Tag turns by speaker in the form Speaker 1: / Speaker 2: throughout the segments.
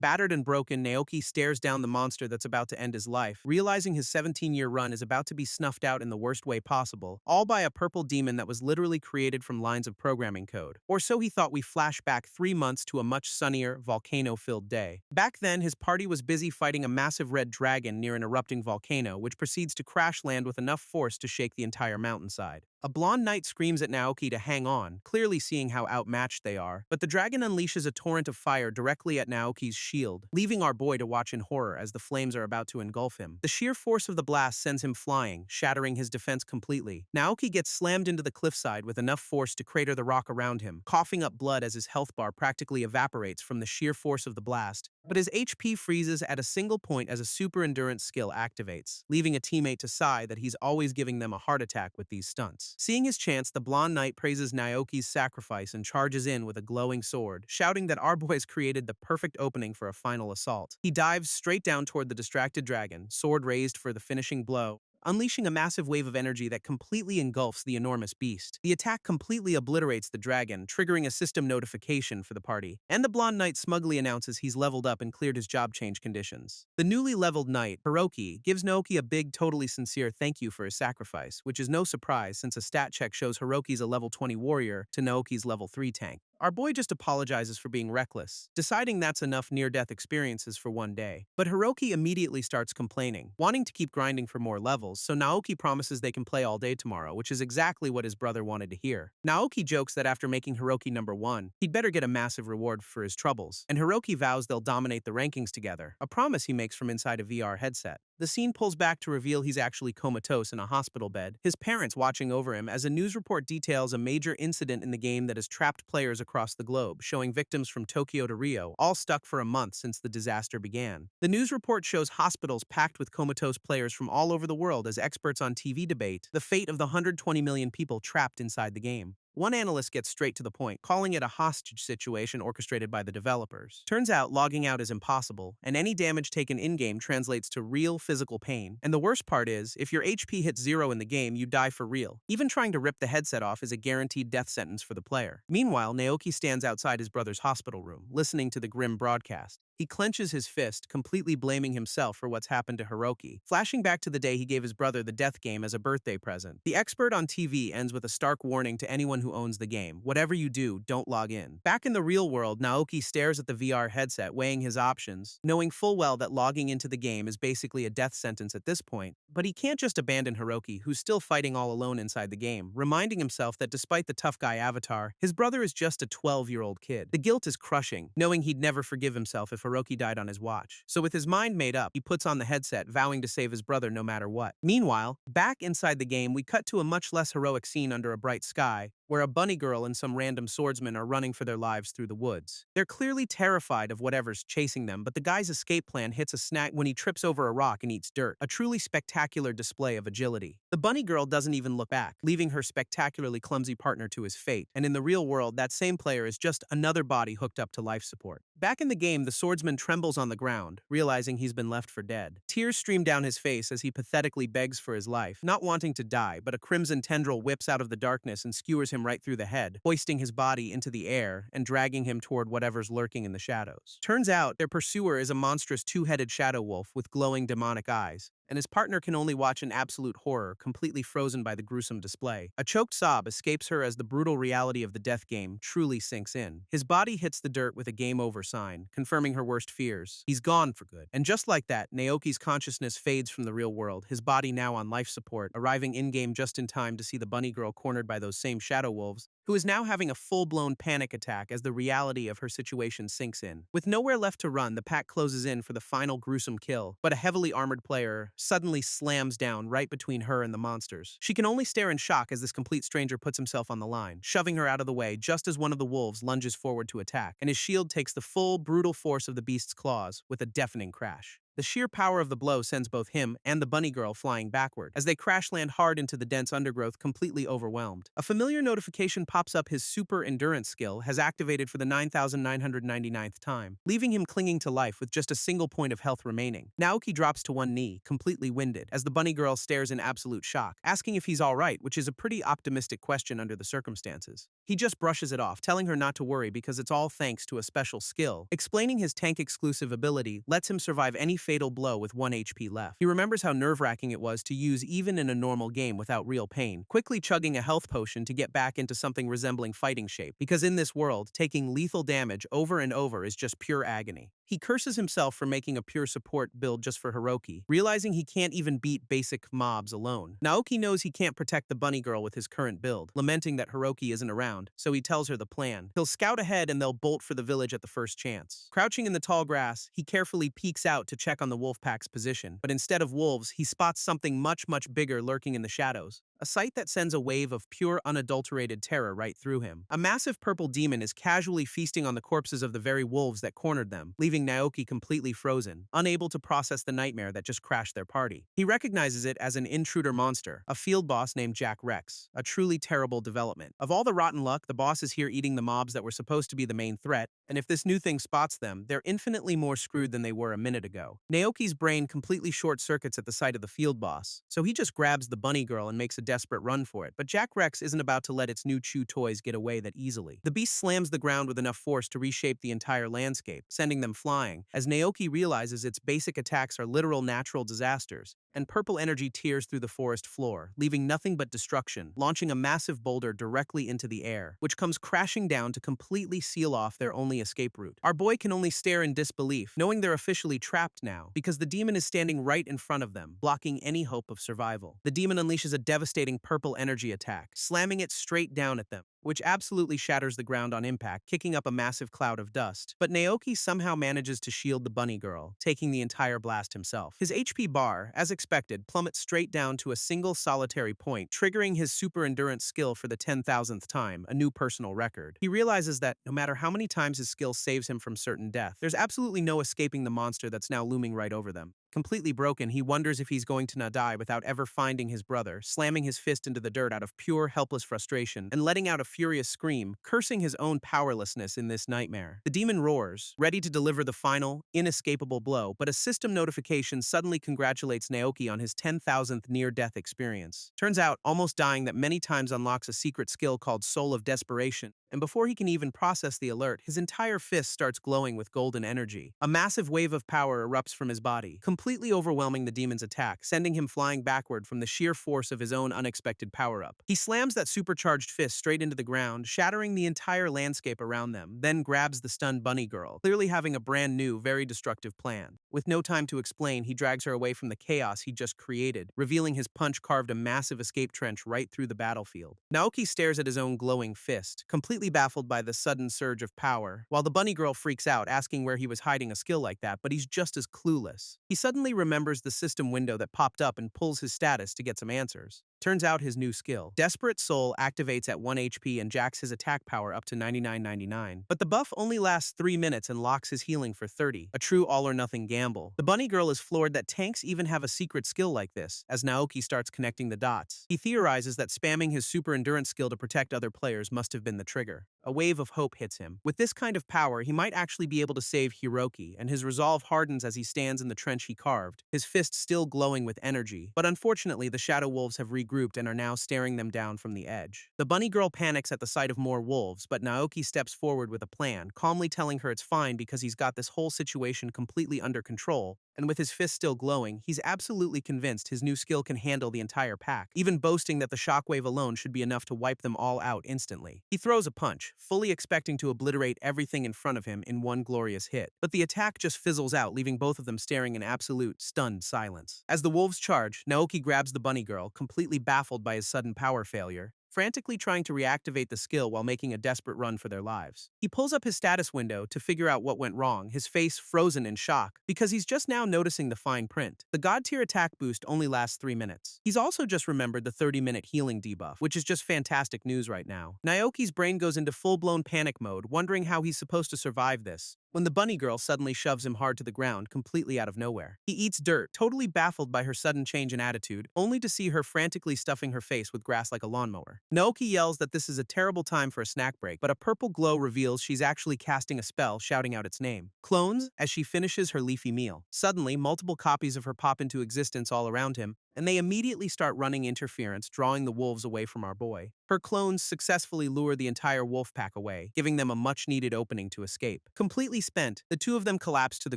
Speaker 1: Battered and broken, Naoki stares down the monster that's about to end his life, realizing his 17-year run is about to be snuffed out in the worst way possible, all by a purple demon that was literally created from lines of programming code. Or so he thought. We flash back 3 months to a much sunnier, volcano-filled day. Back then, his party was busy fighting a massive red dragon near an erupting volcano, which proceeds to crash land with enough force to shake the entire mountainside. A blonde knight screams at Naoki to hang on, clearly seeing how outmatched they are, but the dragon unleashes a torrent of fire directly at Naoki's shield, leaving our boy to watch in horror as the flames are about to engulf him. The sheer force of the blast sends him flying, shattering his defense completely. Naoki gets slammed into the cliffside with enough force to crater the rock around him, coughing up blood as his health bar practically evaporates from the sheer force of the blast. But his HP freezes at a single point as a super endurance skill activates, leaving a teammate to sigh that he's always giving them a heart attack with these stunts. Seeing his chance, the blonde knight praises Naoki's sacrifice and charges in with a glowing sword, shouting that our boy has created the perfect opening for a final assault. He dives straight down toward the distracted dragon, sword raised for the finishing blow, unleashing a massive wave of energy that completely engulfs the enormous beast. The attack completely obliterates the dragon, triggering a system notification for the party, and the blonde knight smugly announces he's leveled up and cleared his job change conditions. The newly leveled knight, Heroki, gives Naoki a big, totally sincere thank you for his sacrifice, which is no surprise since a stat check shows Heroki's a level 20 warrior to Naoki's level 3 tank. Our boy just apologizes for being reckless, deciding that's enough near-death experiences for one day. But Heroki immediately starts complaining, wanting to keep grinding for more levels, so Naoki promises they can play all day tomorrow, which is exactly what his brother wanted to hear. Naoki jokes that after making Heroki number 1, he'd better get a massive reward for his troubles, and Heroki vows they'll dominate the rankings together, a promise he makes from inside a VR headset. The scene pulls back to reveal he's actually comatose in a hospital bed, his parents watching over him as a news report details a major incident in the game that has trapped players across the globe, showing victims from Tokyo to Rio, all stuck for a month since the disaster began. The news report shows hospitals packed with comatose players from all over the world as experts on TV debate the fate of the 120 million people trapped inside the game. One analyst gets straight to the point, calling it a hostage situation orchestrated by the developers. Turns out logging out is impossible, and any damage taken in-game translates to real physical pain. And the worst part is, if your HP hits 0 in the game, you die for real. Even trying to rip the headset off is a guaranteed death sentence for the player. Meanwhile, Naoki stands outside his brother's hospital room, listening to the grim broadcast. He clenches his fist, completely blaming himself for what's happened to Heroki, flashing back to the day he gave his brother the death game as a birthday present. The expert on TV ends with a stark warning to anyone who owns the game: whatever you do, don't log in. Back in the real world, Naoki stares at the VR headset, weighing his options, knowing full well that logging into the game is basically a death sentence at this point. But he can't just abandon Heroki, who's still fighting all alone inside the game, reminding himself that despite the tough guy avatar, his brother is just a 12-year-old kid. The guilt is crushing, knowing he'd never forgive himself if Heroki died on his watch. So with his mind made up, he puts on the headset, vowing to save his brother no matter what. Meanwhile, back inside the game, we cut to a much less heroic scene under a bright sky, where a bunny girl and some random swordsman are running for their lives through the woods. They're clearly terrified of whatever's chasing them, but the guy's escape plan hits a snag when he trips over a rock and eats dirt, a truly spectacular display of agility. The bunny girl doesn't even look back, leaving her spectacularly clumsy partner to his fate, and in the real world, that same player is just another body hooked up to life support. Back in the game, the swordsman trembles on the ground, realizing he's been left for dead. Tears stream down his face as he pathetically begs for his life, not wanting to die, but a crimson tendril whips out of the darkness and skewers him right through the head, hoisting his body into the air and dragging him toward whatever's lurking in the shadows. Turns out, their pursuer is a monstrous two-headed shadow wolf with glowing demonic eyes, and his partner can only watch in absolute horror, completely frozen by the gruesome display. A choked sob escapes her as the brutal reality of the death game truly sinks in. His body hits the dirt with a game over sign, confirming her worst fears. He's gone for good. And just like that, Naoki's consciousness fades from the real world, his body now on life support, arriving in-game just in time to see the bunny girl cornered by those same shadow wolves, who is now having a full-blown panic attack as the reality of her situation sinks in. With nowhere left to run, the pack closes in for the final gruesome kill, but a heavily armored player suddenly slams down right between her and the monsters. She can only stare in shock as this complete stranger puts himself on the line, shoving her out of the way just as one of the wolves lunges forward to attack, and his shield takes the full, brutal force of the beast's claws with a deafening crash. The sheer power of the blow sends both him and the bunny girl flying backward, as they crash land hard into the dense undergrowth, completely overwhelmed. A familiar notification pops up: his super endurance skill has activated for the 9,999th time, leaving him clinging to life with just a single point of health remaining. Naoki drops to one knee, completely winded, as the bunny girl stares in absolute shock, asking if he's alright, which is a pretty optimistic question under the circumstances. He just brushes it off, telling her not to worry because it's all thanks to a special skill. Explaining his tank-exclusive ability lets him survive any fatal blow with 1 HP left. He remembers how nerve-wracking it was to use even in a normal game without real pain, quickly chugging a health potion to get back into something resembling fighting shape, because in this world, taking lethal damage over and over is just pure agony. He curses himself for making a pure support build just for Heroki, realizing he can't even beat basic mobs alone. Naoki knows he can't protect the bunny girl with his current build, lamenting that Heroki isn't around, so he tells her the plan. He'll scout ahead and they'll bolt for the village at the first chance. Crouching in the tall grass, he carefully peeks out to check on the wolf pack's position, but instead of wolves, he spots something much bigger lurking in the shadows. A sight that sends a wave of pure, unadulterated terror right through him. A massive purple demon is casually feasting on the corpses of the very wolves that cornered them, leaving Naoki completely frozen, unable to process the nightmare that just crashed their party. He recognizes it as an intruder monster, a field boss named Jack Rex, a truly terrible development. Of all the rotten luck, the boss is here eating the mobs that were supposed to be the main threat, and if this new thing spots them, they're infinitely more screwed than they were a minute ago. Naoki's brain completely short-circuits at the sight of the field boss, so he just grabs the bunny girl and makes a desperate run for it, but Jack Rex isn't about to let its new chew toys get away that easily. The beast slams the ground with enough force to reshape the entire landscape, sending them flying, as Naoki realizes its basic attacks are literal natural disasters, and purple energy tears through the forest floor, leaving nothing but destruction, launching a massive boulder directly into the air, which comes crashing down to completely seal off their only escape route. Our boy can only stare in disbelief, knowing they're officially trapped now, because the demon is standing right in front of them, blocking any hope of survival. The demon unleashes a devastating purple energy attack, slamming it straight down at them, which absolutely shatters the ground on impact, kicking up a massive cloud of dust. But Naoki somehow manages to shield the bunny girl, taking the entire blast himself. His HP bar, as expected, plummets straight down to a single solitary point, triggering his super endurance skill for the 10,000th time, a new personal record. He realizes that no matter how many times his skill saves him from certain death, there's absolutely no escaping the monster that's now looming right over them. Completely broken, he wonders if he's going to not die without ever finding his brother, slamming his fist into the dirt out of pure, helpless frustration, and letting out a furious scream, cursing his own powerlessness in this nightmare. The demon roars, ready to deliver the final, inescapable blow, but a system notification suddenly congratulates Naoki on his 10,000th near-death experience. Turns out, almost dying that many times unlocks a secret skill called Soul of Desperation, and before he can even process the alert, his entire fist starts glowing with golden energy. A massive wave of power erupts from his body, completely overwhelming the demon's attack, sending him flying backward from the sheer force of his own unexpected power-up. He slams that supercharged fist straight into the ground, shattering the entire landscape around them, then grabs the stunned bunny girl, clearly having a brand new, very destructive plan. With no time to explain, he drags her away from the chaos he just created, revealing his punch carved a massive escape trench right through the battlefield. Naoki stares at his own glowing fist, completely baffled by the sudden surge of power, while the bunny girl freaks out, asking where he was hiding a skill like that, but he's just as clueless. He suddenly remembers the system window that popped up and pulls his status to get some answers. Turns out his new skill, Desperate Soul, activates at 1 HP and jacks his attack power up to 99.99. But the buff only lasts 3 minutes and locks his healing for 30, a true all-or-nothing gamble. The bunny girl is floored that tanks even have a secret skill like this, as Naoki starts connecting the dots. He theorizes that spamming his super endurance skill to protect other players must have been the trigger. A wave of hope hits him. With this kind of power, he might actually be able to save Heroki, and his resolve hardens as he stands in the trench he carved, his fist still glowing with energy. But unfortunately, the Shadow Wolves have regrouped and are now staring them down from the edge. The bunny girl panics at the sight of more wolves, but Naoki steps forward with a plan, calmly telling her it's fine because he's got this whole situation completely under control, and with his fist still glowing, he's absolutely convinced his new skill can handle the entire pack, even boasting that the shockwave alone should be enough to wipe them all out instantly. He throws a punch, fully expecting to obliterate everything in front of him in one glorious hit. But the attack just fizzles out, leaving both of them staring in absolute, stunned silence. As the wolves charge, Naoki grabs the bunny girl, completely baffled by his sudden power failure, frantically trying to reactivate the skill while making a desperate run for their lives. He pulls up his status window to figure out what went wrong, his face frozen in shock, because he's just now noticing the fine print. The God-tier attack boost only lasts 3 minutes. He's also just remembered the 30-minute healing debuff, which is just fantastic news right now. Naoki's brain goes into full-blown panic mode, wondering how he's supposed to survive this, when the bunny girl suddenly shoves him hard to the ground, completely out of nowhere. He eats dirt, totally baffled by her sudden change in attitude, only to see her frantically stuffing her face with grass like a lawnmower. Naoki yells that this is a terrible time for a snack break, but a purple glow reveals she's actually casting a spell, shouting out its name. Clones, as she finishes her leafy meal. Suddenly, multiple copies of her pop into existence all around him, and they immediately start running interference, drawing the wolves away from our boy. Her clones successfully lure the entire wolf pack away, giving them a much-needed opening to escape. Completely spent, the two of them collapse to the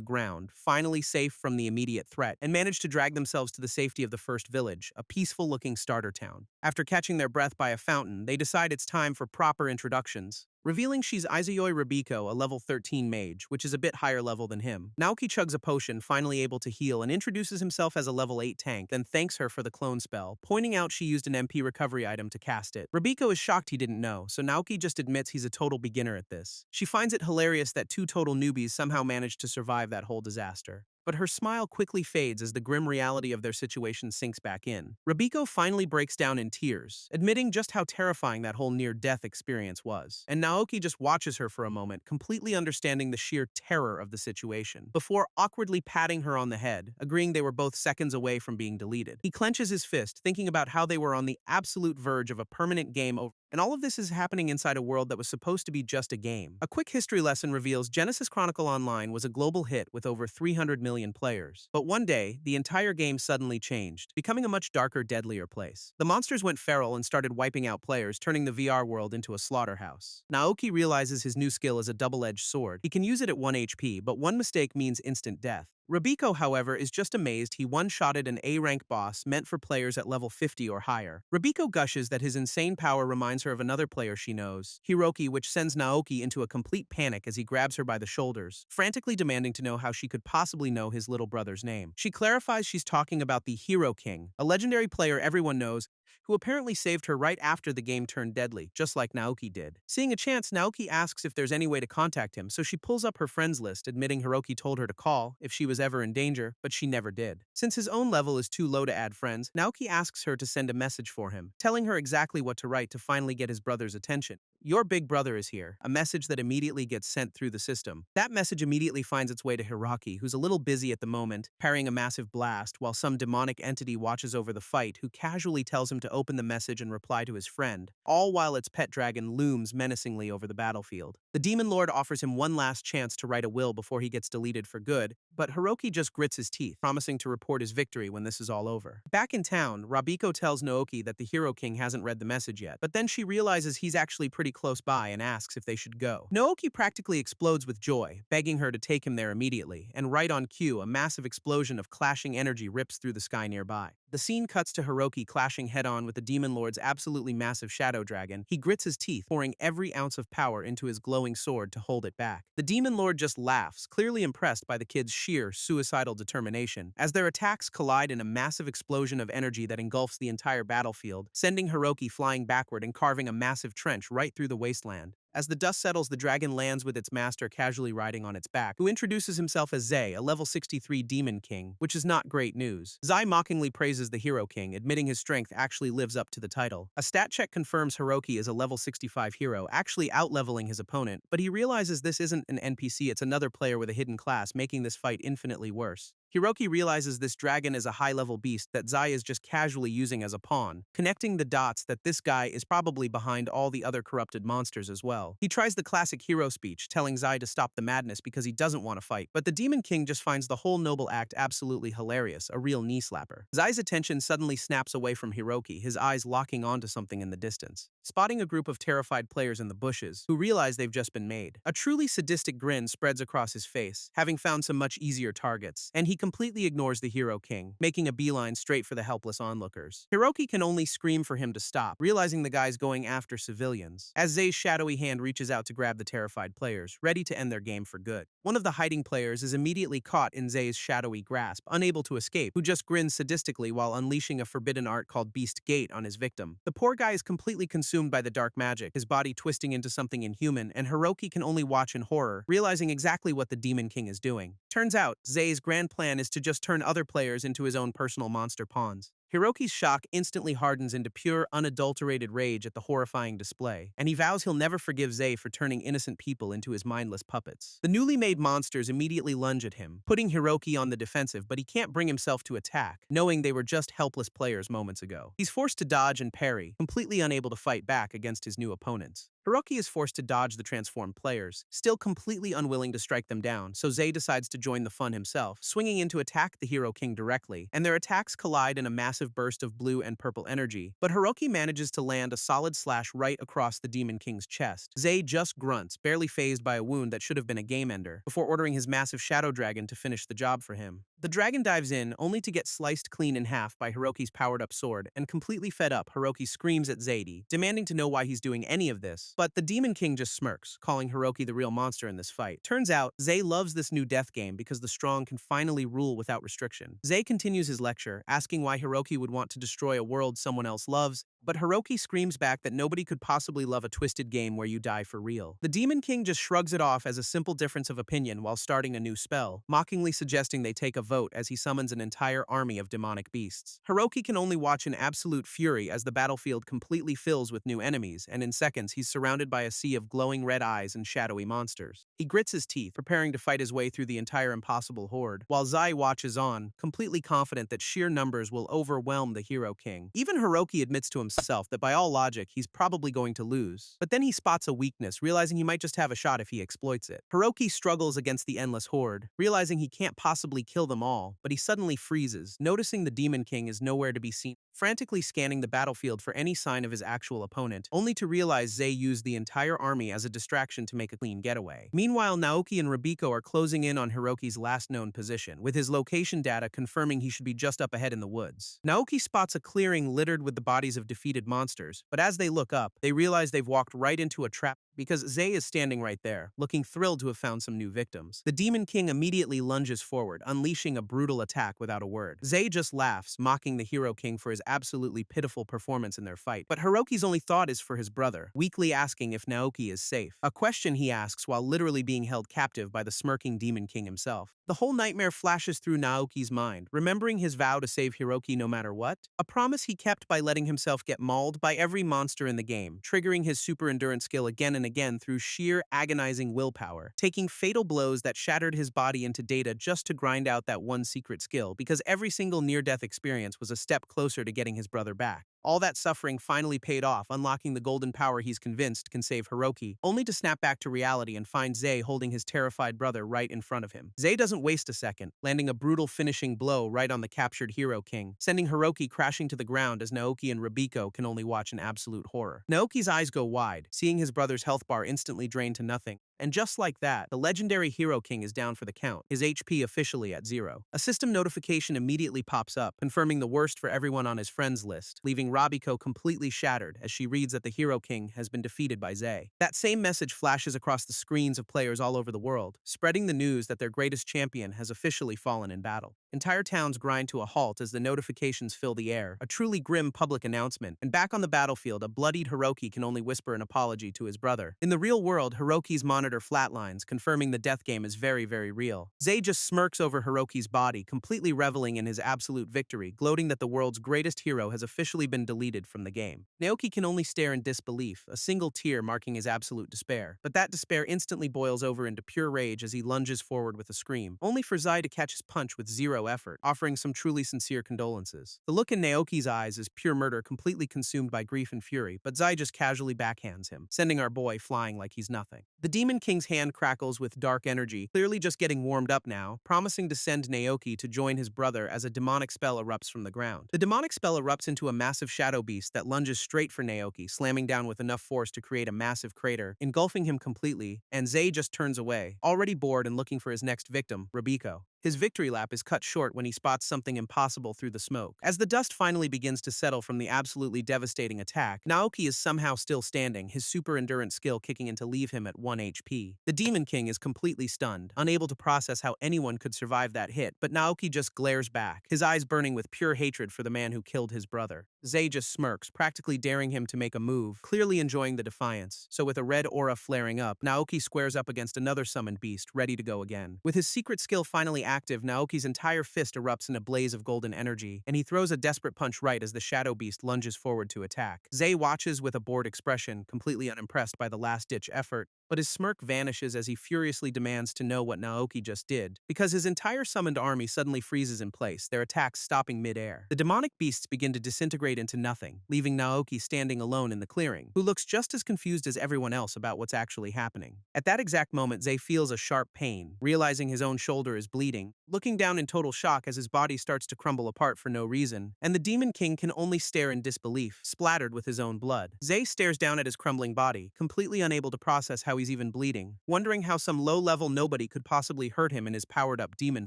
Speaker 1: ground, finally safe from the immediate threat, and manage to drag themselves to the safety of the first village, a peaceful-looking starter town. After catching their breath by a fountain, they decide it's time for proper introductions, revealing she's Izayoi Rabiko, a level 13 mage, which is a bit higher level than him. Naoki chugs a potion, finally able to heal, and introduces himself as a level 8 tank, then thanks her for the clone spell, pointing out she used an MP recovery item to cast it. Rabiko is shocked he didn't know, so Naoki just admits he's a total beginner at this. She finds it hilarious that two total newbies somehow managed to survive that whole disaster. But her smile quickly fades as the grim reality of their situation sinks back in. Rabiko finally breaks down in tears, admitting just how terrifying that whole near-death experience was. And Naoki just watches her for a moment, completely understanding the sheer terror of the situation, before awkwardly patting her on the head, agreeing they were both seconds away from being deleted. He clenches his fist, thinking about how they were on the absolute verge of a permanent game over. And all of this is happening inside a world that was supposed to be just a game. A quick history lesson reveals Genesis Chronicle Online was a global hit with over 300 million players. But one day, the entire game suddenly changed, becoming a much darker, deadlier place. The monsters went feral and started wiping out players, turning the VR world into a slaughterhouse. Naoki realizes his new skill is a double-edged sword. He can use it at 1 HP, but one mistake means instant death. Rabiko, however, is just amazed he one-shotted an A-rank boss meant for players at level 50 or higher. Rabiko gushes that his insane power reminds her of another player she knows, Heroki, which sends Naoki into a complete panic as he grabs her by the shoulders, frantically demanding to know how she could possibly know his little brother's name. She clarifies she's talking about the Hero King, a legendary player everyone knows, who apparently saved her right after the game turned deadly, just like Naoki did. Seeing a chance, Naoki asks if there's any way to contact him, so she pulls up her friends list, admitting Heroki told her to call if she was ever in danger, but she never did. Since his own level is too low to add friends, Naoki asks her to send a message for him, telling her exactly what to write to finally get his brother's attention. Your big brother is here, a message that immediately gets sent through the system. That message immediately finds its way to Heroki, who's a little busy at the moment, parrying a massive blast, while some demonic entity watches over the fight, who casually tells him to open the message and reply to his friend, all while its pet dragon looms menacingly over the battlefield. The Demon Lord offers him one last chance to write a will before he gets deleted for good, but Heroki just grits his teeth, promising to report his victory when this is all over. Back in town, Rabiko tells Naoki that the Hero King hasn't read the message yet, but then she realizes he's actually pretty close by and asks if they should go. Naoki practically explodes with joy, begging her to take him there immediately, and right on cue, a massive explosion of clashing energy rips through the sky nearby. The scene cuts to Heroki clashing head-on with the Demon Lord's absolutely massive shadow dragon. He grits his teeth, pouring every ounce of power into his glowing sword to hold it back. The Demon Lord just laughs, clearly impressed by the kid's sheer, suicidal determination, as their attacks collide in a massive explosion of energy that engulfs the entire battlefield, sending Heroki flying backward and carving a massive trench right through the wasteland. As the dust settles, the dragon lands with its master casually riding on its back, who introduces himself as Zai, a level 63 demon king, which is not great news. Zai mockingly praises the Hero King, admitting his strength actually lives up to the title. A stat check confirms Heroki is a level 65 hero, actually out-leveling his opponent, but he realizes this isn't an NPC, it's another player with a hidden class, making this fight infinitely worse. Hiroki realizes this dragon is a high-level beast that Zai is just casually using as a pawn, connecting the dots that this guy is probably behind all the other corrupted monsters as well. He tries the classic hero speech, telling Zai to stop the madness because he doesn't want to fight, but the Demon King just finds the whole noble act absolutely hilarious, a real knee-slapper. Zai's attention suddenly snaps away from Hiroki, his eyes locking onto something in the distance. Spotting a group of terrified players in the bushes, who realize they've just been made. A truly sadistic grin spreads across his face, having found some much easier targets, and he completely ignores the Hero King, making a beeline straight for the helpless onlookers. Hiroki can only scream for him to stop, realizing the guy's going after civilians, as Zai's shadowy hand reaches out to grab the terrified players, ready to end their game for good. One of the hiding players is immediately caught in Zai's shadowy grasp, unable to escape, who just grins sadistically while unleashing a forbidden art called Beast Gate on his victim. The poor guy is completely consumed by the dark magic, his body twisting into something inhuman, and Hiroki can only watch in horror, realizing exactly what the Demon King is doing. Turns out, Zai's grand plan is to just turn other players into his own personal monster pawns. Hiroki's shock instantly hardens into pure, unadulterated rage at the horrifying display, and he vows he'll never forgive Zei for turning innocent people into his mindless puppets. The newly made monsters immediately lunge at him, putting Hiroki on the defensive, but he can't bring himself to attack, knowing they were just helpless players moments ago. He's forced to dodge and parry, completely unable to fight back against his new opponents. Hiroki is forced to dodge the transformed players, still completely unwilling to strike them down, so Zei decides to join the fun himself, swinging in to attack the Hero King directly, and their attacks collide in a massive burst of blue and purple energy, but Hiroki manages to land a solid slash right across the Demon King's chest. Zei just grunts, barely fazed by a wound that should have been a game ender, before ordering his massive Shadow Dragon to finish the job for him. The dragon dives in, only to get sliced clean in half by Hiroki's powered-up sword, and completely fed up, Hiroki screams at Zei, demanding to know why he's doing any of this. But the Demon King just smirks, calling Hiroki the real monster in this fight. Turns out, Zei loves this new death game because the strong can finally rule without restriction. Zei continues his lecture, asking why Hiroki would want to destroy a world someone else loves, but Hiroki screams back that nobody could possibly love a twisted game where you die for real. The Demon King just shrugs it off as a simple difference of opinion while starting a new spell, mockingly suggesting they take a vote as he summons an entire army of demonic beasts. Hiroki can only watch in absolute fury as the battlefield completely fills with new enemies, and in seconds he's surrounded by a sea of glowing red eyes and shadowy monsters. He grits his teeth, preparing to fight his way through the entire impossible horde, while Zei watches on, completely confident that sheer numbers will overwhelm the Hero King. Even Hiroki admits to himself that by all logic, he's probably going to lose. But then he spots a weakness, realizing he might just have a shot if he exploits it. Hiroki struggles against the endless horde, realizing he can't possibly kill them all, but he suddenly freezes, noticing the Demon King is nowhere to be seen, frantically scanning the battlefield for any sign of his actual opponent, only to realize Zei used the entire army as a distraction to make a clean getaway. Meanwhile, Naoki and Rabiko are closing in on Hiroki's last known position, with his location data confirming he should be just up ahead in the woods. Naoki spots a clearing littered with the bodies of defeated monsters, but as they look up, they realize they've walked right into a trap because Zei is standing right there, looking thrilled to have found some new victims. The Demon King immediately lunges forward, unleashing a brutal attack without a word. Zei just laughs, mocking the Hero King for his absolutely pitiful performance in their fight, but Hiroki's only thought is for his brother, weakly asking if Naoki is safe, a question he asks while literally being held captive by the smirking Demon King himself. The whole nightmare flashes through Naoki's mind, remembering his vow to save Hiroki no matter what, a promise he kept by letting himself get mauled by every monster in the game, triggering his super endurance skill again and again through sheer agonizing willpower, taking fatal blows that shattered his body into data just to grind out that one secret skill, because every single near-death experience was a step closer to getting his brother back. All that suffering finally paid off, unlocking the golden power he's convinced can save Hiroki, only to snap back to reality and find Zei holding his terrified brother right in front of him. Zei doesn't waste a second, landing a brutal finishing blow right on the captured Hero King, sending Hiroki crashing to the ground as Naoki and Rabiko can only watch in absolute horror. Naoki's eyes go wide, seeing his brother's health bar instantly drained to nothing. And just like that, the legendary Hero King is down for the count, his HP officially at 0. A system notification immediately pops up, confirming the worst for everyone on his friends list, leaving Rabiko completely shattered as she reads that the Hero King has been defeated by Zei. That same message flashes across the screens of players all over the world, spreading the news that their greatest champion has officially fallen in battle. Entire towns grind to a halt as the notifications fill the air, a truly grim public announcement, and back on the battlefield, a bloodied Hiroki can only whisper an apology to his brother. In the real world, Hiroki's monitor flatlines, confirming the death game is very, very real. Zei just smirks over Hiroki's body, completely reveling in his absolute victory, gloating that the world's greatest hero has officially been deleted from the game. Naoki can only stare in disbelief, a single tear marking his absolute despair. But that despair instantly boils over into pure rage as he lunges forward with a scream, only for Zei to catch his punch with zero effort, offering some truly sincere condolences. The look in Naoki's eyes is pure murder, completely consumed by grief and fury, but Zei just casually backhands him, sending our boy flying like he's nothing. The Demon King's hand crackles with dark energy, clearly just getting warmed up now, promising to send Naoki to join his brother as a demonic spell erupts from the ground. The demonic spell erupts into a massive shadow beast that lunges straight for Naoki, slamming down with enough force to create a massive crater, engulfing him completely, and Zei just turns away, already bored and looking for his next victim, Rabiko. His victory lap is cut short when he spots something impossible through the smoke. As the dust finally begins to settle from the absolutely devastating attack, Naoki is somehow still standing, his super endurance skill kicking in to leave him at 1 HP. The Demon King is completely stunned, unable to process how anyone could survive that hit, but Naoki just glares back, his eyes burning with pure hatred for the man who killed his brother. Zei just smirks, practically daring him to make a move, clearly enjoying the defiance. So with a red aura flaring up, Naoki squares up against another summoned beast, ready to go again. With his secret skill finally active, Naoki's entire fist erupts in a blaze of golden energy, and he throws a desperate punch right as the shadow beast lunges forward to attack. Zay watches with a bored expression, completely unimpressed by the last-ditch effort, but his smirk vanishes as he furiously demands to know what Naoki just did. Because his entire summoned army suddenly freezes in place, their attacks stopping mid-air. The demonic beasts begin to disintegrate into nothing, leaving Naoki standing alone in the clearing, who looks just as confused as everyone else about what's actually happening. At that exact moment, Zay feels a sharp pain, realizing his own shoulder is bleeding, looking down in total shock as his body starts to crumble apart for no reason, and the Demon King can only stare in disbelief, splattered with his own blood. Zay stares down at his crumbling body, completely unable to process how he's even bleeding, wondering how some low-level nobody could possibly hurt him in his powered-up demon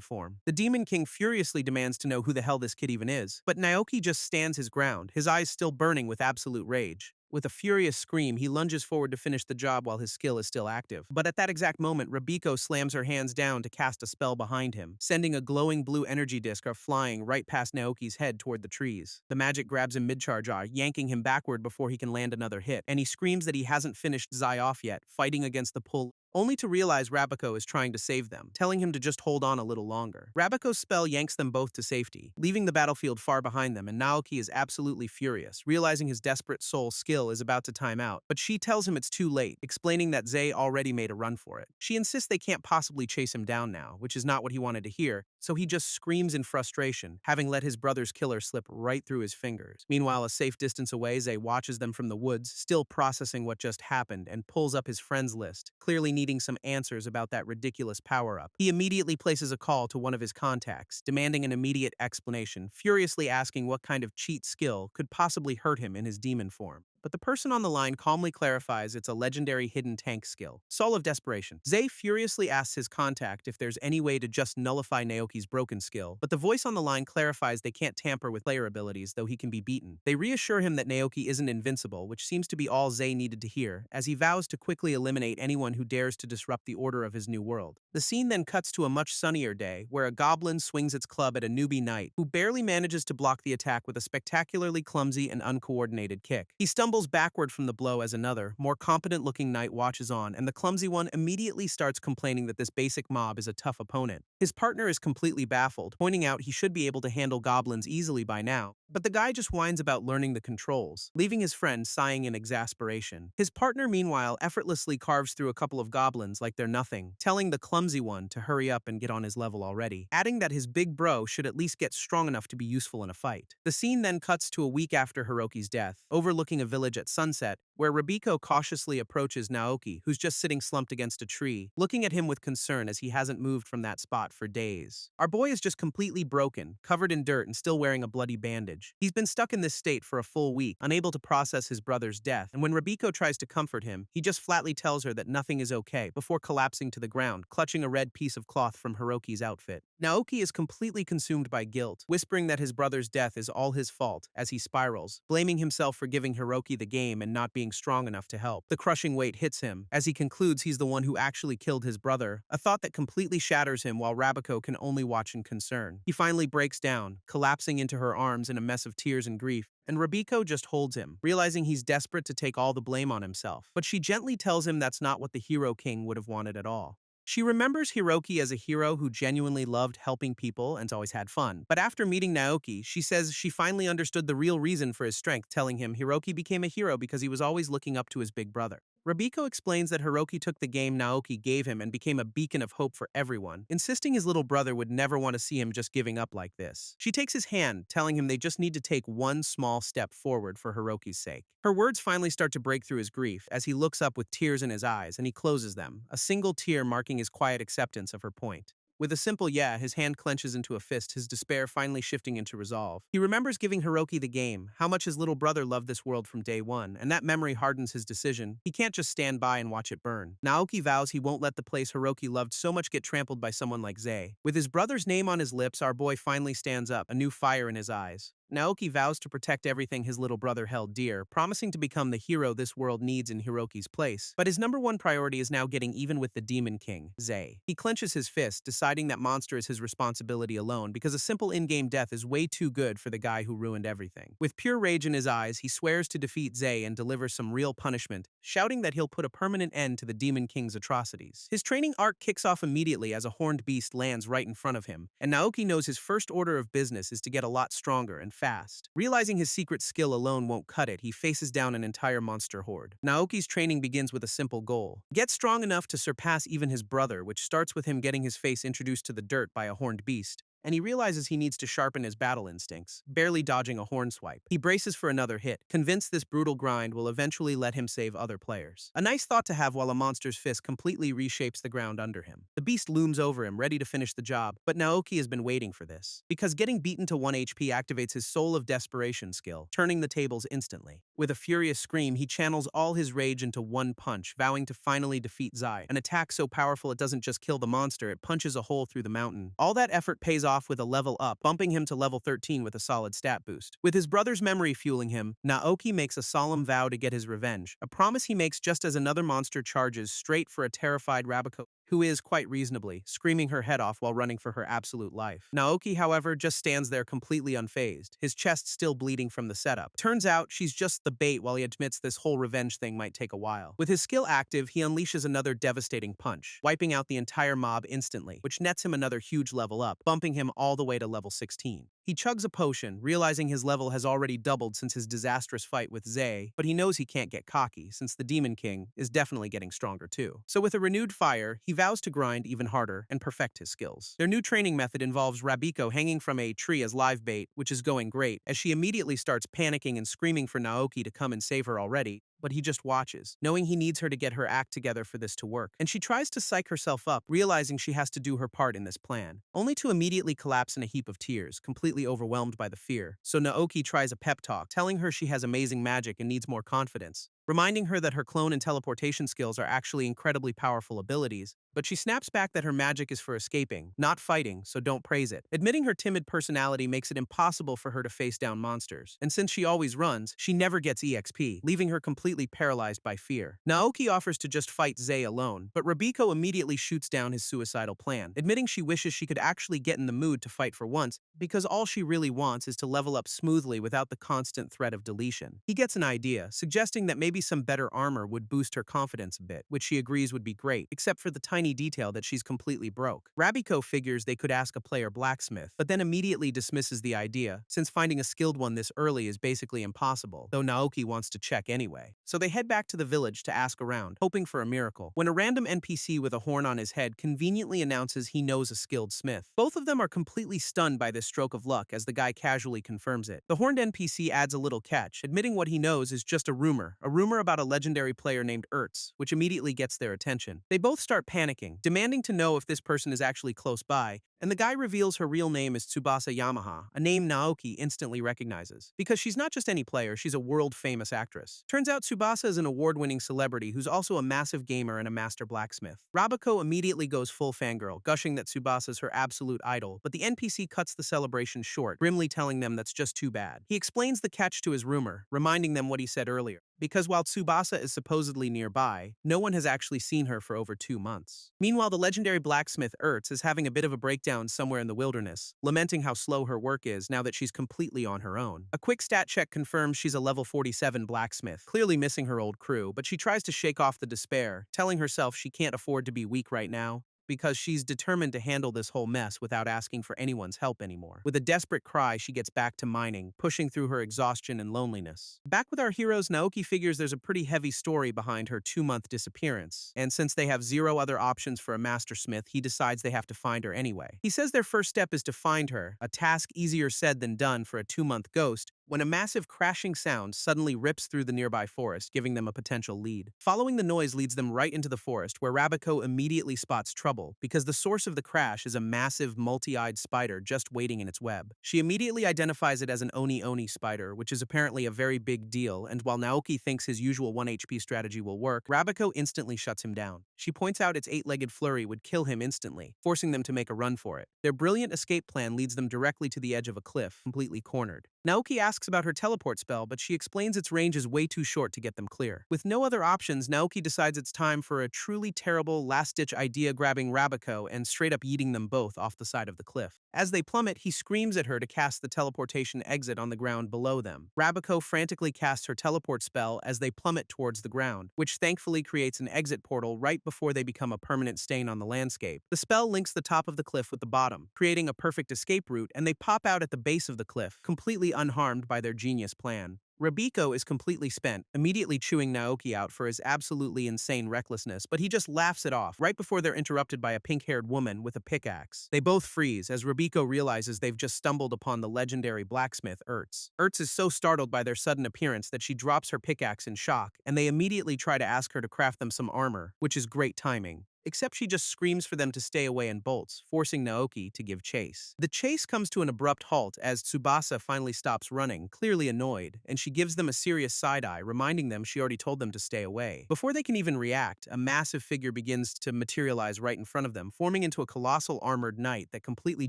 Speaker 1: form. The Demon King furiously demands to know who the hell this kid even is, but Naoki just stands his ground, his eyes still burning with absolute rage. With a furious scream, he lunges forward to finish the job while his skill is still active. But at that exact moment, Rabiko slams her hands down to cast a spell behind him, sending a glowing blue energy disc flying right past Naoki's head toward the trees. The magic grabs him mid-charge, yanking him backward before he can land another hit, and he screams that he hasn't finished Zai off yet, fighting against the pull, only to realize Rabiko is trying to save them, telling him to just hold on a little longer. Rabiko's spell yanks them both to safety, leaving the battlefield far behind them, and Naoki is absolutely furious, realizing his desperate soul skill is about to time out. But she tells him it's too late, explaining that Zay already made a run for it. She insists they can't possibly chase him down now, which is not what he wanted to hear, so he just screams in frustration, having let his brother's killer slip right through his fingers. Meanwhile, a safe distance away, Zay watches them from the woods, still processing what just happened, and pulls up his friends list, clearly needing some answers about that ridiculous power-up. He immediately places a call to one of his contacts, demanding an immediate explanation, furiously asking what kind of cheat skill could possibly hurt him in his demon form. But the person on the line calmly clarifies it's a legendary hidden tank skill, Soul of Desperation. Zay furiously asks his contact if there's any way to just nullify Naoki's broken skill, but the voice on the line clarifies they can't tamper with player abilities, though he can be beaten. They reassure him that Naoki isn't invincible, which seems to be all Zay needed to hear, as he vows to quickly eliminate anyone who dares to disrupt the order of his new world. The scene then cuts to a much sunnier day, where a goblin swings its club at a newbie knight, who barely manages to block the attack with a spectacularly clumsy and uncoordinated kick. He stumbles backward from the blow as another, more competent-looking knight watches on, and the clumsy one immediately starts complaining that this basic mob is a tough opponent. His partner is completely baffled, pointing out he should be able to handle goblins easily by now, but the guy just whines about learning the controls, leaving his friend sighing in exasperation. His partner, meanwhile, effortlessly carves through a couple of goblins like they're nothing, telling the clumsy one to hurry up and get on his level already, adding that his big bro should at least get strong enough to be useful in a fight. The scene then cuts to a week after Heroki's death, overlooking a village at sunset, where Rabiko cautiously approaches Naoki, who's just sitting slumped against a tree, looking at him with concern as he hasn't moved from that spot for days. Our boy is just completely broken, covered in dirt and still wearing a bloody bandage. He's been stuck in this state for a full week, unable to process his brother's death, and when Rabiko tries to comfort him, he just flatly tells her that nothing is okay before collapsing to the ground, clutching a red piece of cloth from Heroki's outfit. Naoki is completely consumed by guilt, whispering that his brother's death is all his fault as he spirals, blaming himself for giving Heroki the game and not being strong enough to help. The crushing weight hits him as he concludes he's the one who actually killed his brother, a thought that completely shatters him while Rabiko can only watch in concern. He finally breaks down, collapsing into her arms in a mess of tears and grief, and Rabiko just holds him, realizing he's desperate to take all the blame on himself. But she gently tells him that's not what the Hero King would have wanted at all. She remembers Heroki as a hero who genuinely loved helping people and always had fun. But after meeting Naoki, she says she finally understood the real reason for his strength, telling him Heroki became a hero because he was always looking up to his big brother. Rabiko explains that Heroki took the game Naoki gave him and became a beacon of hope for everyone, insisting his little brother would never want to see him just giving up like this. She takes his hand, telling him they just need to take one small step forward for Heroki's sake. Her words finally start to break through his grief as he looks up with tears in his eyes and he closes them, a single tear marking his quiet acceptance of her point. With a simple yeah, his hand clenches into a fist, his despair finally shifting into resolve. He remembers giving Heroki the game, how much his little brother loved this world from day one, and that memory hardens his decision. He can't just stand by and watch it burn. Naoki vows he won't let the place Heroki loved so much get trampled by someone like Zay. With his brother's name on his lips, our boy finally stands up, a new fire in his eyes. Naoki vows to protect everything his little brother held dear, promising to become the hero this world needs in Hiroki's place. But his number one priority is now getting even with the Demon King, Zei. He clenches his fist, deciding that monster is his responsibility alone because a simple in-game death is way too good for the guy who ruined everything. With pure rage in his eyes, he swears to defeat Zei and deliver some real punishment, shouting that he'll put a permanent end to the Demon King's atrocities. His training arc kicks off immediately as a horned beast lands right in front of him, and Naoki knows his first order of business is to get a lot stronger and fast. Realizing his secret skill alone won't cut it, he faces down an entire monster horde. Naoki's training begins with a simple goal: get strong enough to surpass even his brother, which starts with him getting his face introduced to the dirt by a horned beast, and he realizes he needs to sharpen his battle instincts, barely dodging a horn swipe. He braces for another hit, convinced this brutal grind will eventually let him save other players. A nice thought to have while a monster's fist completely reshapes the ground under him. The beast looms over him, ready to finish the job, but Naoki has been waiting for this, because getting beaten to 1 HP activates his Soul of Desperation skill, turning the tables instantly. With a furious scream, he channels all his rage into one punch, vowing to finally defeat Zei. An attack so powerful it doesn't just kill the monster, it punches a hole through the mountain. All that effort pays off with a level up, bumping him to level 13 with a solid stat boost. With his brother's memory fueling him, Naoki makes a solemn vow to get his revenge, a promise he makes just as another monster charges straight for a terrified Rabiko, who is, quite reasonably, screaming her head off while running for her absolute life. Naoki, however, just stands there completely unfazed, his chest still bleeding from the setup. Turns out, she's just the bait while he admits this whole revenge thing might take a while. With his skill active, he unleashes another devastating punch, wiping out the entire mob instantly, which nets him another huge level up, bumping him all the way to level 16. He chugs a potion, realizing his level has already doubled since his disastrous fight with Zei, but he knows he can't get cocky, since the Demon King is definitely getting stronger too. So with a renewed fire, he vows to grind even harder and perfect his skills. Their new training method involves Rabiko hanging from a tree as live bait, which is going great, as she immediately starts panicking and screaming for Naoki to come and save her already, but he just watches, knowing he needs her to get her act together for this to work. And she tries to psych herself up, realizing she has to do her part in this plan, only to immediately collapse in a heap of tears, completely overwhelmed by the fear. So Naoki tries a pep talk, telling her she has amazing magic and needs more confidence, reminding her that her clone and teleportation skills are actually incredibly powerful abilities, but she snaps back that her magic is for escaping, not fighting, so don't praise it. Admitting her timid personality makes it impossible for her to face down monsters, and since she always runs, she never gets EXP, leaving her completely paralyzed by fear. Naoki offers to just fight Zei alone, but Rabiko immediately shoots down his suicidal plan, admitting she wishes she could actually get in the mood to fight for once, because all she really wants is to level up smoothly without the constant threat of deletion. He gets an idea, suggesting that maybe some better armor would boost her confidence a bit, which she agrees would be great, except for the tiny detail that she's completely broke. Rabiko figures they could ask a player blacksmith, but then immediately dismisses the idea, since finding a skilled one this early is basically impossible, though Naoki wants to check anyway. So they head back to the village to ask around, hoping for a miracle, when a random NPC with a horn on his head conveniently announces he knows a skilled smith. Both of them are completely stunned by this stroke of luck as the guy casually confirms it. The horned NPC adds a little catch, admitting what he knows is just a rumor about a legendary player named Ertz, which immediately gets their attention. They both start panicking, demanding to know if this person is actually close by, and the guy reveals her real name is Tubasa Yamaha, a name Naoki instantly recognizes. Because she's not just any player, she's a world-famous actress. Turns out Tubasa is an award-winning celebrity who's also a massive gamer and a master blacksmith. Rabiko immediately goes full fangirl, gushing that Tsubasa's her absolute idol, but the NPC cuts the celebration short, grimly telling them that's just too bad. He explains the catch to his rumor, reminding them what he said earlier, because while Tsubasa is supposedly nearby, no one has actually seen her for over 2 months. Meanwhile, the legendary blacksmith Ertz is having a bit of a breakdown somewhere in the wilderness, lamenting how slow her work is now that she's completely on her own. A quick stat check confirms she's a level 47 blacksmith, clearly missing her old crew, but she tries to shake off the despair, telling herself she can't afford to be weak right now, because she's determined to handle this whole mess without asking for anyone's help anymore. With a desperate cry, she gets back to mining, pushing through her exhaustion and loneliness. Back with our heroes, Naoki figures there's a pretty heavy story behind her 2-month disappearance, and since they have 0 other options for a master smith, he decides they have to find her anyway. He says their first step is to find her, a task easier said than done for a 2-month ghost, when a massive crashing sound suddenly rips through the nearby forest, giving them a potential lead. Following the noise leads them right into the forest, where Rabiko immediately spots trouble, because the source of the crash is a massive, multi-eyed spider just waiting in its web. She immediately identifies it as an Oni spider, which is apparently a very big deal, and while Naoki thinks his usual 1 HP strategy will work, Rabiko instantly shuts him down. She points out its 8-legged flurry would kill him instantly, forcing them to make a run for it. Their brilliant escape plan leads them directly to the edge of a cliff, completely cornered. Naoki asks about her teleport spell, but she explains its range is way too short to get them clear. With no other options, Naoki decides it's time for a truly terrible, last-ditch idea, grabbing Rabiko and straight up yeeting them both off the side of the cliff. As they plummet, he screams at her to cast the teleportation exit on the ground below them. Rabiko frantically casts her teleport spell as they plummet towards the ground, which thankfully creates an exit portal right before they become a permanent stain on the landscape. The spell links the top of the cliff with the bottom, creating a perfect escape route, and they pop out at the base of the cliff, completely unharmed by their genius plan. Rabiko is completely spent, immediately chewing Naoki out for his absolutely insane recklessness, but he just laughs it off right before they're interrupted by a pink-haired woman with a pickaxe. They both freeze as Rabiko realizes they've just stumbled upon the legendary blacksmith Ertz. Ertz is so startled by their sudden appearance that she drops her pickaxe in shock, and they immediately try to ask her to craft them some armor, which is great timing. Except she just screams for them to stay away and bolts, forcing Naoki to give chase. The chase comes to an abrupt halt as Tubasa finally stops running, clearly annoyed, and she gives them a serious side-eye, reminding them she already told them to stay away. Before they can even react, a massive figure begins to materialize right in front of them, forming into a colossal armored knight that completely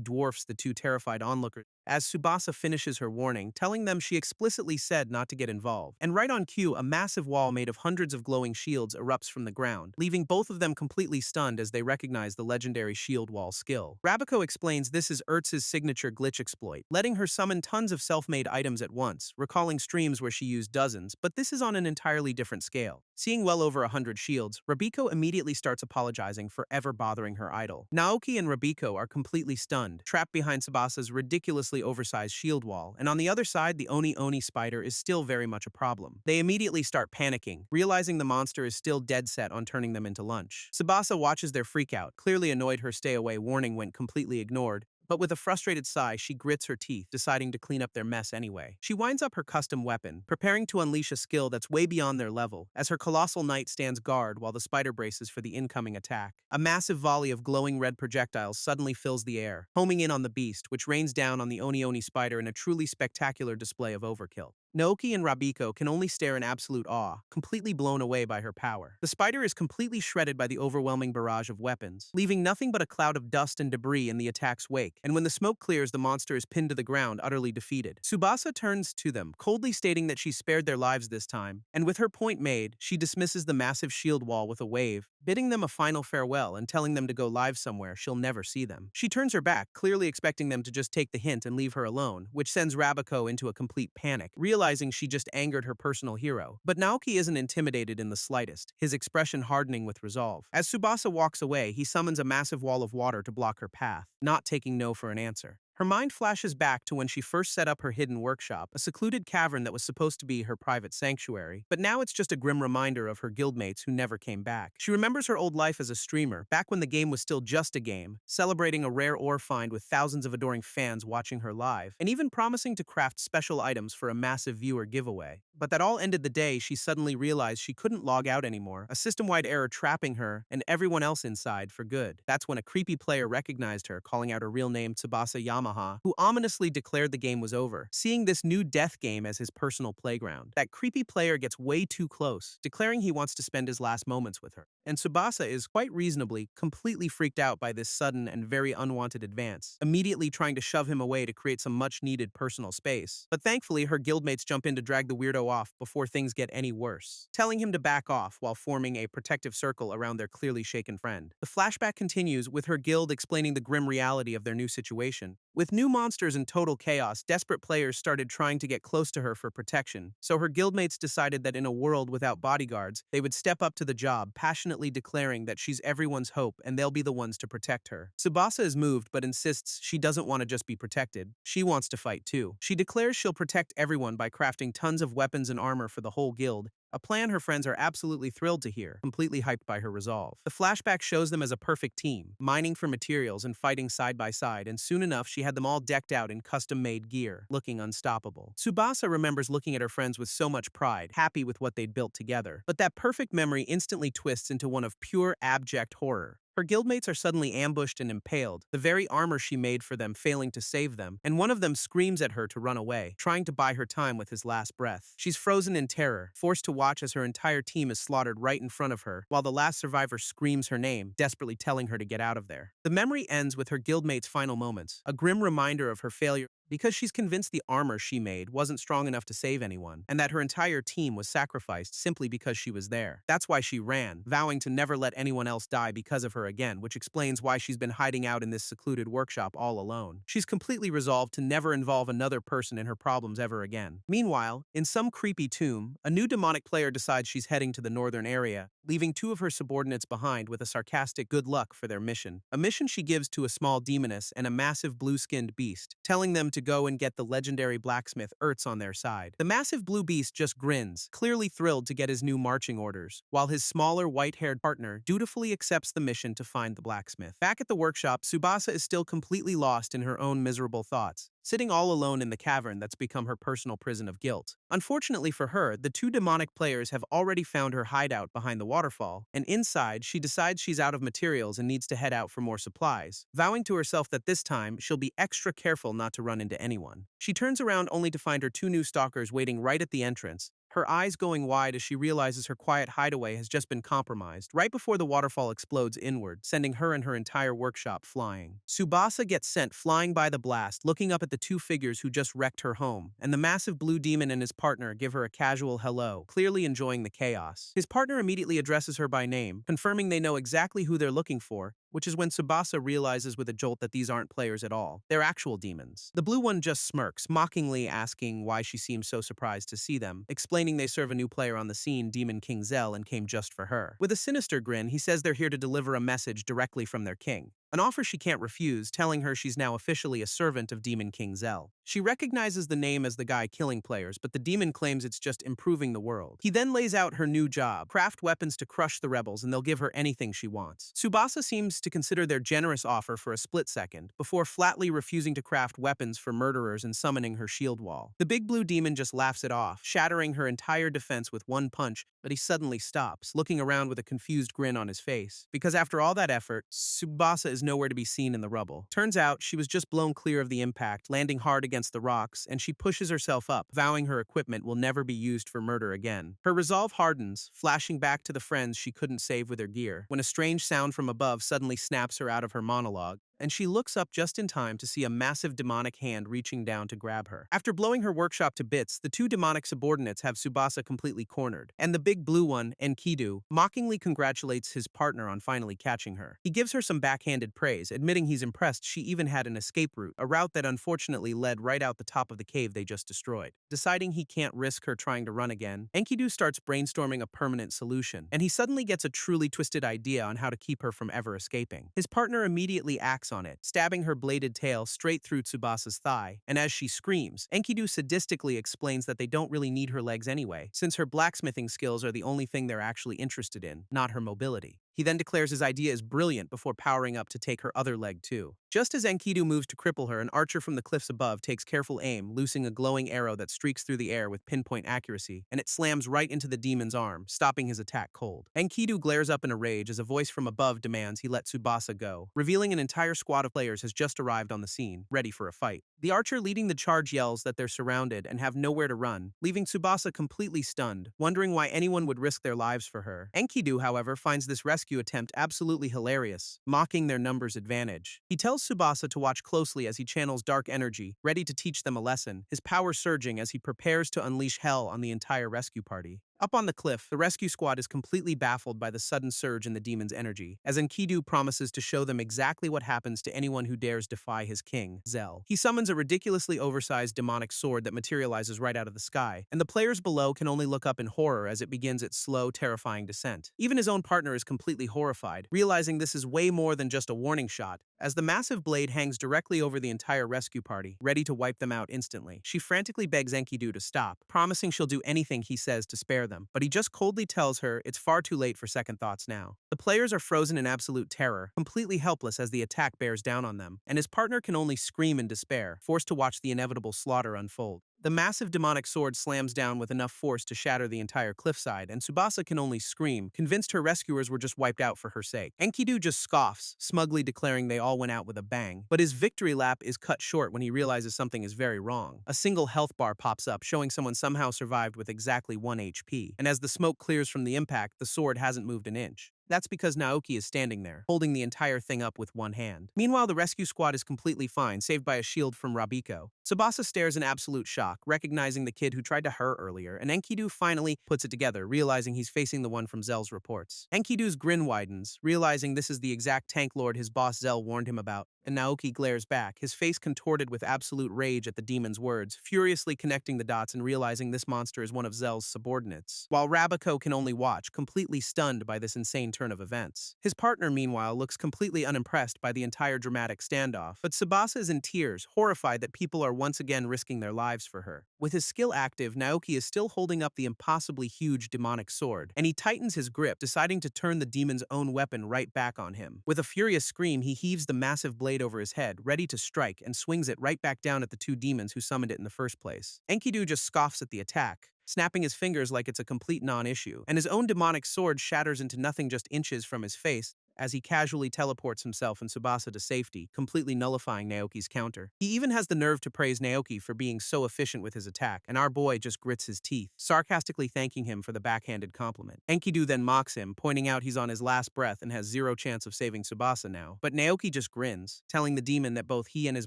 Speaker 1: dwarfs the two terrified onlookers. As Tsubasa finishes her warning, telling them she explicitly said not to get involved. And right on cue, a massive wall made of hundreds of glowing shields erupts from the ground, leaving both of them completely stunned as they recognize the legendary shield wall skill. Rabiko explains this is Ertz's signature glitch exploit, letting her summon tons of self-made items at once, recalling streams where she used dozens, but this is on an entirely different scale. Seeing well over 100 shields, Rabiko immediately starts apologizing for ever bothering her idol. Naoki and Rabiko are completely stunned, trapped behind Tsubasa's ridiculously oversized shield wall, and on the other side, the Oni spider is still very much a problem. They immediately start panicking, realizing the monster is still dead set on turning them into lunch. Tsubasa watches their freakout, clearly annoyed her stay away warning went completely ignored, but with a frustrated sigh, she grits her teeth, deciding to clean up their mess anyway. She winds up her custom weapon, preparing to unleash a skill that's way beyond their level, as her colossal knight stands guard while the spider braces for the incoming attack. A massive volley of glowing red projectiles suddenly fills the air, homing in on the beast, which rains down on the Oni spider in a truly spectacular display of overkill. Naoki and Rabiko can only stare in absolute awe, completely blown away by her power. The spider is completely shredded by the overwhelming barrage of weapons, leaving nothing but a cloud of dust and debris in the attack's wake, and when the smoke clears, the monster is pinned to the ground, utterly defeated. Tsubasa turns to them, coldly stating that she spared their lives this time, and with her point made, she dismisses the massive shield wall with a wave, bidding them a final farewell and telling them to go live somewhere she'll never see them. She turns her back, clearly expecting them to just take the hint and leave her alone, which sends Rabiko into a complete panic, realizing she just angered her personal hero. But Naoki isn't intimidated in the slightest, his expression hardening with resolve. As Tsubasa walks away, he summons a massive wall of water to block her path, not taking no for an answer. Her mind flashes back to when she first set up her hidden workshop, a secluded cavern that was supposed to be her private sanctuary, but now it's just a grim reminder of her guildmates who never came back. She remembers her old life as a streamer, back when the game was still just a game, celebrating a rare ore find with thousands of adoring fans watching her live, and even promising to craft special items for a massive viewer giveaway. But that all ended the day she suddenly realized she couldn't log out anymore, a system-wide error trapping her and everyone else inside for good. That's when a creepy player recognized her, calling out her real name Tubasa Yamaha, who ominously declared the game was over, seeing this new death game as his personal playground. That creepy player gets way too close, declaring he wants to spend his last moments with her. And Tsubasa is, quite reasonably, completely freaked out by this sudden and very unwanted advance, immediately trying to shove him away to create some much-needed personal space. But thankfully, her guildmates jump in to drag the weirdo off before things get any worse, telling him to back off while forming a protective circle around their clearly shaken friend. The flashback continues with her guild explaining the grim reality of their new situation. With new monsters and total chaos, desperate players started trying to get close to her for protection, so her guildmates decided that in a world without bodyguards, they would step up to the job, passionately declaring that she's everyone's hope and they'll be the ones to protect her. Tsubasa is moved but insists she doesn't want to just be protected. She wants to fight too. She declares she'll protect everyone by crafting tons of weapons weapons and armor for the whole guild, a plan her friends are absolutely thrilled to hear, completely hyped by her resolve. The flashback shows them as a perfect team, mining for materials and fighting side by side, and soon enough she had them all decked out in custom-made gear, looking unstoppable. Tsubasa remembers looking at her friends with so much pride, happy with what they'd built together. But that perfect memory instantly twists into one of pure abject horror. Her guildmates are suddenly ambushed and impaled, the very armor she made for them failing to save them, and one of them screams at her to run away, trying to buy her time with his last breath. She's frozen in terror, forced to watch as her entire team is slaughtered right in front of her, while the last survivor screams her name, desperately telling her to get out of there. The memory ends with her guildmate's final moments, a grim reminder of her failure because she's convinced the armor she made wasn't strong enough to save anyone, and that her entire team was sacrificed simply because she was there. That's why she ran, vowing to never let anyone else die because of her again, which explains why she's been hiding out in this secluded workshop all alone. She's completely resolved to never involve another person in her problems ever again. Meanwhile, in some creepy tomb, a new demonic player decides she's heading to the northern area, leaving two of her subordinates behind with a sarcastic good luck for their mission. A mission she gives to a small demoness and a massive blue-skinned beast, telling them to go and get the legendary blacksmith Ertz on their side. The massive blue beast just grins, clearly thrilled to get his new marching orders, while his smaller white-haired partner dutifully accepts the mission to find the blacksmith. Back at the workshop, Tsubasa is still completely lost in her own miserable thoughts, sitting all alone in the cavern that's become her personal prison of guilt. Unfortunately for her, the two demonic players have already found her hideout behind the waterfall, and inside, she decides she's out of materials and needs to head out for more supplies, vowing to herself that this time, she'll be extra careful not to run into anyone. She turns around only to find her two new stalkers waiting right at the entrance, her eyes going wide as she realizes her quiet hideaway has just been compromised, right before the waterfall explodes inward, sending her and her entire workshop flying. Tsubasa gets sent flying by the blast, looking up at the two figures who just wrecked her home, and the massive blue demon and his partner give her a casual hello, clearly enjoying the chaos. His partner immediately addresses her by name, confirming they know exactly who they're looking for, which is when Tsubasa realizes with a jolt that these aren't players at all. They're actual demons. The blue one just smirks, mockingly asking why she seems so surprised to see them, explaining they serve a new player on the scene, Demon King Zell, and came just for her. With a sinister grin, he says they're here to deliver a message directly from their king. An offer she can't refuse, telling her she's now officially a servant of Demon King Zell. She recognizes the name as the guy killing players, but the demon claims it's just improving the world. He then lays out her new job, craft weapons to crush the rebels, and they'll give her anything she wants. Tsubasa seems to consider their generous offer for a split second, before flatly refusing to craft weapons for murderers and summoning her shield wall. The big blue demon just laughs it off, shattering her entire defense with one punch, but he suddenly stops, looking around with a confused grin on his face. Because after all that effort, Tsubasa is nowhere to be seen in the rubble. Turns out, she was just blown clear of the impact, landing hard against the rocks, and she pushes herself up, vowing her equipment will never be used for murder again. Her resolve hardens, flashing back to the friends she couldn't save with her gear, when a strange sound from above suddenly snaps her out of her monologue, and she looks up just in time to see a massive demonic hand reaching down to grab her. After blowing her workshop to bits, the two demonic subordinates have Tsubasa completely cornered, and the big blue one, Enkidu, mockingly congratulates his partner on finally catching her. He gives her some backhanded praise, admitting he's impressed she even had an escape route, a route that unfortunately led right out the top of the cave they just destroyed. Deciding he can't risk her trying to run again, Enkidu starts brainstorming a permanent solution, and he suddenly gets a truly twisted idea on how to keep her from ever escaping. His partner immediately acts on it, stabbing her bladed tail straight through Tsubasa's thigh, and as she screams, Enkidu sadistically explains that they don't really need her legs anyway, since her blacksmithing skills are the only thing they're actually interested in, not her mobility. He then declares his idea is brilliant before powering up to take her other leg too. Just as Enkidu moves to cripple her, an archer from the cliffs above takes careful aim, loosing a glowing arrow that streaks through the air with pinpoint accuracy, and it slams right into the demon's arm, stopping his attack cold. Enkidu glares up in a rage as a voice from above demands he let Tsubasa go, revealing an entire squad of players has just arrived on the scene, ready for a fight. The archer leading the charge yells that they're surrounded and have nowhere to run, leaving Tsubasa completely stunned, wondering why anyone would risk their lives for her. Enkidu, however, finds this rescue attempt absolutely hilarious, mocking their numbers advantage. He tells Tsubasa to watch closely as he channels dark energy, ready to teach them a lesson, his power surging as he prepares to unleash hell on the entire rescue party. Up on the cliff, the rescue squad is completely baffled by the sudden surge in the demon's energy, as Enkidu promises to show them exactly what happens to anyone who dares defy his king, Zell. He summons a ridiculously oversized demonic sword that materializes right out of the sky, and the players below can only look up in horror as it begins its slow, terrifying descent. Even his own partner is completely horrified, realizing this is way more than just a warning shot, as the massive blade hangs directly over the entire rescue party, ready to wipe them out instantly. She frantically begs Enkidu to stop, promising she'll do anything he says to spare them, but he just coldly tells her it's far too late for second thoughts now. The players are frozen in absolute terror, completely helpless as the attack bears down on them, and his partner can only scream in despair, forced to watch the inevitable slaughter unfold. The massive demonic sword slams down with enough force to shatter the entire cliffside, and Tubasa can only scream, convinced her rescuers were just wiped out for her sake. Enkidu just scoffs, smugly declaring they all went out with a bang, but his victory lap is cut short when he realizes something is very wrong. A single health bar pops up, showing someone somehow survived with exactly 1 HP, and as the smoke clears from the impact, the sword hasn't moved an inch. That's because Naoki is standing there, holding the entire thing up with one hand. Meanwhile, the rescue squad is completely fine, saved by a shield from Rabiko. Tsubasa stares in absolute shock, recognizing the kid who tried to hurt earlier, and Enkidu finally puts it together, realizing he's facing the one from Zell's reports. Enkidu's grin widens, realizing this is the exact tank lord his boss Zell warned him about, and Naoki glares back, his face contorted with absolute rage at the demon's words, furiously connecting the dots and realizing this monster is one of Zell's subordinates, while Rabiko can only watch, completely stunned by this insane turn of events. His partner, meanwhile, looks completely unimpressed by the entire dramatic standoff, but Tsubasa is in tears, horrified that people are once again risking their lives for her. With his skill active, Naoki is still holding up the impossibly huge demonic sword, and he tightens his grip, deciding to turn the demon's own weapon right back on him. With a furious scream, he heaves the massive blade over his head, ready to strike, and swings it right back down at the two demons who summoned it in the first place. Enkidu just scoffs at the attack, snapping his fingers like it's a complete non-issue, and his own demonic sword shatters into nothing just inches from his face as he casually teleports himself and Tsubasa to safety, completely nullifying Naoki's counter. He even has the nerve to praise Naoki for being so efficient with his attack, and our boy just grits his teeth, sarcastically thanking him for the backhanded compliment. Enkidu then mocks him, pointing out he's on his last breath and has zero chance of saving Tsubasa now, but Naoki just grins, telling the demon that both he and his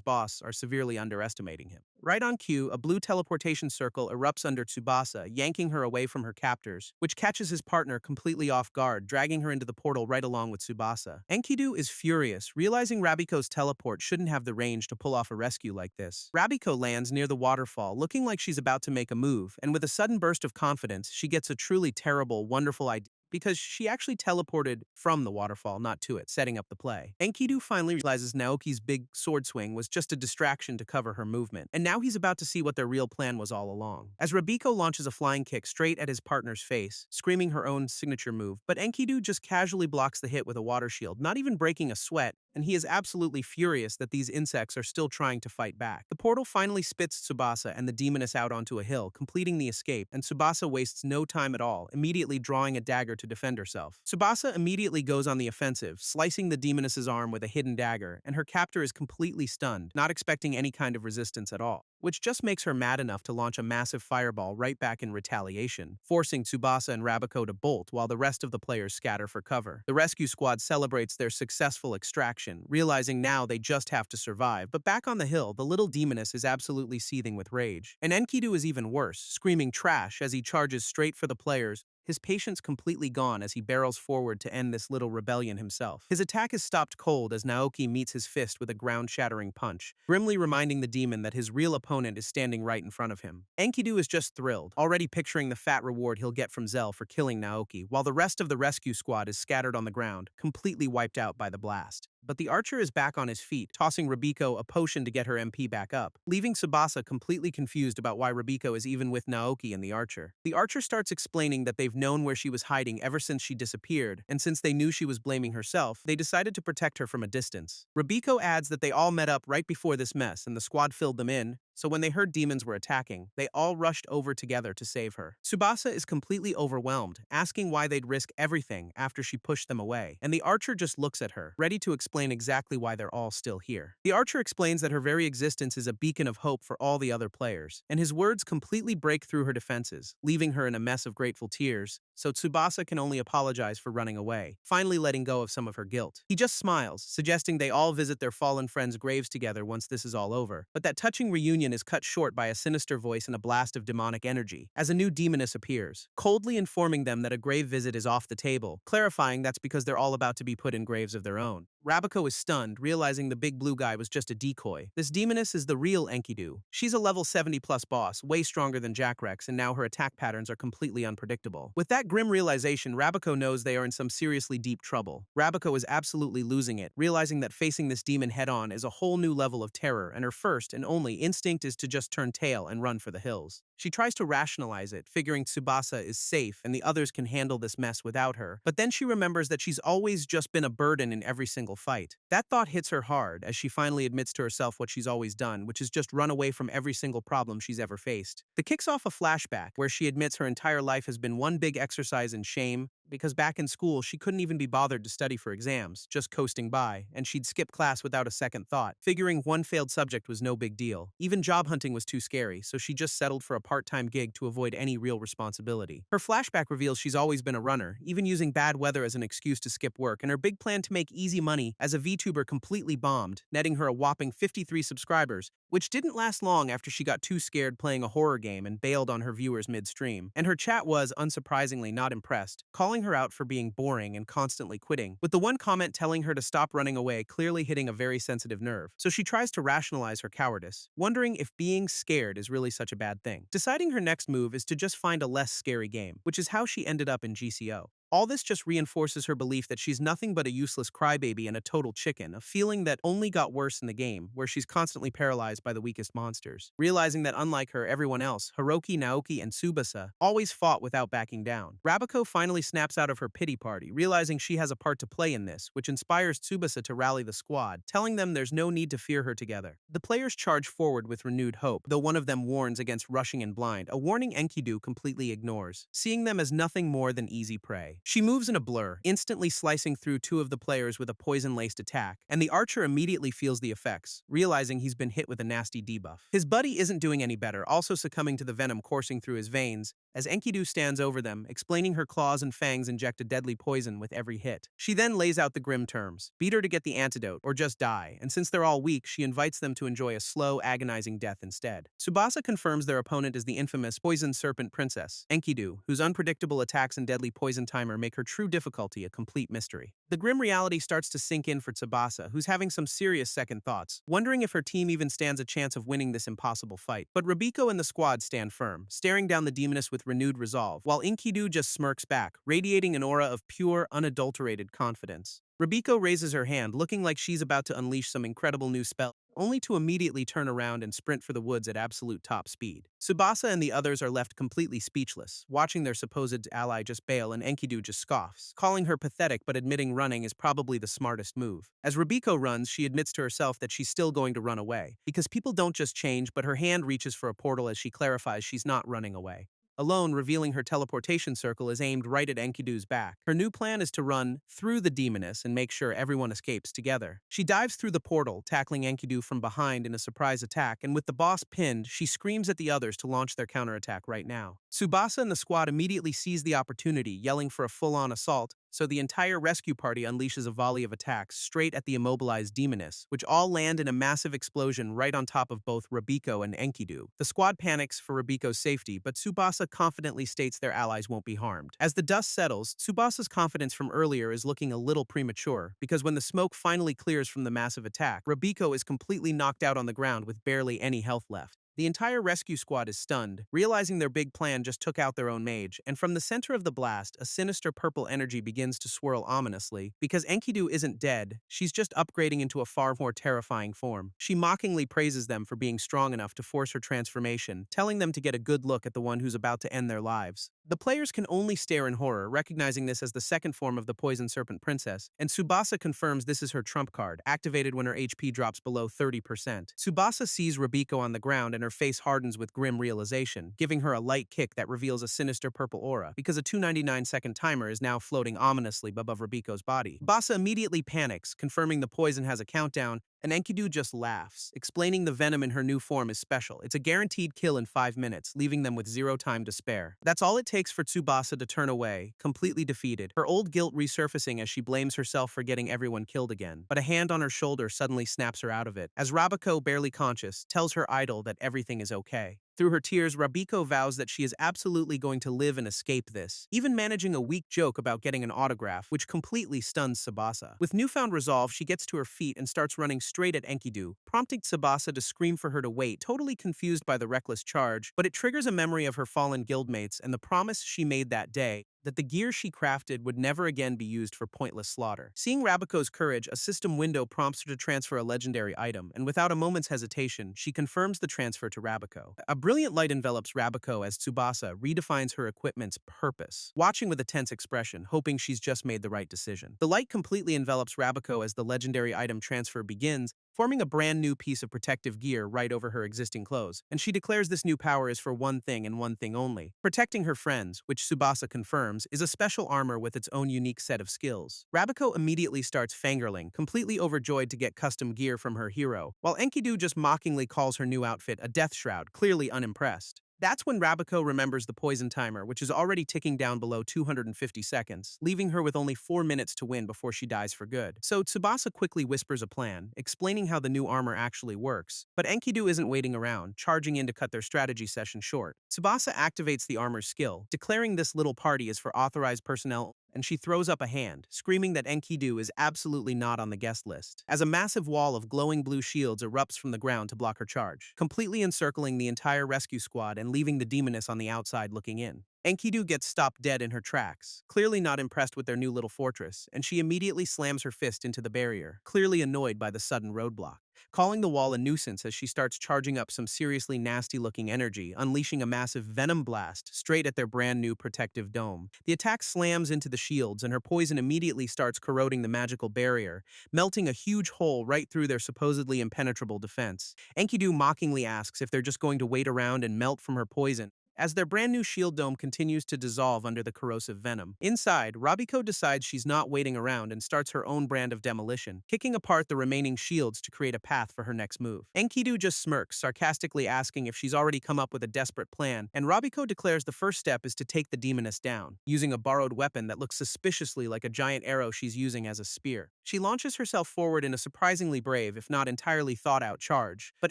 Speaker 1: boss are severely underestimating him. Right on cue, a blue teleportation circle erupts under Tubasa, yanking her away from her captors, which catches his partner completely off guard, dragging her into the portal right along with Tubasa. Enkidu is furious, realizing Rabiko's teleport shouldn't have the range to pull off a rescue like this. Rabiko lands near the waterfall, looking like she's about to make a move, and with a sudden burst of confidence, she gets a truly terrible, wonderful idea, because she actually teleported from the waterfall, not to it, setting up the play. Enkidu finally realizes Naoki's big sword swing was just a distraction to cover her movement, and now he's about to see what their real plan was all along. As Rabiko launches a flying kick straight at his partner's face, screaming her own signature move, but Enkidu just casually blocks the hit with a water shield, not even breaking a sweat, and he is absolutely furious that these insects are still trying to fight back. The portal finally spits Tsubasa and the demoness out onto a hill, completing the escape, and Tsubasa wastes no time at all, immediately drawing a dagger to defend herself. Tsubasa immediately goes on the offensive, slicing the demoness's arm with a hidden dagger, and her captor is completely stunned, not expecting any kind of resistance at all, which just makes her mad enough to launch a massive fireball right back in retaliation, forcing Tubasa and Rabiko to bolt while the rest of the players scatter for cover. The rescue squad celebrates their successful extraction, realizing now they just have to survive, but back on the hill, the little demoness is absolutely seething with rage. And Enkidu is even worse, screaming trash as he charges straight for the players, his patience completely gone as he barrels forward to end this little rebellion himself. His attack is stopped cold as Naoki meets his fist with a ground-shattering punch, grimly reminding the demon that his real opponent is standing right in front of him. Enkidu is just thrilled, already picturing the fat reward he'll get from Zell for killing Naoki, while the rest of the rescue squad is scattered on the ground, completely wiped out by the blast. But the archer is back on his feet, tossing Rabiko a potion to get her MP back up, leaving Tsubasa completely confused about why Rabiko is even with Naoki and the archer. The archer starts explaining that they've known where she was hiding ever since she disappeared, and since they knew she was blaming herself, they decided to protect her from a distance. Rabiko adds that they all met up right before this mess and the squad filled them in, so when they heard demons were attacking, they all rushed over together to save her. Tsubasa is completely overwhelmed, asking why they'd risk everything after she pushed them away, and the archer just looks at her, ready to explain exactly why they're all still here. The archer explains that her very existence is a beacon of hope for all the other players, and his words completely break through her defenses, leaving her in a mess of grateful tears, so Tsubasa can only apologize for running away, finally letting go of some of her guilt. He just smiles, suggesting they all visit their fallen friends' graves together once this is all over. But that touching reunion is cut short by a sinister voice and a blast of demonic energy, as a new demoness appears, coldly informing them that a grave visit is off the table, clarifying that's because they're all about to be put in graves of their own. Rabiko is stunned, realizing the big blue guy was just a decoy. This demoness is the real Enkidu. She's a level 70+ boss, way stronger than Jack Rex, and now her attack patterns are completely unpredictable. With that grim realization, Rabiko knows they are in some seriously deep trouble. Rabiko is absolutely losing it, realizing that facing this demon head-on is a whole new level of terror, and her first and only instinct is to just turn tail and run for the hills. She tries to rationalize it, figuring Tsubasa is safe and the others can handle this mess without her, but then she remembers that she's always just been a burden in every single fight. That thought hits her hard as she finally admits to herself what she's always done, which is just run away from every single problem she's ever faced. The kicks off a flashback where she admits her entire life has been one big exercise in shame, because back in school she couldn't even be bothered to study for exams, just coasting by, and she'd skip class without a second thought, figuring one failed subject was no big deal. Even job hunting was too scary, so she just settled for a part-time gig to avoid any real responsibility. Her flashback reveals she's always been a runner, even using bad weather as an excuse to skip work, and her big plan to make easy money as a VTuber completely bombed, netting her a whopping 53 subscribers, which didn't last long after she got too scared playing a horror game and bailed on her viewers midstream. And her chat was, unsurprisingly, not impressed, calling her out for being boring and constantly quitting, with the one comment telling her to stop running away clearly hitting a very sensitive nerve. So she tries to rationalize her cowardice, wondering if being scared is really such a bad thing. Deciding her next move is to just find a less scary game, which is how she ended up in GCO. All this just reinforces her belief that she's nothing but a useless crybaby and a total chicken, a feeling that only got worse in the game, where she's constantly paralyzed by the weakest monsters. Realizing that unlike her, everyone else, Heroki, Naoki, and Tubasa, always fought without backing down. Rabiko finally snaps out of her pity party, realizing she has a part to play in this, which inspires Tubasa to rally the squad, telling them there's no need to fear her together. The players charge forward with renewed hope, though one of them warns against rushing in blind, a warning Enkidu completely ignores, seeing them as nothing more than easy prey. She moves in a blur, instantly slicing through two of the players with a poison-laced attack, and the archer immediately feels the effects, realizing he's been hit with a nasty debuff. His buddy isn't doing any better, also succumbing to the venom coursing through his veins, as Enkidu stands over them, explaining her claws and fangs inject a deadly poison with every hit. She then lays out the grim terms: beat her to get the antidote, or just die, and since they're all weak, she invites them to enjoy a slow, agonizing death instead. Tsubasa confirms their opponent is the infamous Poison Serpent Princess, Enkidu, whose unpredictable attacks and deadly poison timer make her true difficulty a complete mystery. The grim reality starts to sink in for Tubasa, who's having some serious second thoughts, wondering if her team even stands a chance of winning this impossible fight. But Rabiko and the squad stand firm, staring down the demoness with renewed resolve, while Enkidu just smirks back, radiating an aura of pure, unadulterated confidence. Rabiko raises her hand, looking like she's about to unleash some incredible new spell, only to immediately turn around and sprint for the woods at absolute top speed. Tsubasa and the others are left completely speechless, watching their supposed ally just bail, and Enkidu just scoffs, calling her pathetic but admitting running is probably the smartest move. As Rabiko runs, she admits to herself that she's still going to run away, because people don't just change, but her hand reaches for a portal as she clarifies she's not running away. Alone, revealing her teleportation circle is aimed right at Enkidu's back. Her new plan is to run through the demoness and make sure everyone escapes together. She dives through the portal, tackling Enkidu from behind in a surprise attack, and with the boss pinned, she screams at the others to launch their counterattack right now. Tsubasa and the squad immediately seize the opportunity, yelling for a full-on assault, so the entire rescue party unleashes a volley of attacks straight at the immobilized demoness, which all land in a massive explosion right on top of both Rabiko and Enkidu. The squad panics for Rabiko's safety, but Tsubasa confidently states their allies won't be harmed. As the dust settles, Tsubasa's confidence from earlier is looking a little premature, because when the smoke finally clears from the massive attack, Rabiko is completely knocked out on the ground with barely any health left. The entire rescue squad is stunned, realizing their big plan just took out their own mage, and from the center of the blast, a sinister purple energy begins to swirl ominously. Because Enkidu isn't dead, she's just upgrading into a far more terrifying form. She mockingly praises them for being strong enough to force her transformation, telling them to get a good look at the one who's about to end their lives. The players can only stare in horror, recognizing this as the second form of the Poison Serpent Princess, and Tubasa confirms this is her trump card, activated when her HP drops below 30%. Tubasa sees Rabiko on the ground and her face hardens with grim realization, giving her a light kick that reveals a sinister purple aura, because a 299-second timer is now floating ominously above Rabiko's body. Tubasa immediately panics, confirming the poison has a countdown, And Enkidu just laughs, explaining the venom in her new form is special. It's a guaranteed kill in 5 minutes, leaving them with zero time to spare. That's all it takes for Tsubasa to turn away, completely defeated, her old guilt resurfacing as she blames herself for getting everyone killed again. But a hand on her shoulder suddenly snaps her out of it, as Rabiko, barely conscious, tells her idol that everything is okay. Through her tears, Rabiko vows that she is absolutely going to live and escape this, even managing a weak joke about getting an autograph, which completely stuns Tsubasa. With newfound resolve, she gets to her feet and starts running straight at Enkidu, prompting Tsubasa to scream for her to wait, totally confused by the reckless charge, but it triggers a memory of her fallen guildmates and the promise she made that day that the gear she crafted would never again be used for pointless slaughter. Seeing Rabiko's courage, a system window prompts her to transfer a legendary item, and without a moment's hesitation, she confirms the transfer to Rabiko. A brilliant light envelops Rabiko as Tsubasa redefines her equipment's purpose, watching with a tense expression, hoping she's just made the right decision. The light completely envelops Rabiko as the legendary item transfer begins, forming a brand new piece of protective gear right over her existing clothes, and she declares this new power is for one thing and one thing only: protecting her friends, which Tsubasa confirms is a special armor with its own unique set of skills. Rabiko immediately starts fangirling, completely overjoyed to get custom gear from her hero, while Enkidu just mockingly calls her new outfit a death shroud, clearly unimpressed. That's when Rabiko remembers the poison timer, which is already ticking down below 250 seconds, leaving her with only 4 minutes to win before she dies for good. So Tsubasa quickly whispers a plan, explaining how the new armor actually works. But Enkidu isn't waiting around, charging in to cut their strategy session short. Tsubasa activates the armor's skill, declaring this little party is for authorized personnel, and she throws up a hand, screaming that Enkidu is absolutely not on the guest list, as a massive wall of glowing blue shields erupts from the ground to block her charge, completely encircling the entire rescue squad and leaving the demoness on the outside looking in. Enkidu gets stopped dead in her tracks, clearly not impressed with their new little fortress, and she immediately slams her fist into the barrier, clearly annoyed by the sudden roadblock, calling the wall a nuisance as she starts charging up some seriously nasty-looking energy, unleashing a massive venom blast straight at their brand new protective dome. The attack slams into the shields, and her poison immediately starts corroding the magical barrier, melting a huge hole right through their supposedly impenetrable defense. Enkidu mockingly asks if they're just going to wait around and melt from her poison, as their brand new shield dome continues to dissolve under the corrosive venom. Inside, Rabiko decides she's not waiting around and starts her own brand of demolition, kicking apart the remaining shields to create a path for her next move. Enkidu just smirks, sarcastically asking if she's already come up with a desperate plan, and Rabiko declares the first step is to take the demoness down, using a borrowed weapon that looks suspiciously like a giant arrow she's using as a spear. She launches herself forward in a surprisingly brave, if not entirely thought-out charge, but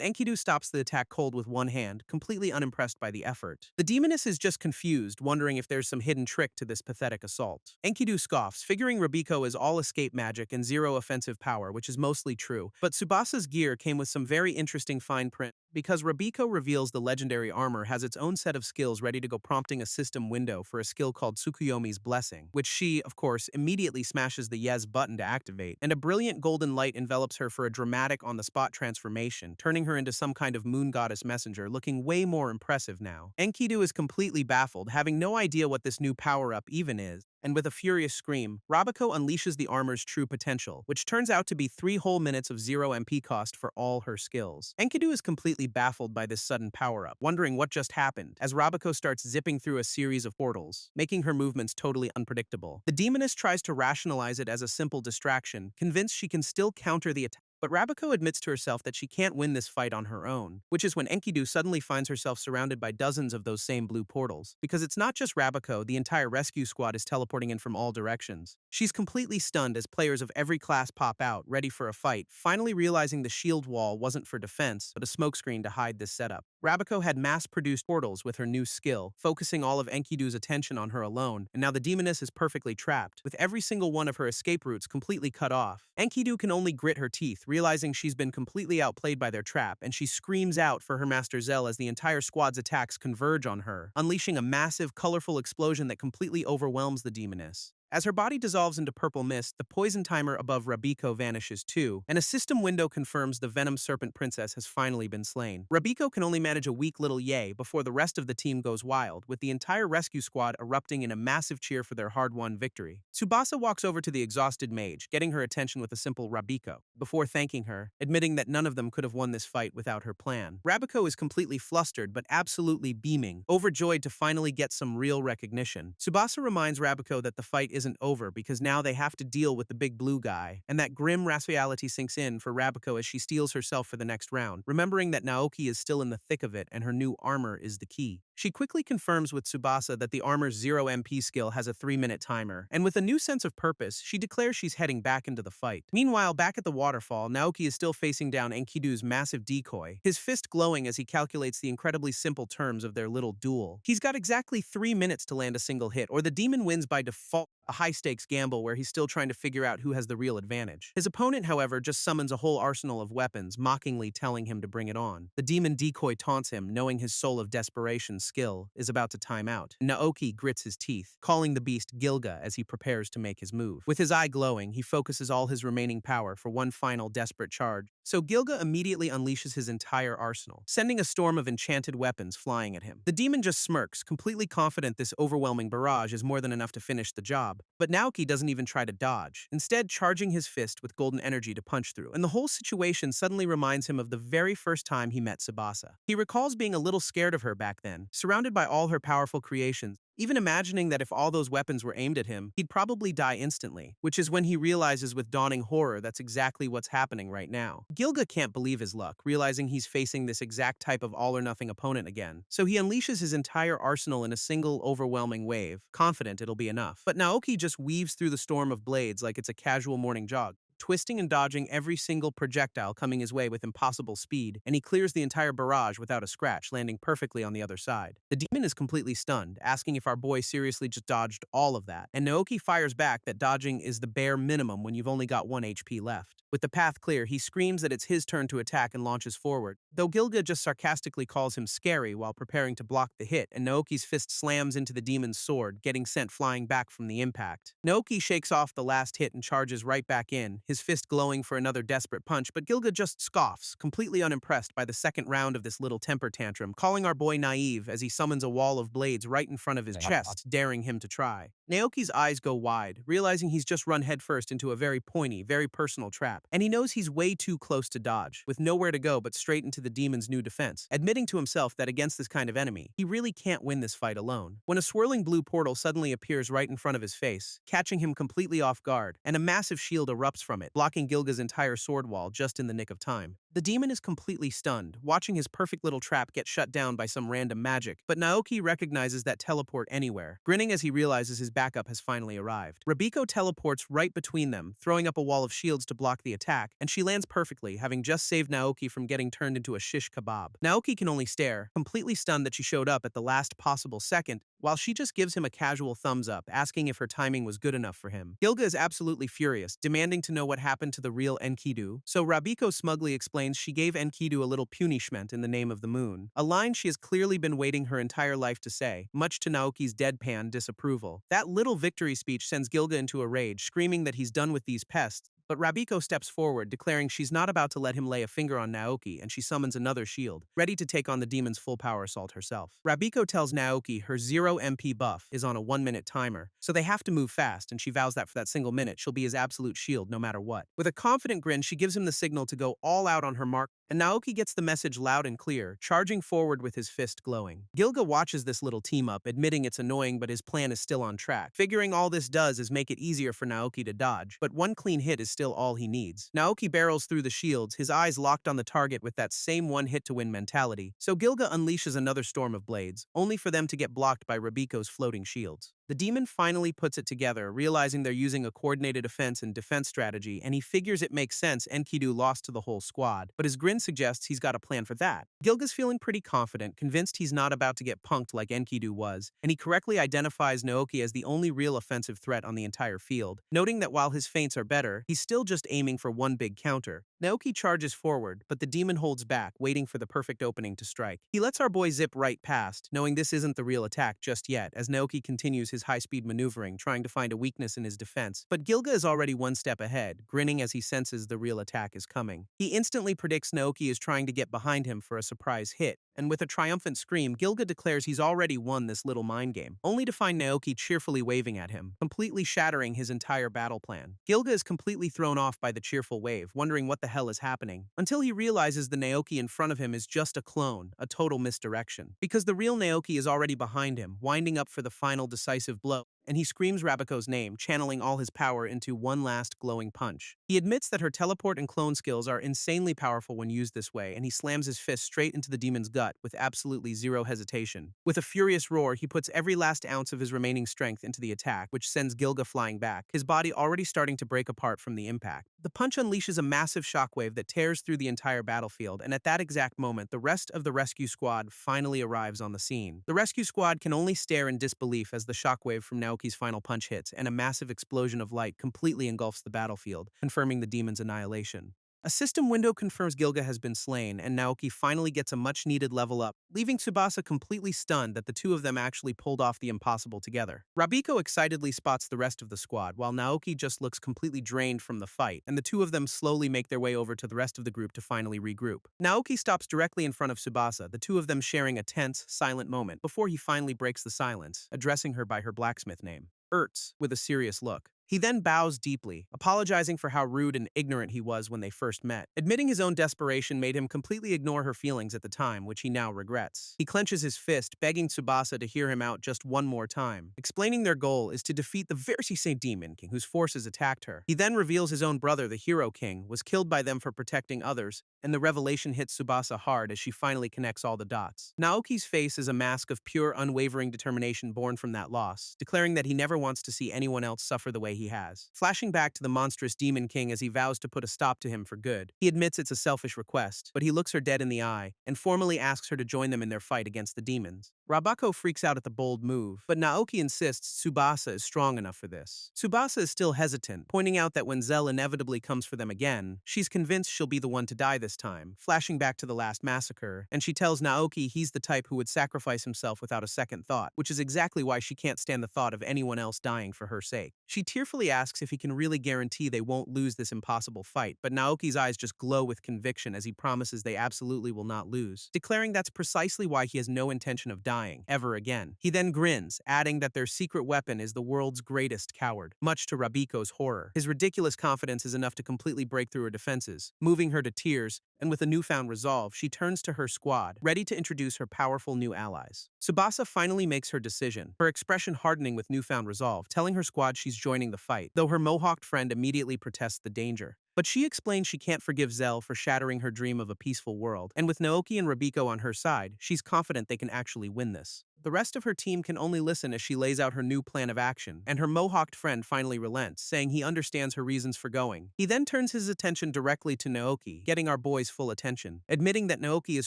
Speaker 1: Enkidu stops the attack cold with one hand, completely unimpressed by the effort. The demoness is just confused, wondering if there's some hidden trick to this pathetic assault. Enkidu scoffs, figuring Rabiko is all escape magic and zero offensive power, which is mostly true, but Tsubasa's gear came with some very interesting fine print, because Rabiko reveals the legendary armor has its own set of skills ready to go, prompting a system window for a skill called Tsukuyomi's Blessing, which she, of course, immediately smashes the yes button to activate, and a brilliant golden light envelops her for a dramatic on-the-spot transformation, turning her into some kind of moon goddess messenger, looking way more impressive now. Enkidu is completely baffled, having no idea what this new power-up even is, and with a furious scream, Rabiko unleashes the armor's true potential, which turns out to be 3 whole minutes of 0 MP cost for all her skills. Enkidu is completely baffled by this sudden power-up, wondering what just happened, as Rabiko starts zipping through a series of portals, making her movements totally unpredictable. The demoness tries to rationalize it as a simple distraction, convinced she can still counter the attack. But Rabiko admits to herself that she can't win this fight on her own, which is when Enkidu suddenly finds herself surrounded by dozens of those same blue portals. Because it's not just Rabiko, the entire rescue squad is teleporting in from all directions. She's completely stunned as players of every class pop out, ready for a fight, finally realizing the shield wall wasn't for defense, but a smokescreen to hide this setup. Rabiko had mass-produced portals with her new skill, focusing all of Enkidu's attention on her alone, and now the demoness is perfectly trapped, with every single one of her escape routes completely cut off. Enkidu can only grit her teeth, realizing she's been completely outplayed by their trap, and she screams out for her Master Zell as the entire squad's attacks converge on her, unleashing a massive, colorful explosion that completely overwhelms the demoness. As her body dissolves into purple mist, the poison timer above Rabiko vanishes too, and a system window confirms the Venom Serpent Princess has finally been slain. Rabiko can only manage a weak little yay before the rest of the team goes wild, with the entire rescue squad erupting in a massive cheer for their hard-won victory. Tsubasa walks over to the exhausted mage, getting her attention with a simple Rabiko, before thanking her, admitting that none of them could have won this fight without her plan. Rabiko is completely flustered but absolutely beaming, overjoyed to finally get some real recognition. Tsubasa reminds Rabiko that the fight isn't isn't over because now they have to deal with the big blue guy, and that grim raciality sinks in for Rabiko as she steels herself for the next round, remembering that Naoki is still in the thick of it and her new armor is the key. She quickly confirms with Tubasa that the armor's 0 MP skill has a 3-minute timer, and with a new sense of purpose, she declares she's heading back into the fight. Meanwhile, back at the waterfall, Naoki is still facing down Enkidu's massive decoy, his fist glowing as he calculates the incredibly simple terms of their little duel. He's got exactly 3 minutes to land a single hit, or the demon wins by default, a high-stakes gamble where he's still trying to figure out who has the real advantage. His opponent, however, just summons a whole arsenal of weapons, mockingly telling him to bring it on. The demon decoy taunts him, knowing his soul of desperation skill is about to time out. Naoki grits his teeth, calling the beast Gilga as he prepares to make his move. With his eye glowing, he focuses all his remaining power for one final desperate charge, so Gilga immediately unleashes his entire arsenal, sending a storm of enchanted weapons flying at him. The demon just smirks, completely confident this overwhelming barrage is more than enough to finish the job. But Naoki doesn't even try to dodge, instead charging his fist with golden energy to punch through, and the whole situation suddenly reminds him of the very first time he met Tsubasa. He recalls being a little scared of her back then, surrounded by all her powerful creations, even imagining that if all those weapons were aimed at him, he'd probably die instantly, which is when he realizes with dawning horror that's exactly what's happening right now. Gilga can't believe his luck, realizing he's facing this exact type of all-or-nothing opponent again, so he unleashes his entire arsenal in a single overwhelming wave, confident it'll be enough. But Naoki just weaves through the storm of blades like it's a casual morning jog, twisting and dodging every single projectile coming his way with impossible speed, and he clears the entire barrage without a scratch, landing perfectly on the other side. The demon is completely stunned, asking if our boy seriously just dodged all of that, and Naoki fires back that dodging is the bare minimum when you've only got 1 HP left. With the path clear, he screams that it's his turn to attack and launches forward, though Gilga just sarcastically calls him scary while preparing to block the hit, and Naoki's fist slams into the demon's sword, getting sent flying back from the impact. Naoki shakes off the last hit and charges right back in, his fist glowing for another desperate punch, but Gilga just scoffs, completely unimpressed by the second round of this little temper tantrum, calling our boy naive as he summons a wall of blades right in front of his chest, daring him to try. Naoki's eyes go wide, realizing he's just run headfirst into a very pointy, very personal trap, and he knows he's way too close to dodge, with nowhere to go but straight into the demon's new defense, admitting to himself that against this kind of enemy, he really can't win this fight alone. When a swirling blue portal suddenly appears right in front of his face, catching him completely off guard, and a massive shield erupts from it, blocking Gilga's entire sword wall just in the nick of time. The demon is completely stunned, watching his perfect little trap get shut down by some random magic, but Naoki recognizes that teleport anywhere, grinning as he realizes his backup has finally arrived. Rabiko teleports right between them, throwing up a wall of shields to block the attack, and she lands perfectly, having just saved Naoki from getting turned into a shish kebab. Naoki can only stare, completely stunned that she showed up at the last possible second, while she just gives him a casual thumbs up, asking if her timing was good enough for him. Gilga is absolutely furious, demanding to know what happened to the real Enkidu, so Rabiko smugly explains she gave Enkidu a little punishment in the name of the moon, a line she has clearly been waiting her entire life to say, much to Naoki's deadpan disapproval. That little victory speech sends Gilga into a rage, screaming that he's done with these pests, but Rabiko steps forward, declaring she's not about to let him lay a finger on Naoki, and she summons another shield, ready to take on the demon's full power assault herself. Rabiko tells Naoki her 0 MP buff is on a 1-minute timer, so they have to move fast, and she vows that for that single minute, she'll be his absolute shield no matter what. With a confident grin, she gives him the signal to go all out on her mark, and Naoki gets the message loud and clear, charging forward with his fist glowing. Gilga watches this little team-up, admitting it's annoying but his plan is still on track, figuring all this does is make it easier for Naoki to dodge, but one clean hit is still all he needs. Naoki barrels through the shields, his eyes locked on the target with that same one-hit-to-win mentality, so Gilga unleashes another storm of blades, only for them to get blocked by Rabiko's floating shields. The demon finally puts it together, realizing they're using a coordinated offense and defense strategy, and he figures it makes sense Enkidu lost to the whole squad, but his grin suggests he's got a plan for that. Gilga's feeling pretty confident, convinced he's not about to get punked like Enkidu was, and he correctly identifies Naoki as the only real offensive threat on the entire field, noting that while his feints are better, he's still just aiming for one big counter. Naoki charges forward, but the demon holds back, waiting for the perfect opening to strike. He lets our boy zip right past, knowing this isn't the real attack just yet, as Naoki continues his high-speed maneuvering, trying to find a weakness in his defense. But Gilga is already one step ahead, grinning as he senses the real attack is coming. He instantly predicts Naoki is trying to get behind him for a surprise hit, and with a triumphant scream, Gilga declares he's already won this little mind game, only to find Naoki cheerfully waving at him, completely shattering his entire battle plan. Gilga is completely thrown off by the cheerful wave, wondering what the hell is happening, until he realizes the Naoki in front of him is just a clone, a total misdirection, because the real Naoki is already behind him, winding up for the final decisive blow. and he screams Rabiko's name, channeling all his power into one last glowing punch. He admits that her teleport and clone skills are insanely powerful when used this way, and he slams his fist straight into the demon's gut with absolutely zero hesitation. With a furious roar, he puts every last ounce of his remaining strength into the attack, which sends Gilga flying back, his body already starting to break apart from the impact. The punch unleashes a massive shockwave that tears through the entire battlefield, and at that exact moment, the rest of the rescue squad finally arrives on the scene. The rescue squad can only stare in disbelief as the shockwave from Naoki's final punch hits, and a massive explosion of light completely engulfs the battlefield, confirming the demon's annihilation. A system window confirms Gilga has been slain, and Naoki finally gets a much-needed level up, leaving Tubasa completely stunned that the two of them actually pulled off the impossible together. Rabiko excitedly spots the rest of the squad, while Naoki just looks completely drained from the fight, and the two of them slowly make their way over to the rest of the group to finally regroup. Naoki stops directly in front of Tsubasa, the two of them sharing a tense, silent moment, before he finally breaks the silence, addressing her by her blacksmith name, Ertz, with a serious look. He then bows deeply, apologizing for how rude and ignorant he was when they first met. Admitting his own desperation made him completely ignore her feelings at the time, which he now regrets. He clenches his fist, begging Tsubasa to hear him out just one more time, explaining their goal is to defeat the Versi Demon King whose forces attacked her. He then reveals his own brother, the Hero King, was killed by them for protecting others, and the revelation hits Tsubasa hard as she finally connects all the dots. Naoki's face is a mask of pure, unwavering determination born from that loss, declaring that he never wants to see anyone else suffer the way he has. Flashing back to the monstrous Demon King as he vows to put a stop to him for good. He admits it's a selfish request, but he looks her dead in the eye and formally asks her to join them in their fight against the demons. Rabako freaks out at the bold move, but Naoki insists Tsubasa is strong enough for this. Tsubasa is still hesitant, pointing out that when Zell inevitably comes for them again, she's convinced she'll be the one to die this time, flashing back to the last massacre, and she tells Naoki he's the type who would sacrifice himself without a second thought, which is exactly why she can't stand the thought of anyone else dying for her sake. She tearfully asks if he can really guarantee they won't lose this impossible fight, but Naoki's eyes just glow with conviction as he promises they absolutely will not lose, declaring that's precisely why he has no intention of dying, ever again. He then grins, adding that their secret weapon is the world's greatest coward, much to Rabiko's horror. His ridiculous confidence is enough to completely break through her defenses, moving her to tears, and with a newfound resolve, she turns to her squad, ready to introduce her powerful new allies. Tsubasa finally makes her decision, her expression hardening with newfound resolve, telling her squad she's joining the fight, though her mohawked friend immediately protests the danger. But she explains she can't forgive Zell for shattering her dream of a peaceful world, and with Naoki and Rabiko on her side, she's confident they can actually win this. The rest of her team can only listen as she lays out her new plan of action, and her mohawked friend finally relents, saying he understands her reasons for going. He then turns his attention directly to Naoki, getting our boy's full attention, admitting that Naoki is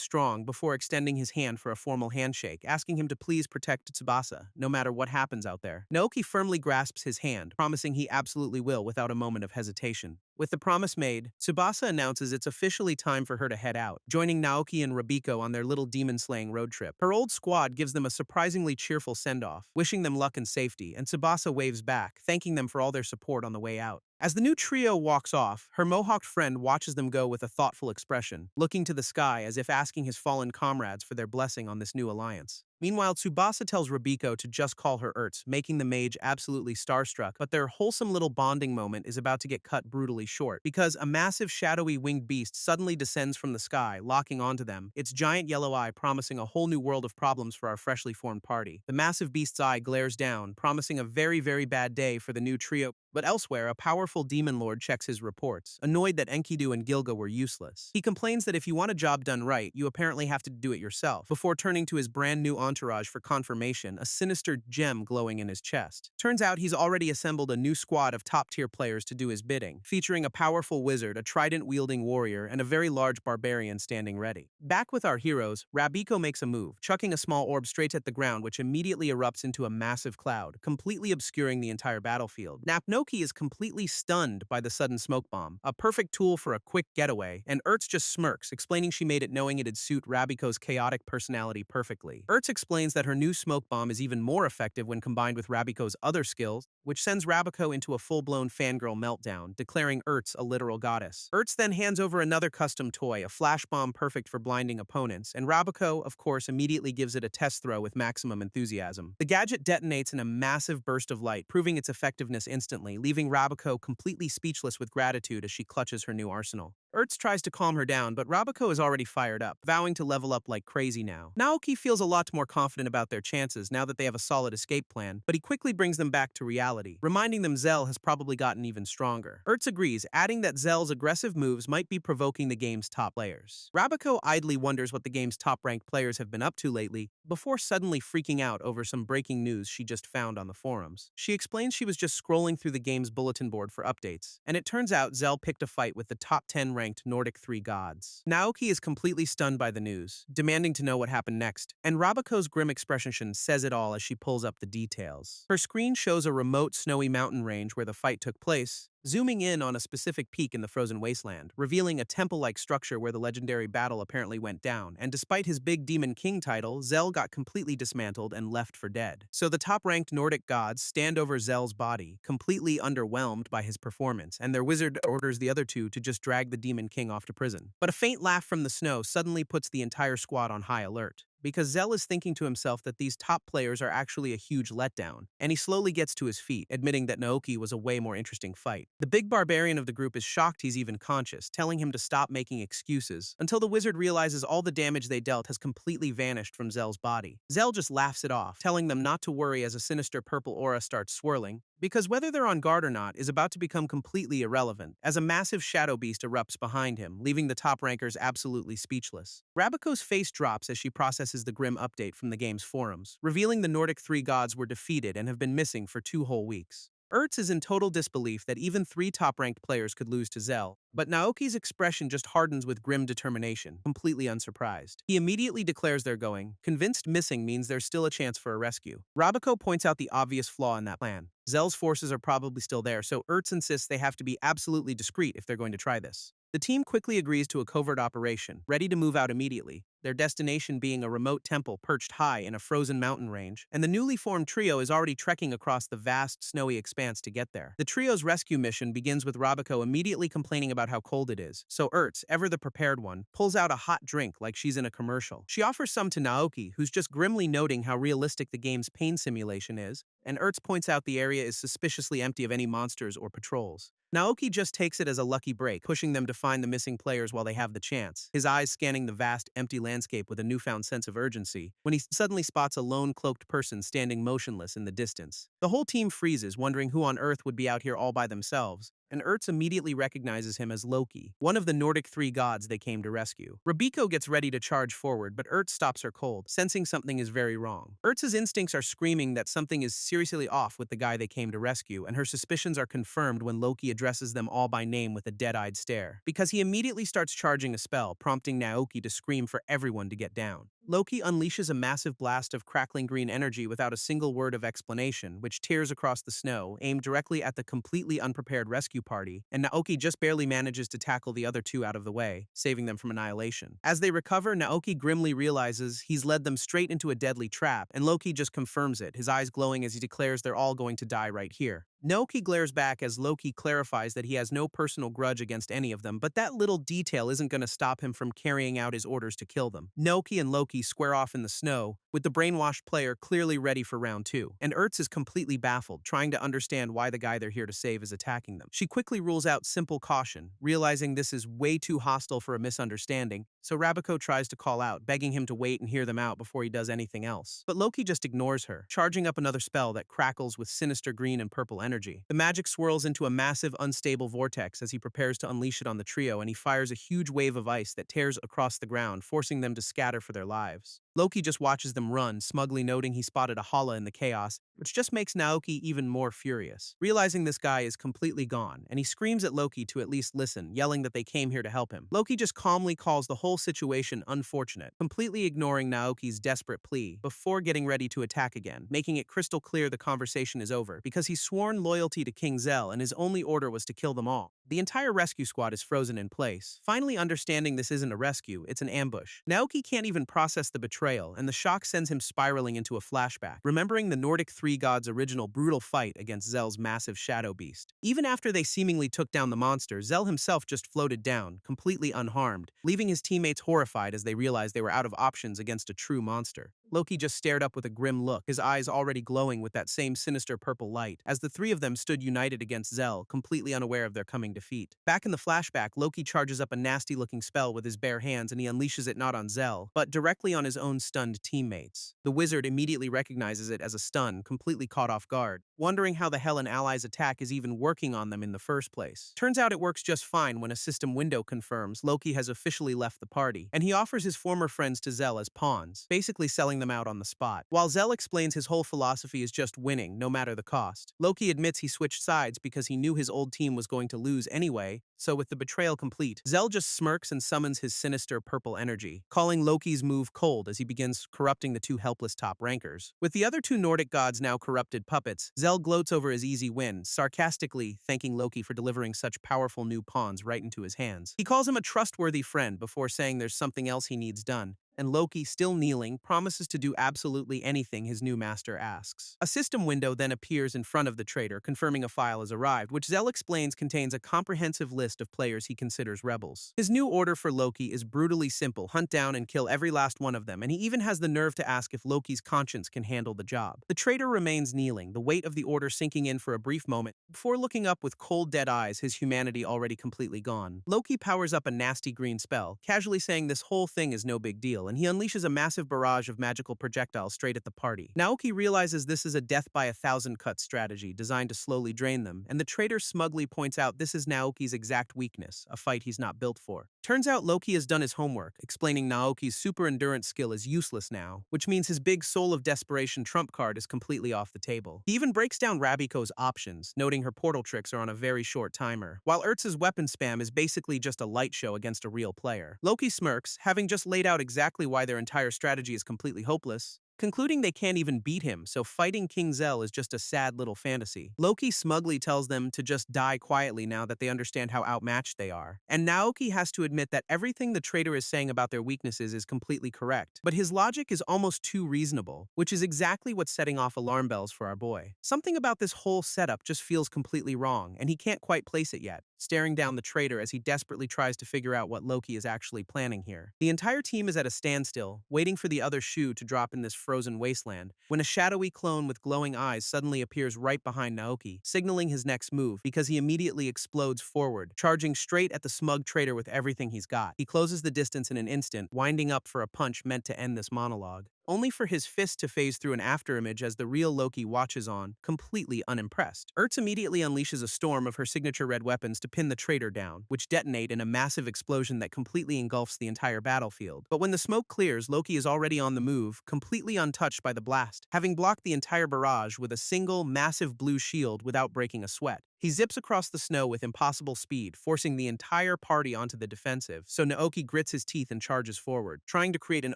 Speaker 1: strong before extending his hand for a formal handshake, asking him to please protect Tsubasa, no matter what happens out there. Naoki firmly grasps his hand, promising he absolutely will without a moment of hesitation. With the promise made, Tubasa announces it's officially time for her to head out, joining Naoki and Rabiko on their little demon-slaying road trip. Her old squad gives them a surprisingly cheerful send-off, wishing them luck and safety, and Tsubasa waves back, thanking them for all their support on the way out. As the new trio walks off, her mohawked friend watches them go with a thoughtful expression, looking to the sky as if asking his fallen comrades for their blessing on this new alliance. Meanwhile, Tsubasa tells Rabiko to just call her Ertz, making the mage absolutely starstruck, but their wholesome little bonding moment is about to get cut brutally short, because a massive shadowy winged beast suddenly descends from the sky, locking onto them, its giant yellow eye promising a whole new world of problems for our freshly formed party. The massive beast's eye glares down, promising a very, very bad day for the new trio. But elsewhere, a powerful demon lord checks his reports, annoyed that Enkidu and Gilga were useless. He complains that if you want a job done right, you apparently have to do it yourself, before turning to his brand new entourage for confirmation, a sinister gem glowing in his chest. Turns out he's already assembled a new squad of top-tier players to do his bidding, featuring a powerful wizard, a trident-wielding warrior, and a very large barbarian standing ready. Back with our heroes, Rabiko makes a move, chucking a small orb straight at the ground, which immediately erupts into a massive cloud, completely obscuring the entire battlefield. Naoki is completely stunned by the sudden smoke bomb, a perfect tool for a quick getaway, and Ertz just smirks, explaining she made it knowing it'd suit Rabiko's chaotic personality perfectly. Ertz explains that her new smoke bomb is even more effective when combined with Rabiko's other skills, which sends Rabiko into a full-blown fangirl meltdown, declaring Ertz a literal goddess. Ertz then hands over another custom toy, a flash bomb perfect for blinding opponents, and Rabiko, of course, immediately gives it a test throw with maximum enthusiasm. The gadget detonates in a massive burst of light, proving its effectiveness instantly, leaving Rabiko completely speechless with gratitude as she clutches her new arsenal. Ertz tries to calm her down, but Rabiko is already fired up, vowing to level up like crazy now. Naoki feels a lot more confident about their chances now that they have a solid escape plan, but he quickly brings them back to reality, reminding them Zell has probably gotten even stronger. Ertz agrees, adding that Zell's aggressive moves might be provoking the game's top players. Rabiko idly wonders what the game's top-ranked players have been up to lately, before suddenly freaking out over some breaking news she just found on the forums. She explains she was just scrolling through the game's bulletin board for updates, and it turns out Zell picked a fight with the top 10 ranked Nordic 3 gods. Naoki is completely stunned by the news, demanding to know what happened next, and Rabiko's grim expression says it all as she pulls up the details. Her screen shows a remote snowy mountain range where the fight took place, zooming in on a specific peak in the frozen wasteland, revealing a temple-like structure where the legendary battle apparently went down, and despite his big Demon King title, Zell got completely dismantled and left for dead. So the top-ranked Nordic gods stand over Zell's body, completely underwhelmed by his performance, and their wizard orders the other two to just drag the Demon King off to prison. But a faint laugh from the snow suddenly puts the entire squad on high alert, because Zell is thinking to himself that these top players are actually a huge letdown, and he slowly gets to his feet, admitting that Naoki was a way more interesting fight. The big barbarian of the group is shocked he's even conscious, telling him to stop making excuses, until the wizard realizes all the damage they dealt has completely vanished from Zell's body. Zell just laughs it off, telling them not to worry as a sinister purple aura starts swirling, because whether they're on guard or not is about to become completely irrelevant, as a massive shadow beast erupts behind him, leaving the top rankers absolutely speechless. Rabiko's face drops as she processes the grim update from the game's forums, revealing the Nordic 3 gods were defeated and have been missing for 2 whole weeks. Ertz is in total disbelief that even 3 top-ranked players could lose to Zell, but Naoki's expression just hardens with grim determination, completely unsurprised. He immediately declares they're going, convinced missing means there's still a chance for a rescue. Rabiko points out the obvious flaw in that plan. Zell's forces are probably still there, so Ertz insists they have to be absolutely discreet if they're going to try this. The team quickly agrees to a covert operation, ready to move out immediately, their destination being a remote temple perched high in a frozen mountain range, and the newly formed trio is already trekking across the vast, snowy expanse to get there. The trio's rescue mission begins with Rabiko immediately complaining about how cold it is, so Ertz, ever the prepared one, pulls out a hot drink like she's in a commercial. She offers some to Naoki, who's just grimly noting how realistic the game's pain simulation is, and Ertz points out the area is suspiciously empty of any monsters or patrols. Naoki just takes it as a lucky break, pushing them to find the missing players while they have the chance, his eyes scanning the vast, empty landscape with a newfound sense of urgency, when he suddenly spots a lone cloaked person standing motionless in the distance. The whole team freezes, wondering who on earth would be out here all by themselves, and Ertz immediately recognizes him as Loki, one of the Nordic 3 gods they came to rescue. Rabiko gets ready to charge forward, but Ertz stops her cold, sensing something is very wrong. Ertz's instincts are screaming that something is seriously off with the guy they came to rescue, and her suspicions are confirmed when Loki addresses them all by name with a dead-eyed stare, because he immediately starts charging a spell, prompting Naoki to scream for everyone to get down. Loki unleashes a massive blast of crackling green energy without a single word of explanation, which tears across the snow, aimed directly at the completely unprepared rescue party, and Naoki just barely manages to tackle the other 2 out of the way, saving them from annihilation. As they recover, Naoki grimly realizes he's led them straight into a deadly trap, and Loki just confirms it, his eyes glowing as he declares they're all going to die right here. Naoki glares back as Loki clarifies that he has no personal grudge against any of them, but that little detail isn't going to stop him from carrying out his orders to kill them. Naoki and Loki square off in the snow, with the brainwashed player clearly ready for round 2, and Ertz is completely baffled, trying to understand why the guy they're here to save is attacking them. She quickly rules out simple caution, realizing this is way too hostile for a misunderstanding, so Rabiko tries to call out, begging him to wait and hear them out before he does anything else. But Loki just ignores her, charging up another spell that crackles with sinister green and purple energy. The magic swirls into a massive, unstable vortex as he prepares to unleash it on the trio, and he fires a huge wave of ice that tears across the ground, forcing them to scatter for their lives. Loki just watches them run, smugly noting he spotted a holla in the chaos, which just makes Naoki even more furious, realizing this guy is completely gone, and he screams at Loki to at least listen, yelling that they came here to help him. Loki just calmly calls the whole situation unfortunate, completely ignoring Naoki's desperate plea, before getting ready to attack again, making it crystal clear the conversation is over, because he's sworn loyalty to King Zell and his only order was to kill them all. The entire rescue squad is frozen in place, finally understanding this isn't a rescue, it's an ambush. Naoki can't even process the betrayal, and the shock sends him spiraling into a flashback, remembering the Nordic 3 three gods' original brutal fight against Zell's massive shadow beast. Even after they seemingly took down the monster, Zell himself just floated down, completely unharmed, leaving his teammates horrified as they realized they were out of options against a true monster. Loki just stared up with a grim look, his eyes already glowing with that same sinister purple light, as the three of them stood united against Zell, completely unaware of their coming defeat. Back in the flashback, Loki charges up a nasty-looking spell with his bare hands and he unleashes it not on Zell, but directly on his own stunned teammates. The wizard immediately recognizes it as a stun, completely caught off guard, wondering how the hell an ally's attack is even working on them in the first place. Turns out it works just fine when a system window confirms Loki has officially left the party, and he offers his former friends to Zell as pawns, basically selling them out on the spot. While Zell explains his whole philosophy is just winning, no matter the cost, Loki admits he switched sides because he knew his old team was going to lose anyway, so with the betrayal complete, Zell just smirks and summons his sinister purple energy, calling Loki's move cold as he begins corrupting the two helpless top rankers. With the other two Nordic gods now corrupted puppets, Zell gloats over his easy win, sarcastically thanking Loki for delivering such powerful new pawns right into his hands. He calls him a trustworthy friend before saying there's something else he needs done, and Loki, still kneeling, promises to do absolutely anything his new master asks. A system window then appears in front of the traitor, confirming a file has arrived, which Zell explains contains a comprehensive list of players he considers rebels. His new order for Loki is brutally simple: hunt down and kill every last one of them, and he even has the nerve to ask if Loki's conscience can handle the job. The traitor remains kneeling, the weight of the order sinking in for a brief moment, before looking up with cold dead eyes, his humanity already completely gone. Loki powers up a nasty green spell, casually saying this whole thing is no big deal, and he unleashes a massive barrage of magical projectiles straight at the party. Naoki realizes this is a death by 1,000 cuts strategy designed to slowly drain them, and the traitor smugly points out this is Naoki's exact weakness, a fight he's not built for. Turns out Loki has done his homework, explaining Naoki's super endurance skill is useless now, which means his big Soul of Desperation trump card is completely off the table. He even breaks down Rabiko's options, noting her portal tricks are on a very short timer, while Ertz's weapon spam is basically just a light show against a real player. Loki smirks, having just laid out exactly why their entire strategy is completely hopeless, concluding they can't even beat him, so fighting King Zell is just a sad little fantasy. Loki smugly tells them to just die quietly now that they understand how outmatched they are. And Naoki has to admit that everything the traitor is saying about their weaknesses is completely correct, but his logic is almost too reasonable, which is exactly what's setting off alarm bells for our boy. Something about this whole setup just feels completely wrong, and he can't quite place it yet, staring down the traitor as he desperately tries to figure out what Loki is actually planning here. The entire team is at a standstill, waiting for the other shoe to drop in this frozen wasteland, when a shadowy clone with glowing eyes suddenly appears right behind Naoki, signaling his next move because he immediately explodes forward, charging straight at the smug traitor with everything he's got. He closes the distance in an instant, winding up for a punch meant to end this monologue, only for his fist to phase through an afterimage as the real Loki watches on, completely unimpressed. Ertz immediately unleashes a storm of her signature red weapons to pin the traitor down, which detonate in a massive explosion that completely engulfs the entire battlefield. But when the smoke clears, Loki is already on the move, completely untouched by the blast, having blocked the entire barrage with a single, massive blue shield without breaking a sweat. He zips across the snow with impossible speed, forcing the entire party onto the defensive, so Naoki grits his teeth and charges forward, trying to create an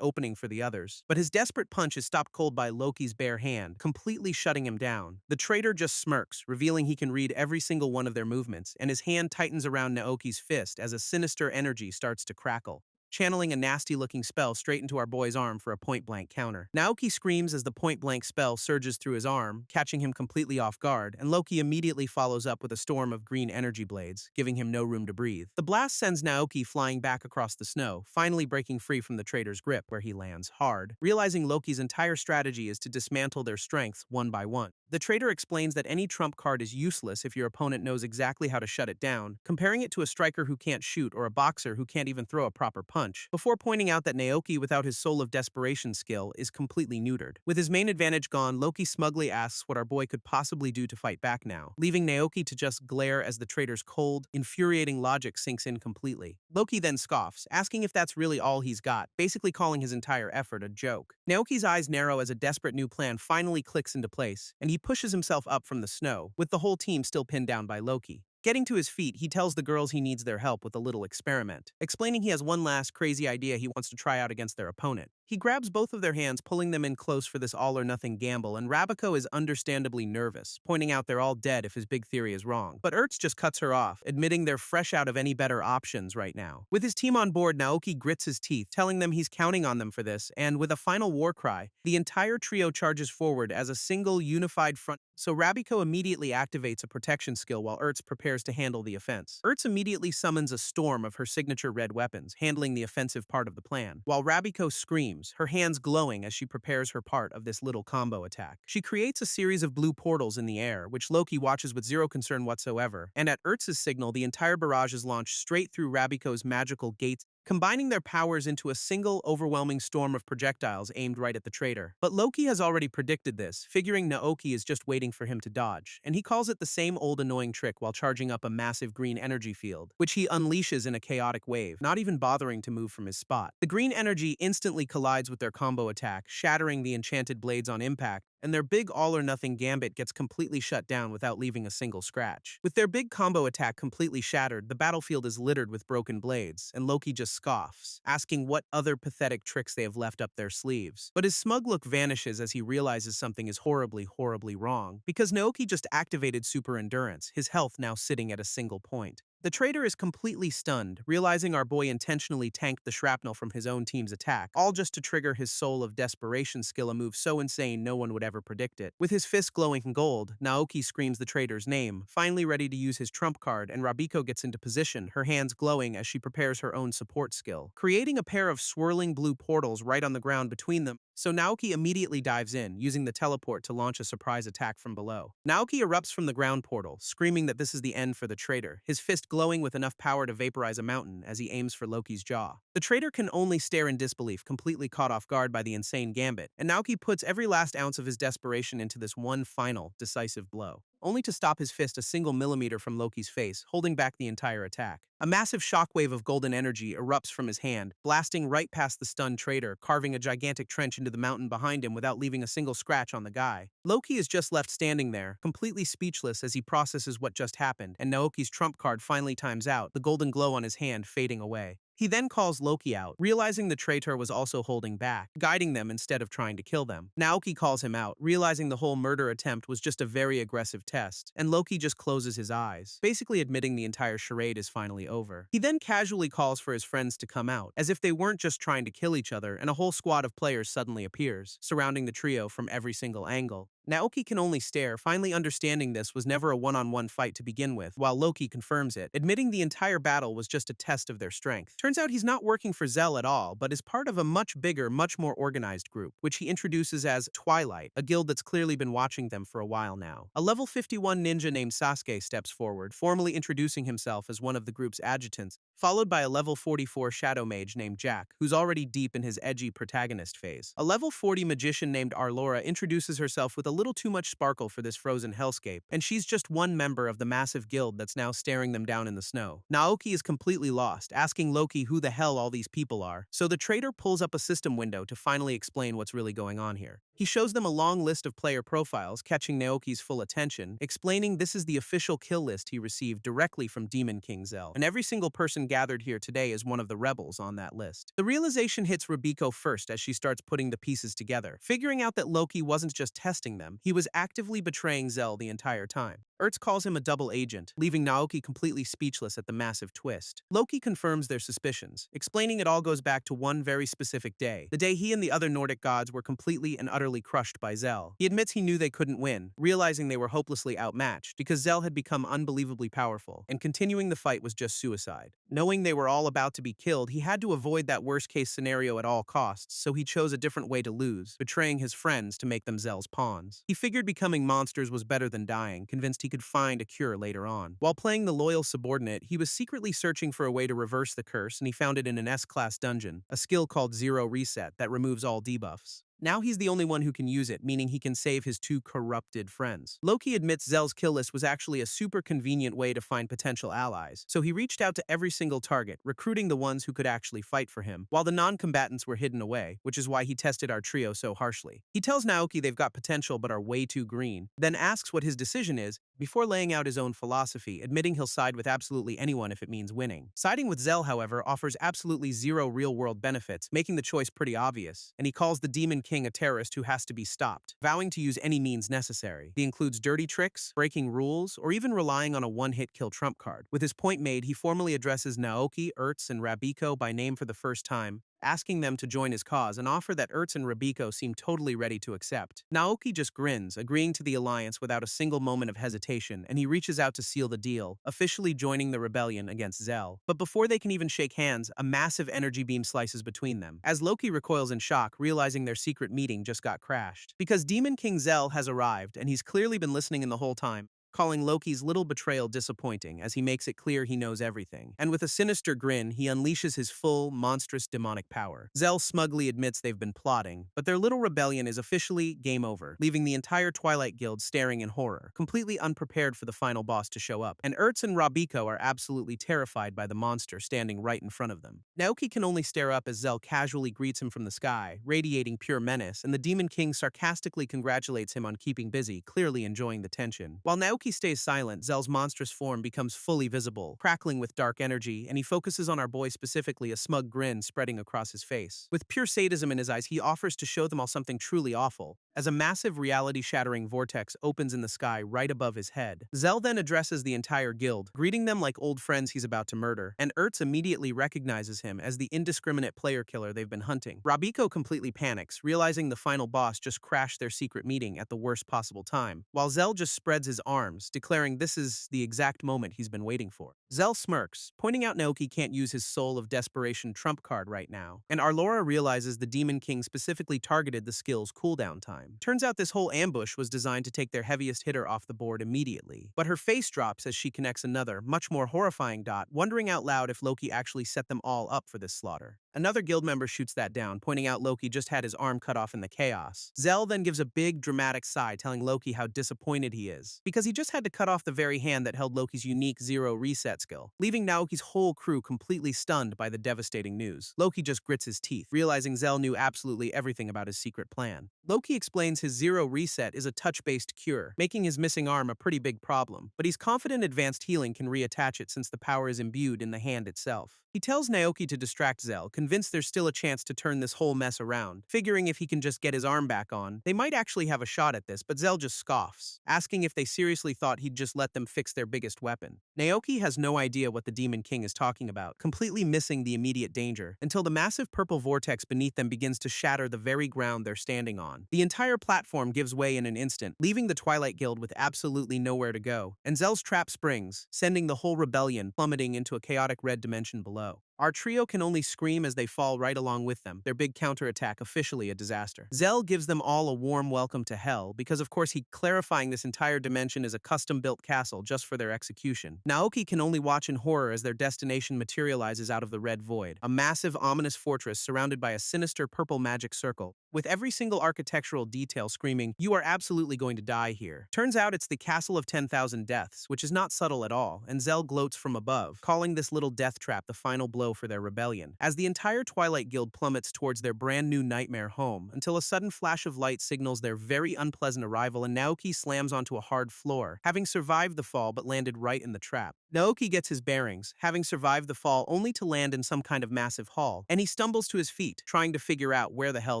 Speaker 1: opening for the others. But his desperate punch is stopped cold by Loki's bare hand, completely shutting him down. The traitor just smirks, revealing he can read every single one of their movements, and his hand tightens around Naoki's fist as a sinister energy starts to crackle, channeling a nasty-looking spell straight into our boy's arm for a point-blank counter. Naoki screams as the point-blank spell surges through his arm, catching him completely off guard, and Loki immediately follows up with a storm of green energy blades, giving him no room to breathe. The blast sends Naoki flying back across the snow, finally breaking free from the traitor's grip, where he lands hard, realizing Loki's entire strategy is to dismantle their strengths one by one. The traitor explains that any trump card is useless if your opponent knows exactly how to shut it down, comparing it to a striker who can't shoot or a boxer who can't even throw a proper punch, before pointing out that Naoki, without his Soul of Desperation skill, is completely neutered. With his main advantage gone, Loki smugly asks what our boy could possibly do to fight back now, leaving Naoki to just glare as the traitor's cold, infuriating logic sinks in completely. Loki then scoffs, asking if that's really all he's got, basically calling his entire effort a joke. Naoki's eyes narrow as a desperate new plan finally clicks into place, and he pushes himself up from the snow, with the whole team still pinned down by Loki. Getting to his feet, he tells the girls he needs their help with a little experiment, explaining he has one last crazy idea he wants to try out against their opponent. He grabs both of their hands, pulling them in close for this all-or-nothing gamble, and Rabiko is understandably nervous, pointing out they're all dead if his big theory is wrong. But Ertz just cuts her off, admitting they're fresh out of any better options right now. With his team on board, Naoki grits his teeth, telling them he's counting on them for this, and with a final war cry, the entire trio charges forward as a single, unified front. So Rabiko immediately activates a protection skill while Ertz prepares to handle the offense. Ertz immediately summons a storm of her signature red weapons, handling the offensive part of the plan, while Rabiko screams, her hands glowing as she prepares her part of this little combo attack. She creates a series of blue portals in the air, which Loki watches with zero concern whatsoever, and at Ertz's signal, the entire barrage is launched straight through Rabiko's magical gates, combining their powers into a single, overwhelming storm of projectiles aimed right at the traitor. But Loki has already predicted this, figuring Naoki is just waiting for him to dodge, and he calls it the same old annoying trick while charging up a massive green energy field, which he unleashes in a chaotic wave, not even bothering to move from his spot. The green energy instantly collides with their combo attack, shattering the enchanted blades on impact, and their big all-or-nothing gambit gets completely shut down without leaving a single scratch. With their big combo attack completely shattered, the battlefield is littered with broken blades, and Loki just scoffs, asking what other pathetic tricks they have left up their sleeves. But his smug look vanishes as he realizes something is horribly, horribly wrong, because Naoki just activated super endurance, his health now sitting at a single point. The traitor is completely stunned, realizing our boy intentionally tanked the shrapnel from his own team's attack, all just to trigger his Soul of Desperation skill, a move so insane no one would ever predict it. With his fist glowing gold, Naoki screams the traitor's name, finally ready to use his trump card, and Rabiko gets into position, her hands glowing as she prepares her own support skill, creating a pair of swirling blue portals right on the ground between them. So Naoki immediately dives in, using the teleport to launch a surprise attack from below. Naoki erupts from the ground portal, screaming that this is the end for the traitor, his fist glowing with enough power to vaporize a mountain as he aims for Loki's jaw. The traitor can only stare in disbelief, completely caught off guard by the insane gambit, and Naoki puts every last ounce of his desperation into this one final, decisive blow, only to stop his fist a single millimeter from Loki's face, holding back the entire attack. A massive shockwave of golden energy erupts from his hand, blasting right past the stunned traitor, carving a gigantic trench into the mountain behind him without leaving a single scratch on the guy. Loki is just left standing there, completely speechless as he processes what just happened, and Naoki's trump card finally times out, the golden glow on his hand fading away. He then calls Loki out, realizing the traitor was also holding back, guiding them instead of trying to kill them. Naoki calls him out, realizing the whole murder attempt was just a very aggressive test, and Loki just closes his eyes, basically admitting the entire charade is finally over. He then casually calls for his friends to come out, as if they weren't just trying to kill each other, and a whole squad of players suddenly appears, surrounding the trio from every single angle. Naoki can only stare, finally understanding this was never a one-on-one fight to begin with, while Loki confirms it, admitting the entire battle was just a test of their strength. Turns out he's not working for Zell at all, but is part of a much bigger, much more organized group, which he introduces as Twilight, a guild that's clearly been watching them for a while now. A level 51 ninja named Sasuke steps forward, formally introducing himself as one of the group's adjutants, followed by a level 44 shadow mage named Jack, who's already deep in his edgy protagonist phase. A level 40 magician named Arlora introduces herself with a little too much sparkle for this frozen hellscape, and she's just one member of the massive guild that's now staring them down in the snow. Naoki is completely lost, asking Loki who the hell all these people are, so the traitor pulls up a system window to finally explain what's really going on here. He shows them a long list of player profiles, catching Naoki's full attention, explaining this is the official kill list he received directly from Demon King Zell, and every single person gathered here today is one of the rebels on that list. The realization hits Rabiko first as she starts putting the pieces together, figuring out that Loki wasn't just testing them, he was actively betraying Zell the entire time. Ertz calls him a double agent, leaving Naoki completely speechless at the massive twist. Loki confirms their suspicions, explaining it all goes back to one very specific day, the day he and the other Nordic gods were completely and utterly crushed by Zell. He admits he knew they couldn't win, realizing they were hopelessly outmatched because Zell had become unbelievably powerful, and continuing the fight was just suicide. Knowing they were all about to be killed, he had to avoid that worst-case scenario at all costs, so he chose a different way to lose, betraying his friends to make them Zell's pawns. He figured becoming monsters was better than dying, convinced he could find a cure later on. While playing the loyal subordinate, he was secretly searching for a way to reverse the curse, and he found it in an S-class dungeon, a skill called Zero Reset that removes all debuffs. Now he's the only one who can use it, meaning he can save his two corrupted friends. Loki admits Zell's kill list was actually a super convenient way to find potential allies, so he reached out to every single target, recruiting the ones who could actually fight for him, while the non-combatants were hidden away, which is why he tested our trio so harshly. He tells Naoki they've got potential but are way too green, then asks what his decision is, before laying out his own philosophy, admitting he'll side with absolutely anyone if it means winning. Siding with Zell, however, offers absolutely zero real-world benefits, making the choice pretty obvious, and he calls the Demon King a terrorist who has to be stopped, vowing to use any means necessary. He includes dirty tricks, breaking rules, or even relying on a one-hit kill trump card. With his point made, he formally addresses Naoki, Ertz, and Rabiko by name for the first time, asking them to join his cause, an offer that Ertz and Rabiko seem totally ready to accept. Naoki just grins, agreeing to the alliance without a single moment of hesitation, and he reaches out to seal the deal, officially joining the rebellion against Zell. But before they can even shake hands, a massive energy beam slices between them, as Loki recoils in shock, realizing their secret meeting just got crashed. Because Demon King Zell has arrived, and he's clearly been listening in the whole time, calling Loki's little betrayal disappointing as he makes it clear he knows everything. And with a sinister grin, he unleashes his full, monstrous demonic power. Zell smugly admits they've been plotting, but their little rebellion is officially game over, leaving the entire Twilight Guild staring in horror, completely unprepared for the final boss to show up. And Ertz and Rabiko are absolutely terrified by the monster standing right in front of them. Naoki can only stare up as Zell casually greets him from the sky, radiating pure menace, and the Demon King sarcastically congratulates him on keeping busy, clearly enjoying the tension. While Naoki stays silent, Zell's monstrous form becomes fully visible, crackling with dark energy, and he focuses on our boy specifically, a smug grin spreading across his face. With pure sadism in his eyes, he offers to show them all something truly awful, as a massive reality-shattering vortex opens in the sky right above his head. Zell then addresses the entire guild, greeting them like old friends he's about to murder, and Ertz immediately recognizes him as the indiscriminate player killer they've been hunting. Rabiko completely panics, realizing the final boss just crashed their secret meeting at the worst possible time, while Zell just spreads his arms, declaring this is the exact moment he's been waiting for. Zell smirks, pointing out Naoki can't use his Soul of Desperation trump card right now, and Arlora realizes the Demon King specifically targeted the skill's cooldown time. Turns out this whole ambush was designed to take their heaviest hitter off the board immediately, but her face drops as she connects another, much more horrifying dot, wondering out loud if Loki actually set them all up for this slaughter. Another guild member shoots that down, pointing out Loki just had his arm cut off in the chaos. Zell then gives a big, dramatic sigh, telling Loki how disappointed he is, because he just had to cut off the very hand that held Loki's unique zero reset skill, leaving Naoki's whole crew completely stunned by the devastating news. Loki just grits his teeth, realizing Zell knew absolutely everything about his secret plan. Loki explains his zero reset is a touch-based cure, making his missing arm a pretty big problem, but he's confident advanced healing can reattach it since the power is imbued in the hand itself. He tells Naoki to distract Zell, convinced there's still a chance to turn this whole mess around, figuring if he can just get his arm back on, they might actually have a shot at this, but Zell just scoffs, asking if they seriously thought he'd just let them fix their biggest weapon. Naoki has no idea what the Demon King is talking about, completely missing the immediate danger, until the massive purple vortex beneath them begins to shatter the very ground they're standing on. The entire platform gives way in an instant, leaving the Twilight Guild with absolutely nowhere to go, and Zell's trap springs, sending the whole rebellion plummeting into a chaotic red dimension below. Our trio can only scream as they fall right along with them, their big counterattack officially a disaster. Zell gives them all a warm welcome to hell, because of course he clarifying this entire dimension is a custom-built castle just for their execution. Naoki can only watch in horror as their destination materializes out of the red void, a massive, ominous fortress surrounded by a sinister purple magic circle, with every single architectural detail screaming, "You are absolutely going to die here." Turns out it's the Castle of 10,000 Deaths, which is not subtle at all, and Zell gloats from above, calling this little death trap the final blow for their rebellion, as the entire Twilight Guild plummets towards their brand new nightmare home, until a sudden flash of light signals their very unpleasant arrival and Naoki slams onto a hard floor, having survived the fall but landed right in the trap. Naoki gets his bearings, having survived the fall only to land in some kind of massive hall, and he stumbles to his feet, trying to figure out where the hell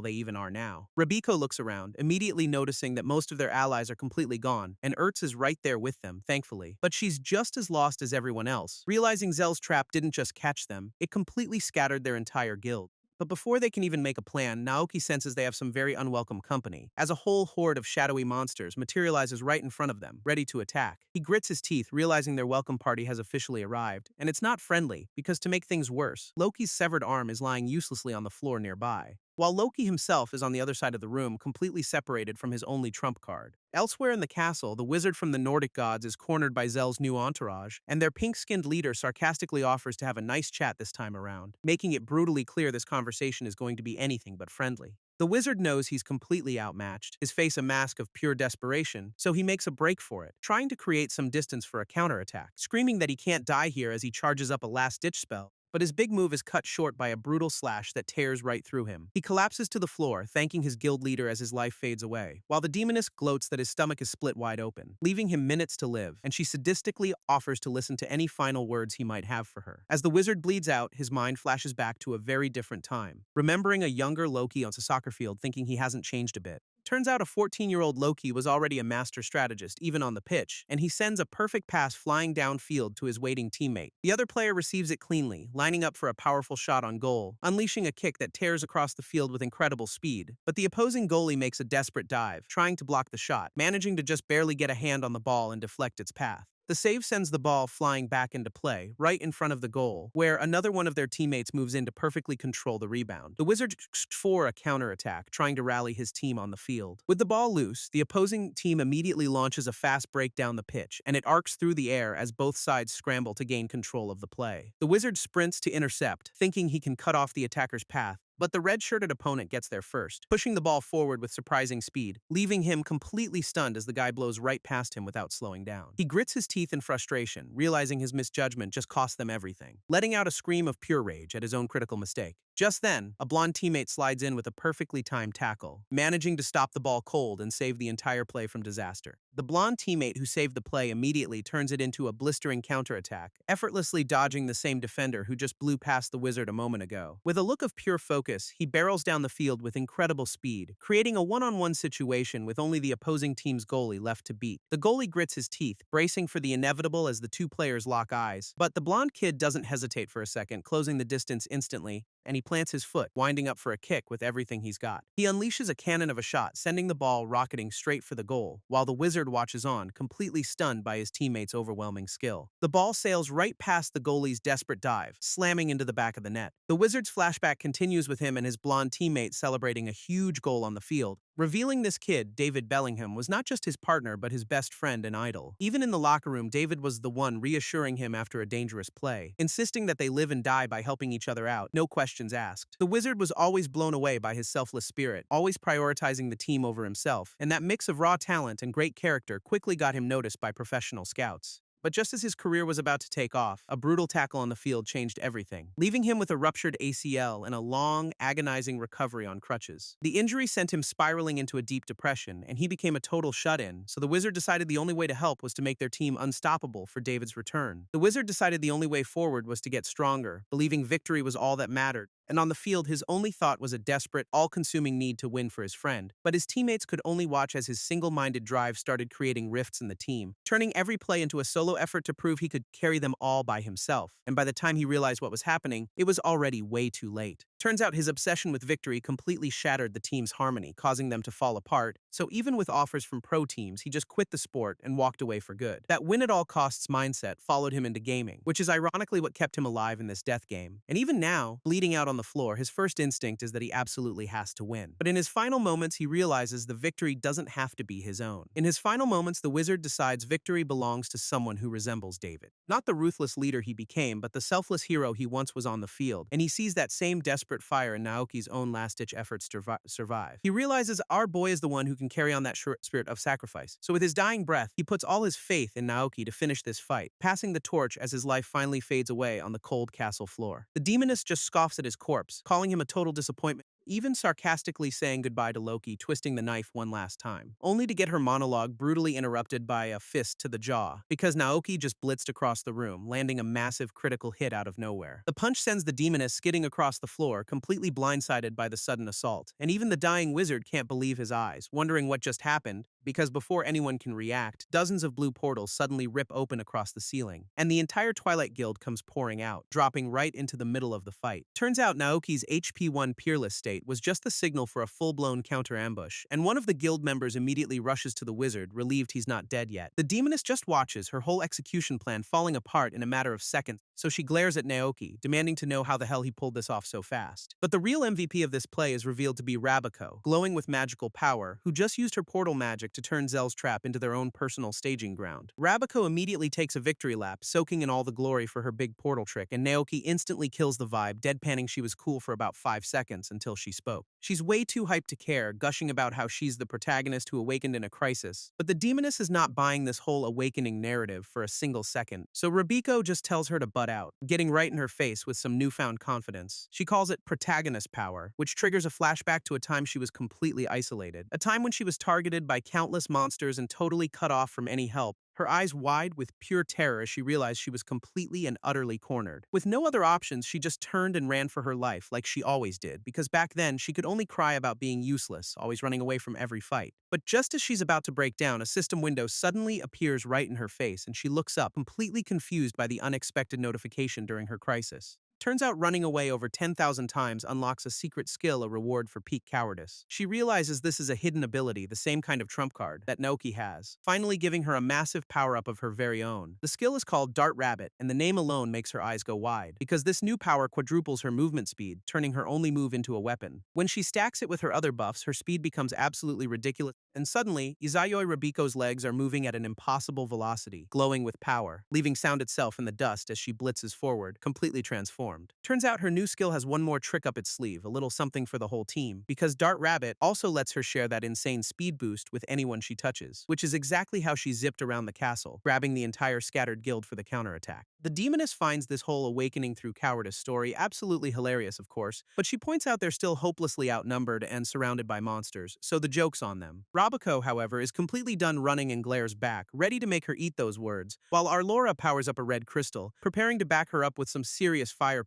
Speaker 1: they even are now. Rabiko looks around, immediately noticing that most of their allies are completely gone, and Ertz is right there with them, thankfully. But she's just as lost as everyone else, realizing Zell's trap didn't just catch them, it completely scattered their entire guild. But before they can even make a plan, Naoki senses they have some very unwelcome company, as a whole horde of shadowy monsters materializes right in front of them, ready to attack. He grits his teeth, realizing their welcome party has officially arrived, and it's not friendly, because to make things worse, Loki's severed arm is lying uselessly on the floor nearby. while Loki himself is on the other side of the room, completely separated from his only trump card. Elsewhere in the castle, the wizard from the Nordic gods is cornered by Zell's new entourage, and their pink-skinned leader sarcastically offers to have a nice chat this time around, making it brutally clear this conversation is going to be anything but friendly. The wizard knows he's completely outmatched, his face a mask of pure desperation, so he makes a break for it, trying to create some distance for a counterattack, screaming that he can't die here as he charges up a last-ditch spell. But his big move is cut short by a brutal slash that tears right through him. He collapses to the floor, thanking his guild leader as his life fades away, while the demoness gloats that his stomach is split wide open, leaving him minutes to live, and she sadistically offers to listen to any final words he might have for her. As the wizard bleeds out, his mind flashes back to a very different time, remembering a younger Loki on a soccer field thinking he hasn't changed a bit. Turns out a 14-year-old Loki was already a master strategist, even on the pitch, and he sends a perfect pass flying downfield to his waiting teammate. The other player receives it cleanly, lining up for a powerful shot on goal, unleashing a kick that tears across the field with incredible speed. But the opposing goalie makes a desperate dive, trying to block the shot, managing to just barely get a hand on the ball and deflect its path. The save sends the ball flying back into play, right in front of the goal, where another one of their teammates moves in to perfectly control the rebound. The Wizards for a counterattack, trying to rally his team on the field. With the ball loose, the opposing team immediately launches a fast break down the pitch, and it arcs through the air as both sides scramble to gain control of the play. The Wizard sprints to intercept, thinking he can cut off the attacker's path, but the red-shirted opponent gets there first, pushing the ball forward with surprising speed, leaving him completely stunned as the guy blows right past him without slowing down. He grits his teeth in frustration, realizing his misjudgment just cost them everything, letting out a scream of pure rage at his own critical mistake. Just then, a blonde teammate slides in with a perfectly timed tackle, managing to stop the ball cold and save the entire play from disaster. The blonde teammate who saved the play immediately turns it into a blistering counterattack, effortlessly dodging the same defender who just blew past the wizard a moment ago. With a look of pure focus, he barrels down the field with incredible speed, creating a one-on-one situation with only the opposing team's goalie left to beat. The goalie grits his teeth, bracing for the inevitable as the two players lock eyes, but the blonde kid doesn't hesitate for a second, closing the distance instantly, and he plants his foot, winding up for a kick with everything he's got. He unleashes a cannon of a shot, sending the ball rocketing straight for the goal, while the wizard watches on, completely stunned by his teammates' overwhelming skill. The ball sails right past the goalie's desperate dive, slamming into the back of the net. The wizard's flashback continues with him and his blonde teammate celebrating a huge goal on the field, revealing this kid, David Bellingham, was not just his partner but his best friend and idol. Even in the locker room, David was the one reassuring him after a dangerous play, insisting that they live and die by helping each other out, no questions asked. The wizard was always blown away by his selfless spirit, always prioritizing the team over himself, and that mix of raw talent and great character quickly got him noticed by professional scouts. But just as his career was about to take off, a brutal tackle on the field changed everything, leaving him with a ruptured ACL and a long, agonizing recovery on crutches. The injury sent him spiraling into a deep depression, and he became a total shut-in, so the Wizard decided the only way to help was to make their team unstoppable for David's return. The Wizard decided the only way forward was to get stronger, believing victory was all that mattered. And on the field, his only thought was a desperate, all-consuming need to win for his friend. But his teammates could only watch as his single-minded drive started creating rifts in the team, turning every play into a solo effort to prove he could carry them all by himself. And by the time he realized what was happening, it was already way too late. Turns out his obsession with victory completely shattered the team's harmony, causing them to fall apart, so even with offers from pro teams, he just quit the sport and walked away for good. That win-at-all-costs mindset followed him into gaming, which is ironically what kept him alive in this death game. And even now, bleeding out on the floor, his first instinct is that he absolutely has to win. But in his final moments, he realizes the victory doesn't have to be his own. In his final moments, the wizard decides victory belongs to someone who resembles David. Not the ruthless leader he became, but the selfless hero he once was on the field, and he sees that same desperate fire in Naoki's own last-ditch efforts to survive. He realizes our boy is the one who can carry on that spirit of sacrifice. So with his dying breath, he puts all his faith in Naoki to finish this fight, passing the torch as his life finally fades away on the cold castle floor. The demoness just scoffs at his corpse, calling him a total disappointment, even sarcastically saying goodbye to Loki, twisting the knife one last time, only to get her monologue brutally interrupted by a fist to the jaw, because Naoki just blitzed across the room, landing a massive critical hit out of nowhere. The punch sends the demoness skidding across the floor, completely blindsided by the sudden assault, and even the dying wizard can't believe his eyes, wondering what just happened, because before anyone can react, dozens of blue portals suddenly rip open across the ceiling, and the entire Twilight Guild comes pouring out, dropping right into the middle of the fight. Turns out Naoki's HP-1 Peerless state state was just the signal for a full-blown counter-ambush, and one of the guild members immediately rushes to the wizard, relieved he's not dead yet. The demoness just watches, her whole execution plan falling apart in a matter of seconds, so she glares at Naoki, demanding to know how the hell he pulled this off so fast. But the real MVP of this play is revealed to be Rabiko, glowing with magical power, who just used her portal magic to turn Zell's trap into their own personal staging ground. Rabiko immediately takes a victory lap, soaking in all the glory for her big portal trick, and Naoki instantly kills the vibe, deadpanning she was cool for about 5 seconds until she spoke. She's way too hyped to care, gushing about how she's the protagonist who awakened in a crisis, but the demoness is not buying this whole awakening narrative for a single second, so Rabiko just tells her to butt out, getting right in her face with some newfound confidence. She calls it protagonist power, which triggers a flashback to a time she was completely isolated, a time when she was targeted by countless monsters and totally cut off from any help, her eyes wide with pure terror as she realized she was completely and utterly cornered. With no other options, she just turned and ran for her life like she always did, because back then she could only cry about being useless, always running away from every fight. But just as she's about to break down, a system window suddenly appears right in her face, and she looks up, completely confused by the unexpected notification during her crisis. Turns out running away over 10,000 times unlocks a secret skill, a reward for peak cowardice. She realizes this is a hidden ability, the same kind of trump card that Naoki has, finally giving her a massive power-up of her very own. The skill is called Dart Rabbit, and the name alone makes her eyes go wide, because this new power quadruples her movement speed, turning her only move into a weapon. When she stacks it with her other buffs, her speed becomes absolutely ridiculous, and suddenly, Izayoi Rabiko's legs are moving at an impossible velocity, glowing with power, leaving sound itself in the dust as she blitzes forward, completely transformed. Turns out her new skill has one more trick up its sleeve, a little something for the whole team, because Dart Rabbit also lets her share that insane speed boost with anyone she touches, which is exactly how she zipped around the castle, grabbing the entire scattered guild for the counterattack. The demoness finds this whole awakening through cowardice story absolutely hilarious, of course, but she points out they're still hopelessly outnumbered and surrounded by monsters, so the joke's on them. Rabiko, however, is completely done running and glares back, ready to make her eat those words, while Arlora powers up a red crystal, preparing to back her up with some serious firepower,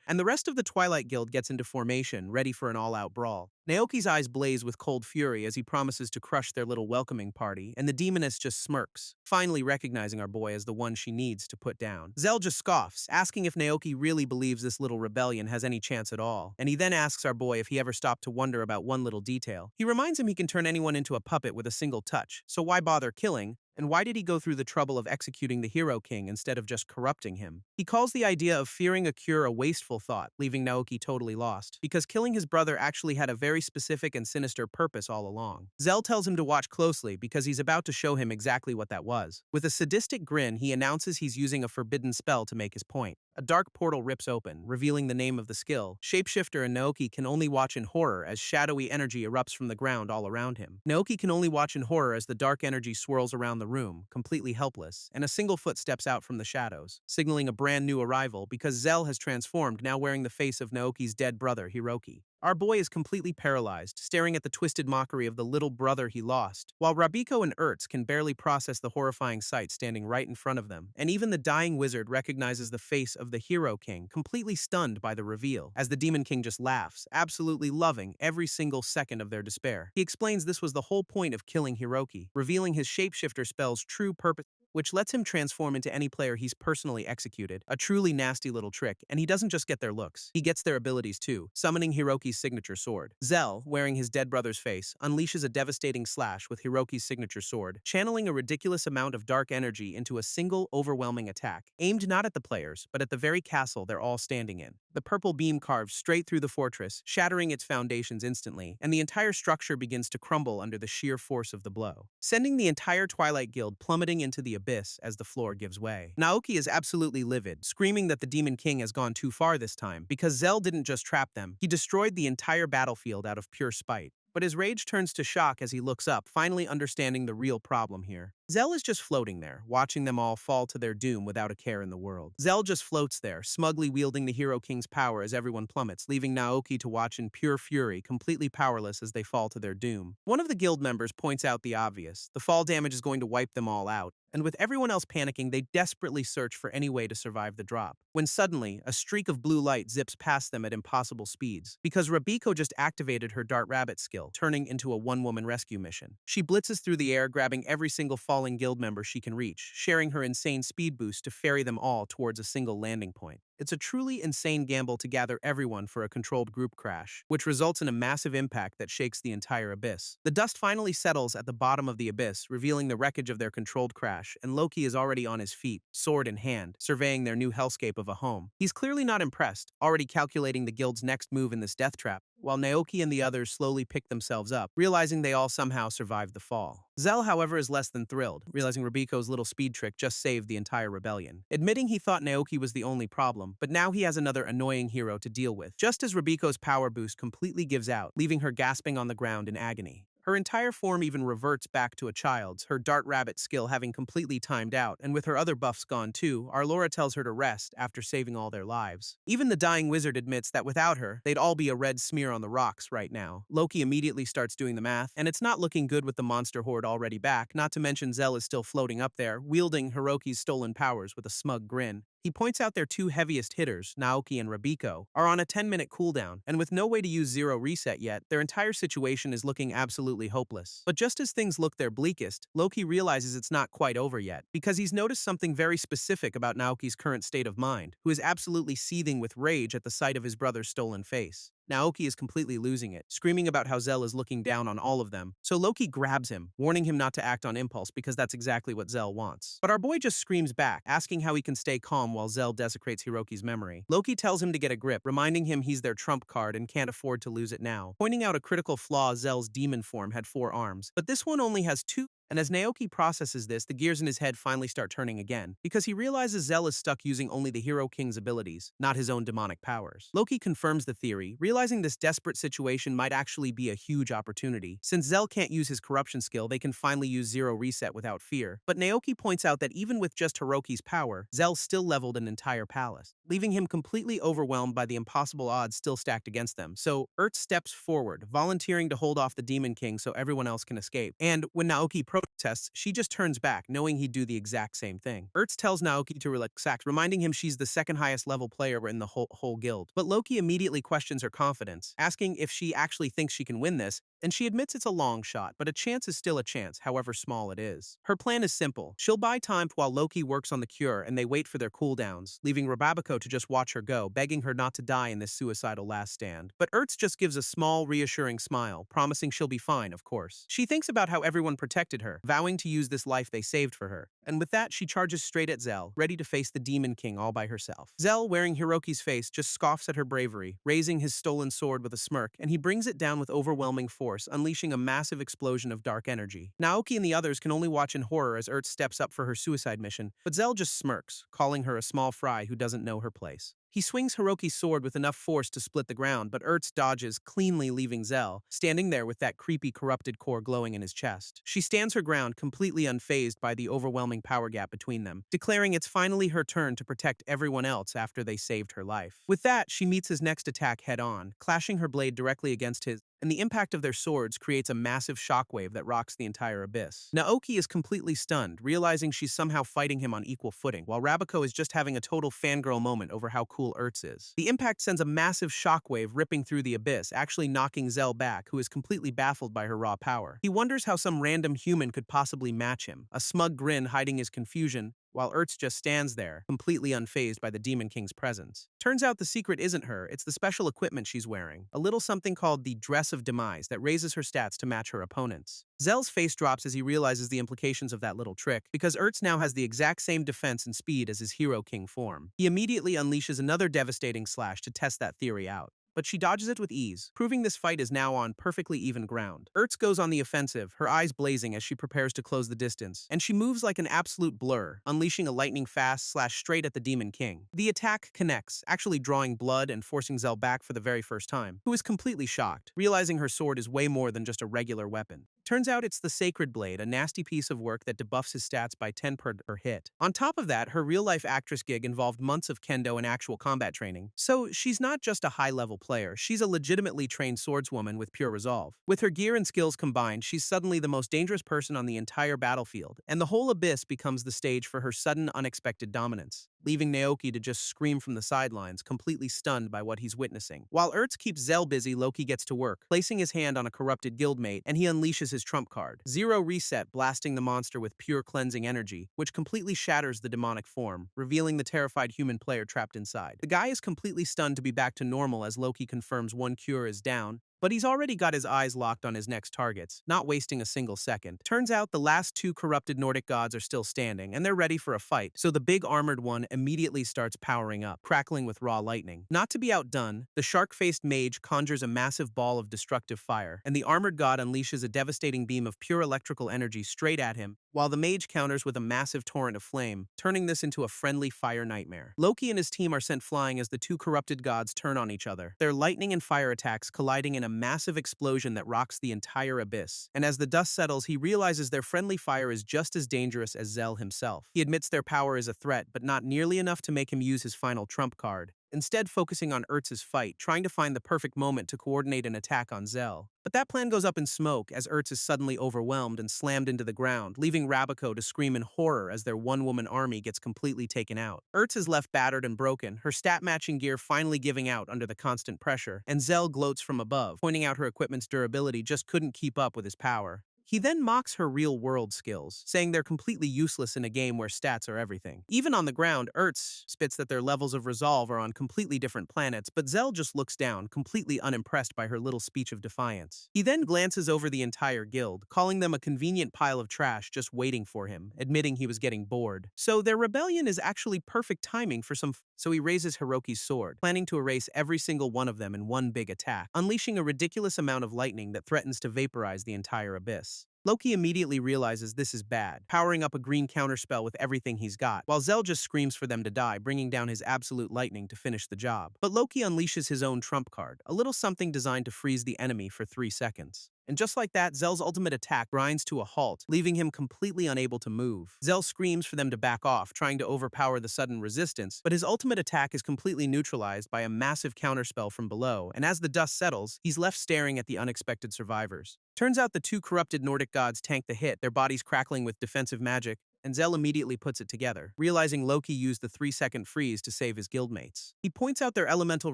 Speaker 1: and the rest of the Twilight Guild gets into formation, ready for an all-out brawl. Naoki's eyes blaze with cold fury as he promises to crush their little welcoming party, and the demoness just smirks, finally recognizing our boy as the one she needs to put down. Zell just scoffs, asking if Naoki really believes this little rebellion has any chance at all, and he then asks our boy if he ever stopped to wonder about one little detail. He reminds him he can turn anyone into a puppet with a single touch, so why bother killing? And why did he go through the trouble of executing the Hero King instead of just corrupting him? He calls the idea of fearing a cure a wasteful thought, leaving Naoki totally lost, because killing his brother actually had a very specific and sinister purpose all along. Zell tells him to watch closely because he's about to show him exactly what that was. With a sadistic grin, he announces he's using a forbidden spell to make his point. A dark portal rips open, revealing the name of the skill. Shapeshifter and Naoki can only watch in horror as shadowy energy erupts from the ground all around him. Naoki can only watch in horror as the dark energy swirls around the room, completely helpless, and a single foot steps out from the shadows, signaling a brand new arrival because Zell has transformed, now wearing the face of Naoki's dead brother, Heroki. Our boy is completely paralyzed, staring at the twisted mockery of the little brother he lost, while Rabiko and Ertz can barely process the horrifying sight standing right in front of them, and even the dying wizard recognizes the face of the Hero King, completely stunned by the reveal, as the Demon King just laughs, absolutely loving every single second of their despair. He explains this was the whole point of killing Heroki, revealing his shapeshifter spell's true purpose, which lets him transform into any player he's personally executed. A truly nasty little trick, and he doesn't just get their looks, he gets their abilities too, summoning Hiroki's signature sword. Zell, wearing his dead brother's face, unleashes a devastating slash with Hiroki's signature sword, channeling a ridiculous amount of dark energy into a single, overwhelming attack, aimed not at the players, but at the very castle they're all standing in. The purple beam carves straight through the fortress, shattering its foundations instantly, and the entire structure begins to crumble under the sheer force of the blow, sending the entire Twilight Guild plummeting into the abyss as the floor gives way. Naoki is absolutely livid, screaming that the Demon King has gone too far this time, because Zell didn't just trap them, he destroyed the entire battlefield out of pure spite. But his rage turns to shock as he looks up, finally understanding the real problem here. Zell is just floating there, watching them all fall to their doom without a care in the world. Zell just floats there, smugly wielding the Hero King's power as everyone plummets, leaving Naoki to watch in pure fury, completely powerless as they fall to their doom. One of the guild members points out the obvious. The fall damage is going to wipe them all out, and with everyone else panicking, they desperately search for any way to survive the drop. When suddenly, a streak of blue light zips past them at impossible speeds, because Rabiko just activated her Dart Rabbit skill, turning into a one-woman rescue mission. She blitzes through the air, grabbing every single falling guild member she can reach, sharing her insane speed boost to ferry them all towards a single landing point. It's a truly insane gamble to gather everyone for a controlled group crash, which results in a massive impact that shakes the entire abyss. The dust finally settles at the bottom of the abyss, revealing the wreckage of their controlled crash, and Loki is already on his feet, sword in hand, surveying their new hellscape of a home. He's clearly not impressed, already calculating the guild's next move in this death trap, while Naoki and the others slowly pick themselves up, realizing they all somehow survived the fall. Zell, however, is less than thrilled, realizing Rabiko's little speed trick just saved the entire rebellion. Admitting he thought Naoki was the only problem, but now he has another annoying hero to deal with, just as Rabiko's power boost completely gives out, leaving her gasping on the ground in agony. Her entire form even reverts back to a child's, her dart rabbit skill having completely timed out, and with her other buffs gone too, our Laura tells her to rest after saving all their lives. Even the dying wizard admits that without her, they'd all be a red smear on the rocks right now. Loki immediately starts doing the math, and it's not looking good with the monster horde already back, not to mention Zell is still floating up there, wielding Heroki's stolen powers with a smug grin. He points out their two heaviest hitters, Naoki and Rabiko, are on a 10-minute cooldown, and with no way to use zero reset yet, their entire situation is looking absolutely hopeless. But just as things look their bleakest, Loki realizes it's not quite over yet, because he's noticed something very specific about Naoki's current state of mind, who is absolutely seething with rage at the sight of his brother's stolen face. Naoki is completely losing it, screaming about how Zell is looking down on all of them, so Loki grabs him, warning him not to act on impulse because that's exactly what Zell wants. But our boy just screams back, asking how he can stay calm while Zell desecrates Hiroki's memory. Loki tells him to get a grip, reminding him he's their trump card and can't afford to lose it now, pointing out a critical flaw: Zell's demon form had 4 arms, but this one only has 2. And as Naoki processes this, the gears in his head finally start turning again, because he realizes Zell is stuck using only the Hero King's abilities, not his own demonic powers. Loki confirms the theory, realizing this desperate situation might actually be a huge opportunity. Since Zell can't use his corruption skill, they can finally use Zero Reset without fear. But Naoki points out that even with just Hiroki's power, Zell still leveled an entire palace, leaving him completely overwhelmed by the impossible odds still stacked against them. So Ert steps forward, volunteering to hold off the Demon King so everyone else can escape. And when Naoki protests, she just turns back, knowing he'd do the exact same thing. Ertz tells Naoki to relax, reminding him she's the second highest level player in the whole guild. But Loki immediately questions her confidence, asking if she actually thinks she can win this, and she admits it's a long shot, but a chance is still a chance, however small it is. Her plan is simple. She'll buy time while Loki works on the cure and they wait for their cooldowns, leaving Rabiko to just watch her go, begging her not to die in this suicidal last stand. But Ertz just gives a small, reassuring smile, promising she'll be fine, of course. She thinks about how everyone protected her, vowing to use this life they saved for her. And with that, she charges straight at Zell, ready to face the Demon King all by herself. Zell, wearing Hiroki's face, just scoffs at her bravery, raising his stolen sword with a smirk, and he brings it down with overwhelming force, unleashing a massive explosion of dark energy. Naoki and the others can only watch in horror as Ertz steps up for her suicide mission, but Zell just smirks, calling her a small fry who doesn't know her place. He swings Hiroki's sword with enough force to split the ground, but Ertz dodges, cleanly leaving Zell standing there with that creepy corrupted core glowing in his chest. She stands her ground, completely unfazed by the overwhelming power gap between them, declaring it's finally her turn to protect everyone else after they saved her life. With that, she meets his next attack head-on, clashing her blade directly against his, and the impact of their swords creates a massive shockwave that rocks the entire abyss. Naoki is completely stunned, realizing she's somehow fighting him on equal footing, while Rabiko is just having a total fangirl moment over how cool Ertz is. The impact sends a massive shockwave ripping through the abyss, actually knocking Zell back, who is completely baffled by her raw power. He wonders how some random human could possibly match him, a smug grin hiding his confusion, while Ertz just stands there, completely unfazed by the Demon King's presence. Turns out the secret isn't her, it's the special equipment she's wearing, a little something called the Dress of Demise that raises her stats to match her opponent's. Zell's face drops as he realizes the implications of that little trick, because Ertz now has the exact same defense and speed as his Hero King form. He immediately unleashes another devastating slash to test that theory out, but she dodges it with ease, proving this fight is now on perfectly even ground. Ertz goes on the offensive, her eyes blazing as she prepares to close the distance, and she moves like an absolute blur, unleashing a lightning fast slash straight at the Demon King. The attack connects, actually drawing blood and forcing Zell back for the very first time, who is completely shocked, realizing her sword is way more than just a regular weapon. Turns out it's the Sacred Blade, a nasty piece of work that debuffs his stats by 10 per hit. On top of that, her real-life actress gig involved months of kendo and actual combat training, so she's not just a high-level player, she's a legitimately trained swordswoman with pure resolve. With her gear and skills combined, she's suddenly the most dangerous person on the entire battlefield, and the whole abyss becomes the stage for her sudden, unexpected dominance. leaving Naoki to just scream from the sidelines, completely stunned by what he's witnessing. While Ertz keeps Zell busy, Loki gets to work, placing his hand on a corrupted guildmate, and he unleashes his trump card. Zero Reset, blasting the monster with pure cleansing energy, which completely shatters the demonic form, revealing the terrified human player trapped inside. The guy is completely stunned to be back to normal as Loki confirms one cure is down, but he's already got his eyes locked on his next targets, not wasting a single second. Turns out the last two corrupted Nordic gods are still standing, and they're ready for a fight, so the big armored one immediately starts powering up, crackling with raw lightning. Not to be outdone, the shark-faced mage conjures a massive ball of destructive fire, and the armored god unleashes a devastating beam of pure electrical energy straight at him, while the mage counters with a massive torrent of flame, turning this into a friendly fire nightmare. Loki and his team are sent flying as the two corrupted gods turn on each other, their lightning and fire attacks colliding in a massive explosion that rocks the entire abyss. And as the dust settles, he realizes their friendly fire is just as dangerous as Zell himself. He admits their power is a threat, but not nearly enough to make him use his final trump card, instead focusing on Ertz's fight, trying to find the perfect moment to coordinate an attack on Zell. But that plan goes up in smoke as Ertz is suddenly overwhelmed and slammed into the ground, leaving Rabiko to scream in horror as their one-woman army gets completely taken out. Ertz is left battered and broken, her stat-matching gear finally giving out under the constant pressure, and Zell gloats from above, pointing out her equipment's durability just couldn't keep up with his power. He then mocks her real-world skills, saying they're completely useless in a game where stats are everything. Even on the ground, Ertz spits that their levels of resolve are on completely different planets, but Zell just looks down, completely unimpressed by her little speech of defiance. He then glances over the entire guild, calling them a convenient pile of trash just waiting for him, admitting he was getting bored. So their rebellion is actually perfect timing for so he raises Heroki's sword, planning to erase every single one of them in one big attack, unleashing a ridiculous amount of lightning that threatens to vaporize the entire abyss. Loki immediately realizes this is bad, powering up a green counterspell with everything he's got, while Zell just screams for them to die, bringing down his absolute lightning to finish the job. But Loki unleashes his own trump card, a little something designed to freeze the enemy for 3 seconds. And just like that, Zell's ultimate attack grinds to a halt, leaving him completely unable to move. Zell screams for them to back off, trying to overpower the sudden resistance, but his ultimate attack is completely neutralized by a massive counterspell from below, and as the dust settles, he's left staring at the unexpected survivors. Turns out the two corrupted Nordic gods tank the hit, their bodies crackling with defensive magic, and Zell immediately puts it together, realizing Loki used the 3-second freeze to save his guildmates. He points out their elemental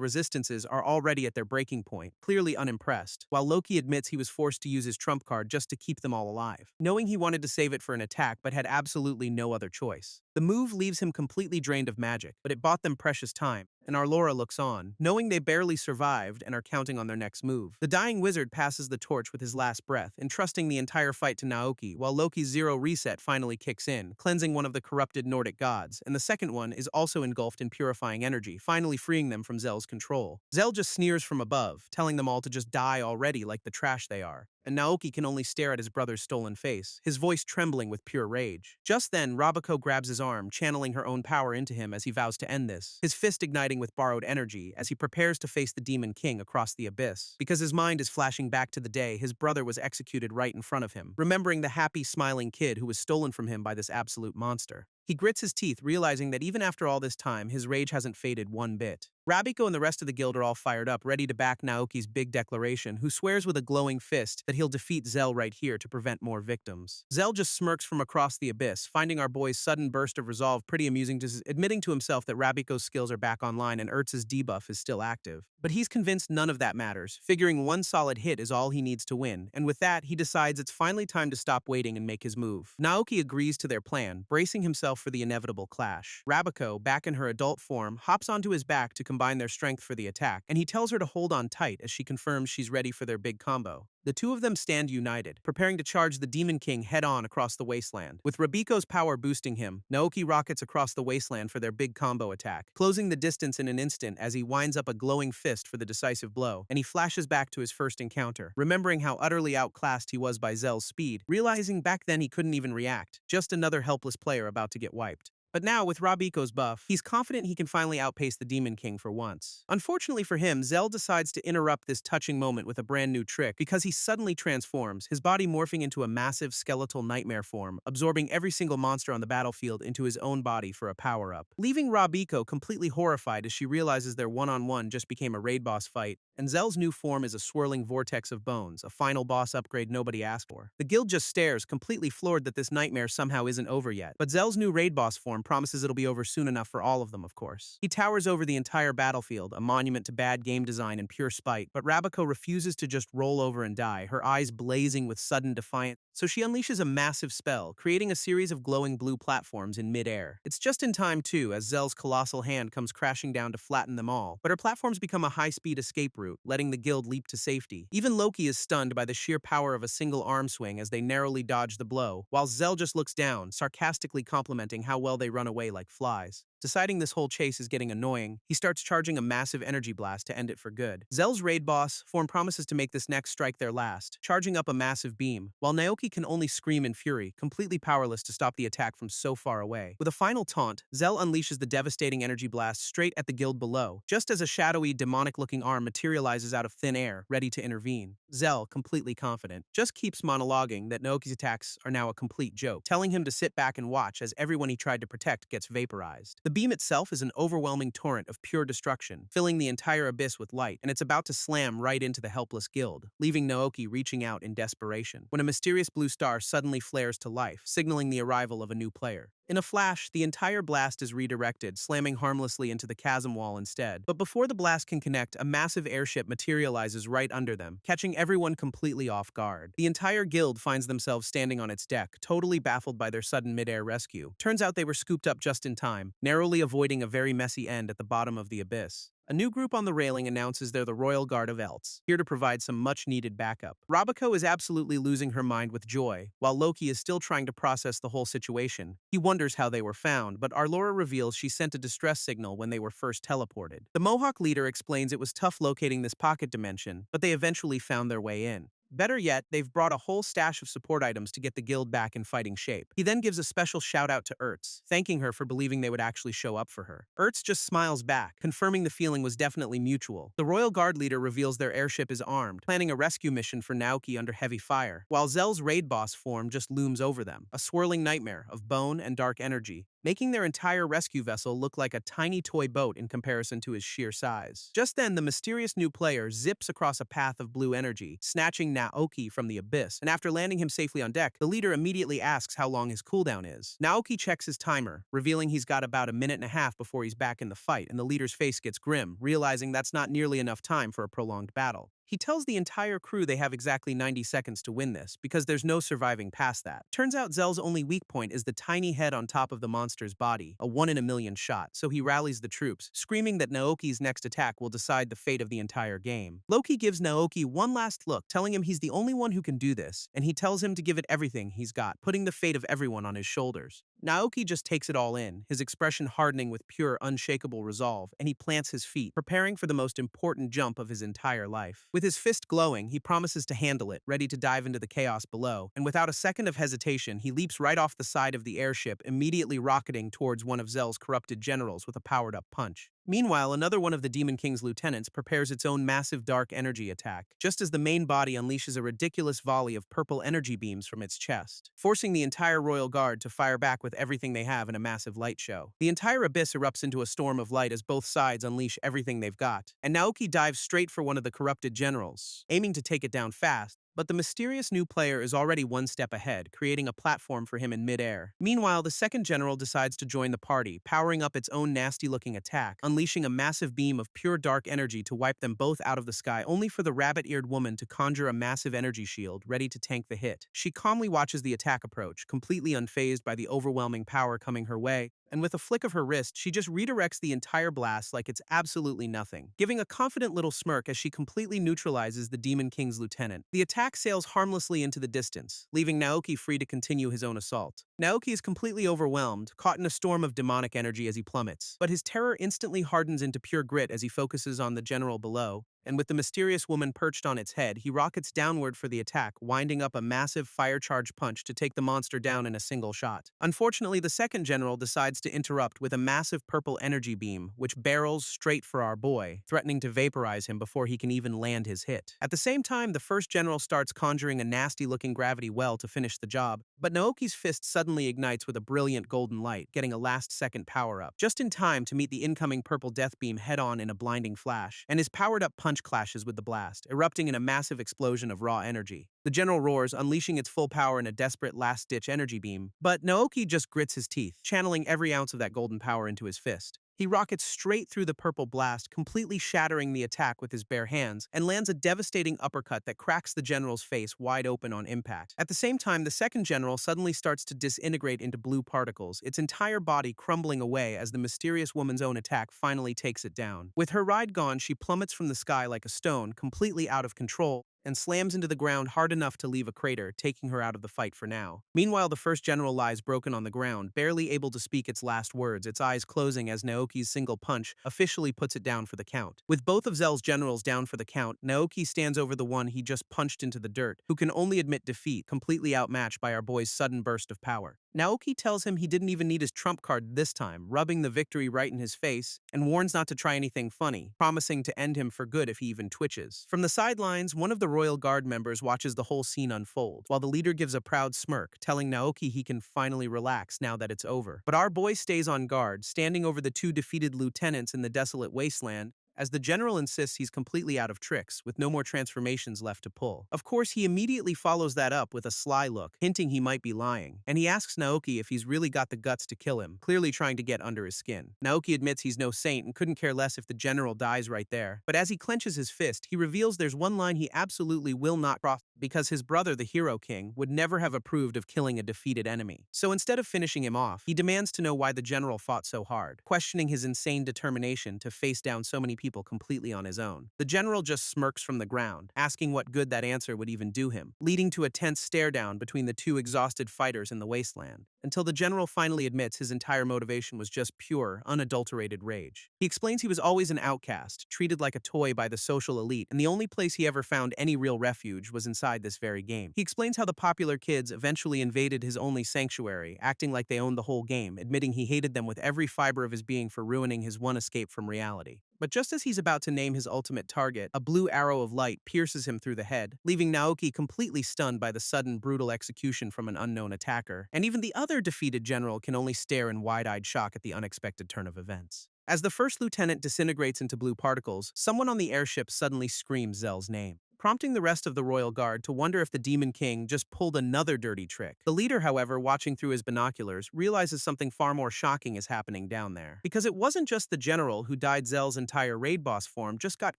Speaker 1: resistances are already at their breaking point, clearly unimpressed, while Loki admits he was forced to use his trump card just to keep them all alive, knowing he wanted to save it for an attack but had absolutely no other choice. The move leaves him completely drained of magic, but it bought them precious time, and Arlora looks on, knowing they barely survived and are counting on their next move. The dying wizard passes the torch with his last breath, entrusting the entire fight to Naoki, while Loki's Zero Reset finally kicks in, cleansing one of the corrupted Nordic gods, and the second one is also engulfed in purifying energy, finally freeing them from Zell's control. Zell just sneers from above, telling them all to just die already like the trash they are, and Naoki can only stare at his brother's stolen face, his voice trembling with pure rage. Just then, Rabiko grabs his arm, channeling her own power into him as he vows to end this, his fist igniting with borrowed energy as he prepares to face the Demon King across the abyss, because his mind is flashing back to the day his brother was executed right in front of him, remembering the happy, smiling kid who was stolen from him by this absolute monster. He grits his teeth, realizing that even after all this time, his rage hasn't faded one bit. Rabiko and the rest of the guild are all fired up, ready to back Naoki's big declaration, who swears with a glowing fist that he'll defeat Zell right here to prevent more victims. Zell just smirks from across the abyss, finding our boy's sudden burst of resolve pretty amusing, just admitting to himself that Rabiko's skills are back online and Ertz's debuff is still active. But he's convinced none of that matters, figuring one solid hit is all he needs to win, and with that, he decides it's finally time to stop waiting and make his move. Naoki agrees to their plan, bracing himself for the inevitable clash. Rabiko, back in her adult form, hops onto his back to combine their strength for the attack, and he tells her to hold on tight as she confirms she's ready for their big combo. The two of them stand united, preparing to charge the Demon King head-on across the wasteland. With Rabiko's power boosting him, Naoki rockets across the wasteland for their big combo attack, closing the distance in an instant as he winds up a glowing fist for the decisive blow, and he flashes back to his first encounter, remembering how utterly outclassed he was by Zell's speed, realizing back then he couldn't even react, just another helpless player about to get wiped. But now, with Rabiko's buff, he's confident he can finally outpace the Demon King for once. Unfortunately for him, Zell decides to interrupt this touching moment with a brand new trick because he suddenly transforms, his body morphing into a massive skeletal nightmare form, absorbing every single monster on the battlefield into his own body for a power-up, leaving Rabiko completely horrified as she realizes their one-on-one just became a raid boss fight, and Zell's new form is a swirling vortex of bones, a final boss upgrade nobody asked for. The guild just stares, completely floored that this nightmare somehow isn't over yet, but Zell's new raid boss form form promises it'll be over soon enough for all of them, of course. He towers over the entire battlefield, a monument to bad game design and pure spite, but Rabiko refuses to just roll over and die, her eyes blazing with sudden defiance. So she unleashes a massive spell, creating a series of glowing blue platforms in midair. It's just in time, too, as Zell's colossal hand comes crashing down to flatten them all, but her platforms become a high-speed escape route, letting the guild leap to safety. Even Loki is stunned by the sheer power of a single arm swing as they narrowly dodge the blow, while Zell just looks down, sarcastically complimenting how well they run away like flies. Deciding this whole chase is getting annoying, he starts charging a massive energy blast to end it for good. Zell's raid boss, Form, promises to make this next strike their last, charging up a massive beam, while Naoki can only scream in fury, completely powerless to stop the attack from so far away. With a final taunt, Zell unleashes the devastating energy blast straight at the guild below, just as a shadowy, demonic-looking arm materializes out of thin air, ready to intervene. Zell, completely confident, just keeps monologuing that Naoki's attacks are now a complete joke, telling him to sit back and watch as everyone he tried to protect gets vaporized. The beam itself is an overwhelming torrent of pure destruction, filling the entire abyss with light, and it's about to slam right into the helpless guild, leaving Naoki reaching out in desperation, when a mysterious blue star suddenly flares to life, signaling the arrival of a new player. In a flash, the entire blast is redirected, slamming harmlessly into the chasm wall instead. But before the blast can connect, a massive airship materializes right under them, catching everyone completely off guard. The entire guild finds themselves standing on its deck, totally baffled by their sudden mid-air rescue. Turns out they were scooped up just in time, narrowly avoiding a very messy end at the bottom of the abyss. A new group on the railing announces they're the Royal Guard of Elts, here to provide some much-needed backup. Rabiko is absolutely losing her mind with joy, while Loki is still trying to process the whole situation. He wonders how they were found, but Arlora reveals she sent a distress signal when they were first teleported. The Mohawk leader explains it was tough locating this pocket dimension, but they eventually found their way in. Better yet, they've brought a whole stash of support items to get the guild back in fighting shape. He then gives a special shout-out to Ertz, thanking her for believing they would actually show up for her. Ertz just smiles back, confirming the feeling was definitely mutual. The Royal Guard leader reveals their airship is armed, planning a rescue mission for Naoki under heavy fire, while Zell's raid boss form just looms over them, a swirling nightmare of bone and dark energy, making their entire rescue vessel look like a tiny toy boat in comparison to his sheer size. Just then, the mysterious new player zips across a path of blue energy, snatching Naoki from the abyss, and after landing him safely on deck, the leader immediately asks how long his cooldown is. Naoki checks his timer, revealing he's got about a minute and a half before he's back in the fight, and the leader's face gets grim, realizing that's not nearly enough time for a prolonged battle. He tells the entire crew they have exactly 90 seconds to win this, because there's no surviving past that. Turns out Zell's only weak point is the tiny head on top of the monster's body, a 1 in a million shot, so he rallies the troops, screaming that Naoki's next attack will decide the fate of the entire game. Loki gives Naoki one last look, telling him he's the only one who can do this, and he tells him to give it everything he's got, putting the fate of everyone on his shoulders. Naoki just takes it all in, his expression hardening with pure, unshakable resolve, and he plants his feet, preparing for the most important jump of his entire life. With his fist glowing, he promises to handle it, ready to dive into the chaos below, and without a second of hesitation, he leaps right off the side of the airship, immediately rocketing towards one of Zell's corrupted generals with a powered-up punch. Meanwhile, another one of the Demon King's lieutenants prepares its own massive dark energy attack, just as the main body unleashes a ridiculous volley of purple energy beams from its chest, forcing the entire Royal Guard to fire back with everything they have in a massive light show. The entire abyss erupts into a storm of light as both sides unleash everything they've got, and Naoki dives straight for one of the corrupted generals, aiming to take it down fast. But the mysterious new player is already one step ahead, creating a platform for him in midair. Meanwhile, the second general decides to join the party, powering up its own nasty-looking attack, unleashing a massive beam of pure dark energy to wipe them both out of the sky, only for the rabbit-eared woman to conjure a massive energy shield, ready to tank the hit. She calmly watches the attack approach, completely unfazed by the overwhelming power coming her way, and with a flick of her wrist, she just redirects the entire blast like it's absolutely nothing, giving a confident little smirk as she completely neutralizes the Demon King's lieutenant. The attack sails harmlessly into the distance, leaving Naoki free to continue his own assault. Naoki is completely overwhelmed, caught in a storm of demonic energy as he plummets, but his terror instantly hardens into pure grit as he focuses on the general below, and with the mysterious woman perched on its head, he rockets downward for the attack, winding up a massive fire-charged punch to take the monster down in a single shot. Unfortunately, the second general decides to interrupt with a massive purple energy beam, which barrels straight for our boy, threatening to vaporize him before he can even land his hit. At the same time, the first general starts conjuring a nasty-looking gravity well to finish the job, but Naoki's fist suddenly ignites with a brilliant golden light, getting a last-second power-up, just in time to meet the incoming purple death beam head-on in a blinding flash, and his powered-up punch punch clashes with the blast, erupting in a massive explosion of raw energy. The general roars, unleashing its full power in a desperate last-ditch energy beam, but Naoki just grits his teeth, channeling every ounce of that golden power into his fist. He rockets straight through the purple blast, completely shattering the attack with his bare hands, and lands a devastating uppercut that cracks the general's face wide open on impact. At the same time, the second general suddenly starts to disintegrate into blue particles, its entire body crumbling away as the mysterious woman's own attack finally takes it down. With her ride gone, she plummets from the sky like a stone, completely out of control, and slams into the ground hard enough to leave a crater, taking her out of the fight for now. Meanwhile, the first general lies broken on the ground, barely able to speak its last words, its eyes closing as Naoki's single punch officially puts it down for the count. With both of Zell's generals down for the count, Naoki stands over the one he just punched into the dirt, who can only admit defeat, completely outmatched by our boy's sudden burst of power. Naoki tells him he didn't even need his trump card this time, rubbing the victory right in his face, and warns not to try anything funny, promising to end him for good if he even twitches. From the sidelines, one of the Royal Guard members watches the whole scene unfold, while the leader gives a proud smirk, telling Naoki he can finally relax now that it's over. But our boy stays on guard, standing over the two defeated lieutenants in the desolate wasteland, as the general insists he's completely out of tricks, with no more transformations left to pull. Of course, he immediately follows that up with a sly look, hinting he might be lying, and he asks Naoki if he's really got the guts to kill him, clearly trying to get under his skin. Naoki admits he's no saint and couldn't care less if the general dies right there, but as he clenches his fist, he reveals there's one line he absolutely will not cross, because his brother, the Hero King, would never have approved of killing a defeated enemy. So instead of finishing him off, he demands to know why the general fought so hard, questioning his insane determination to face down so many people completely on his own. The general just smirks from the ground, asking what good that answer would even do him, leading to a tense stare-down between the two exhausted fighters in the wasteland, until the general finally admits his entire motivation was just pure, unadulterated rage. He explains he was always an outcast, treated like a toy by the social elite, and the only place he ever found any real refuge was inside this very game. He explains how the popular kids eventually invaded his only sanctuary, acting like they owned the whole game, admitting he hated them with every fiber of his being for ruining his one escape from reality. But just as he's about to name his ultimate target, a blue arrow of light pierces him through the head, leaving Naoki completely stunned by the sudden, brutal execution from an unknown attacker, and even the other defeated general can only stare in wide-eyed shock at the unexpected turn of events. As the first lieutenant disintegrates into blue particles, someone on the airship suddenly screams Zell's name, prompting the rest of the Royal Guard to wonder if the Demon King just pulled another dirty trick. The leader, however, watching through his binoculars, realizes something far more shocking is happening down there. Because it wasn't just the general who dyed Zell's entire raid boss form just got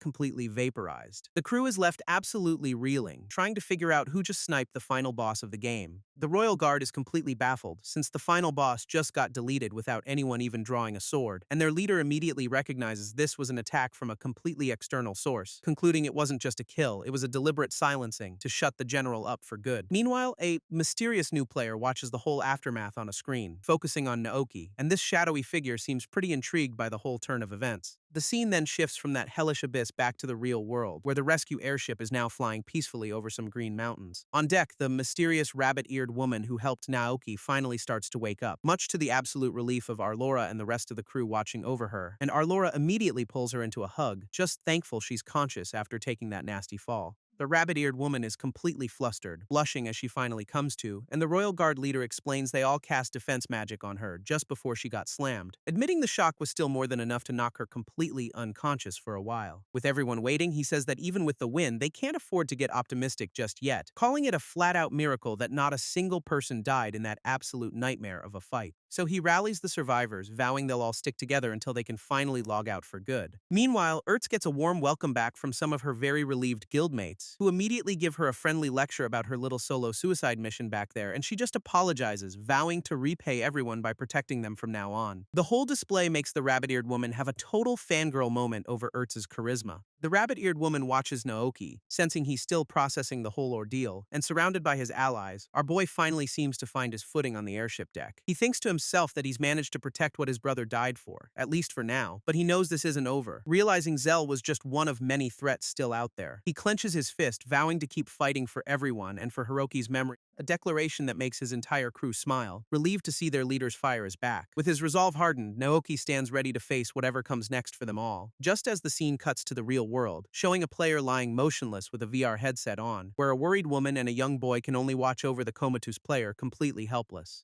Speaker 1: completely vaporized. The crew is left absolutely reeling, trying to figure out who just sniped the final boss of the game. The Royal Guard is completely baffled, since the final boss just got deleted without anyone even drawing a sword, and their leader immediately recognizes this was an attack from a completely external source, concluding it wasn't just a kill, it was a deliberate silencing to shut the general up for good. Meanwhile, a mysterious new player watches the whole aftermath on a screen, focusing on Naoki, and this shadowy figure seems pretty intrigued by the whole turn of events. The scene then shifts from that hellish abyss back to the real world, where the rescue airship is now flying peacefully over some green mountains. On deck, the mysterious rabbit-eared woman who helped Naoki finally starts to wake up, much to the absolute relief of Arlora and the rest of the crew watching over her, and Arlora immediately pulls her into a hug, just thankful she's conscious after taking that nasty fall. The rabbit-eared woman is completely flustered, blushing as she finally comes to, and the Royal Guard leader explains they all cast defense magic on her just before she got slammed, admitting the shock was still more than enough to knock her completely unconscious for a while. With everyone waiting, he says that even with the win, they can't afford to get optimistic just yet, calling it a flat-out miracle that not a single person died in that absolute nightmare of a fight. So he rallies the survivors, vowing they'll all stick together until they can finally log out for good. Meanwhile, Ertz gets a warm welcome back from some of her very relieved guildmates, who immediately give her a friendly lecture about her little solo suicide mission back there, and she just apologizes, vowing to repay everyone by protecting them from now on. The whole display makes the rabbit-eared woman have a total fangirl moment over Ertz's charisma. The rabbit-eared woman watches Naoki, sensing he's still processing the whole ordeal, and surrounded by his allies, our boy finally seems to find his footing on the airship deck. He thinks to himself that he's managed to protect what his brother died for, at least for now, but he knows this isn't over, realizing Zell was just one of many threats still out there. He clenches his fist, vowing to keep fighting for everyone and for Heroki's memory, a declaration that makes his entire crew smile, relieved to see their leader's fire is back. With his resolve hardened, Naoki stands ready to face whatever comes next for them all, just as the scene cuts to the real world, showing a player lying motionless with a VR headset on, where a worried woman and a young boy can only watch over the comatose player completely helpless.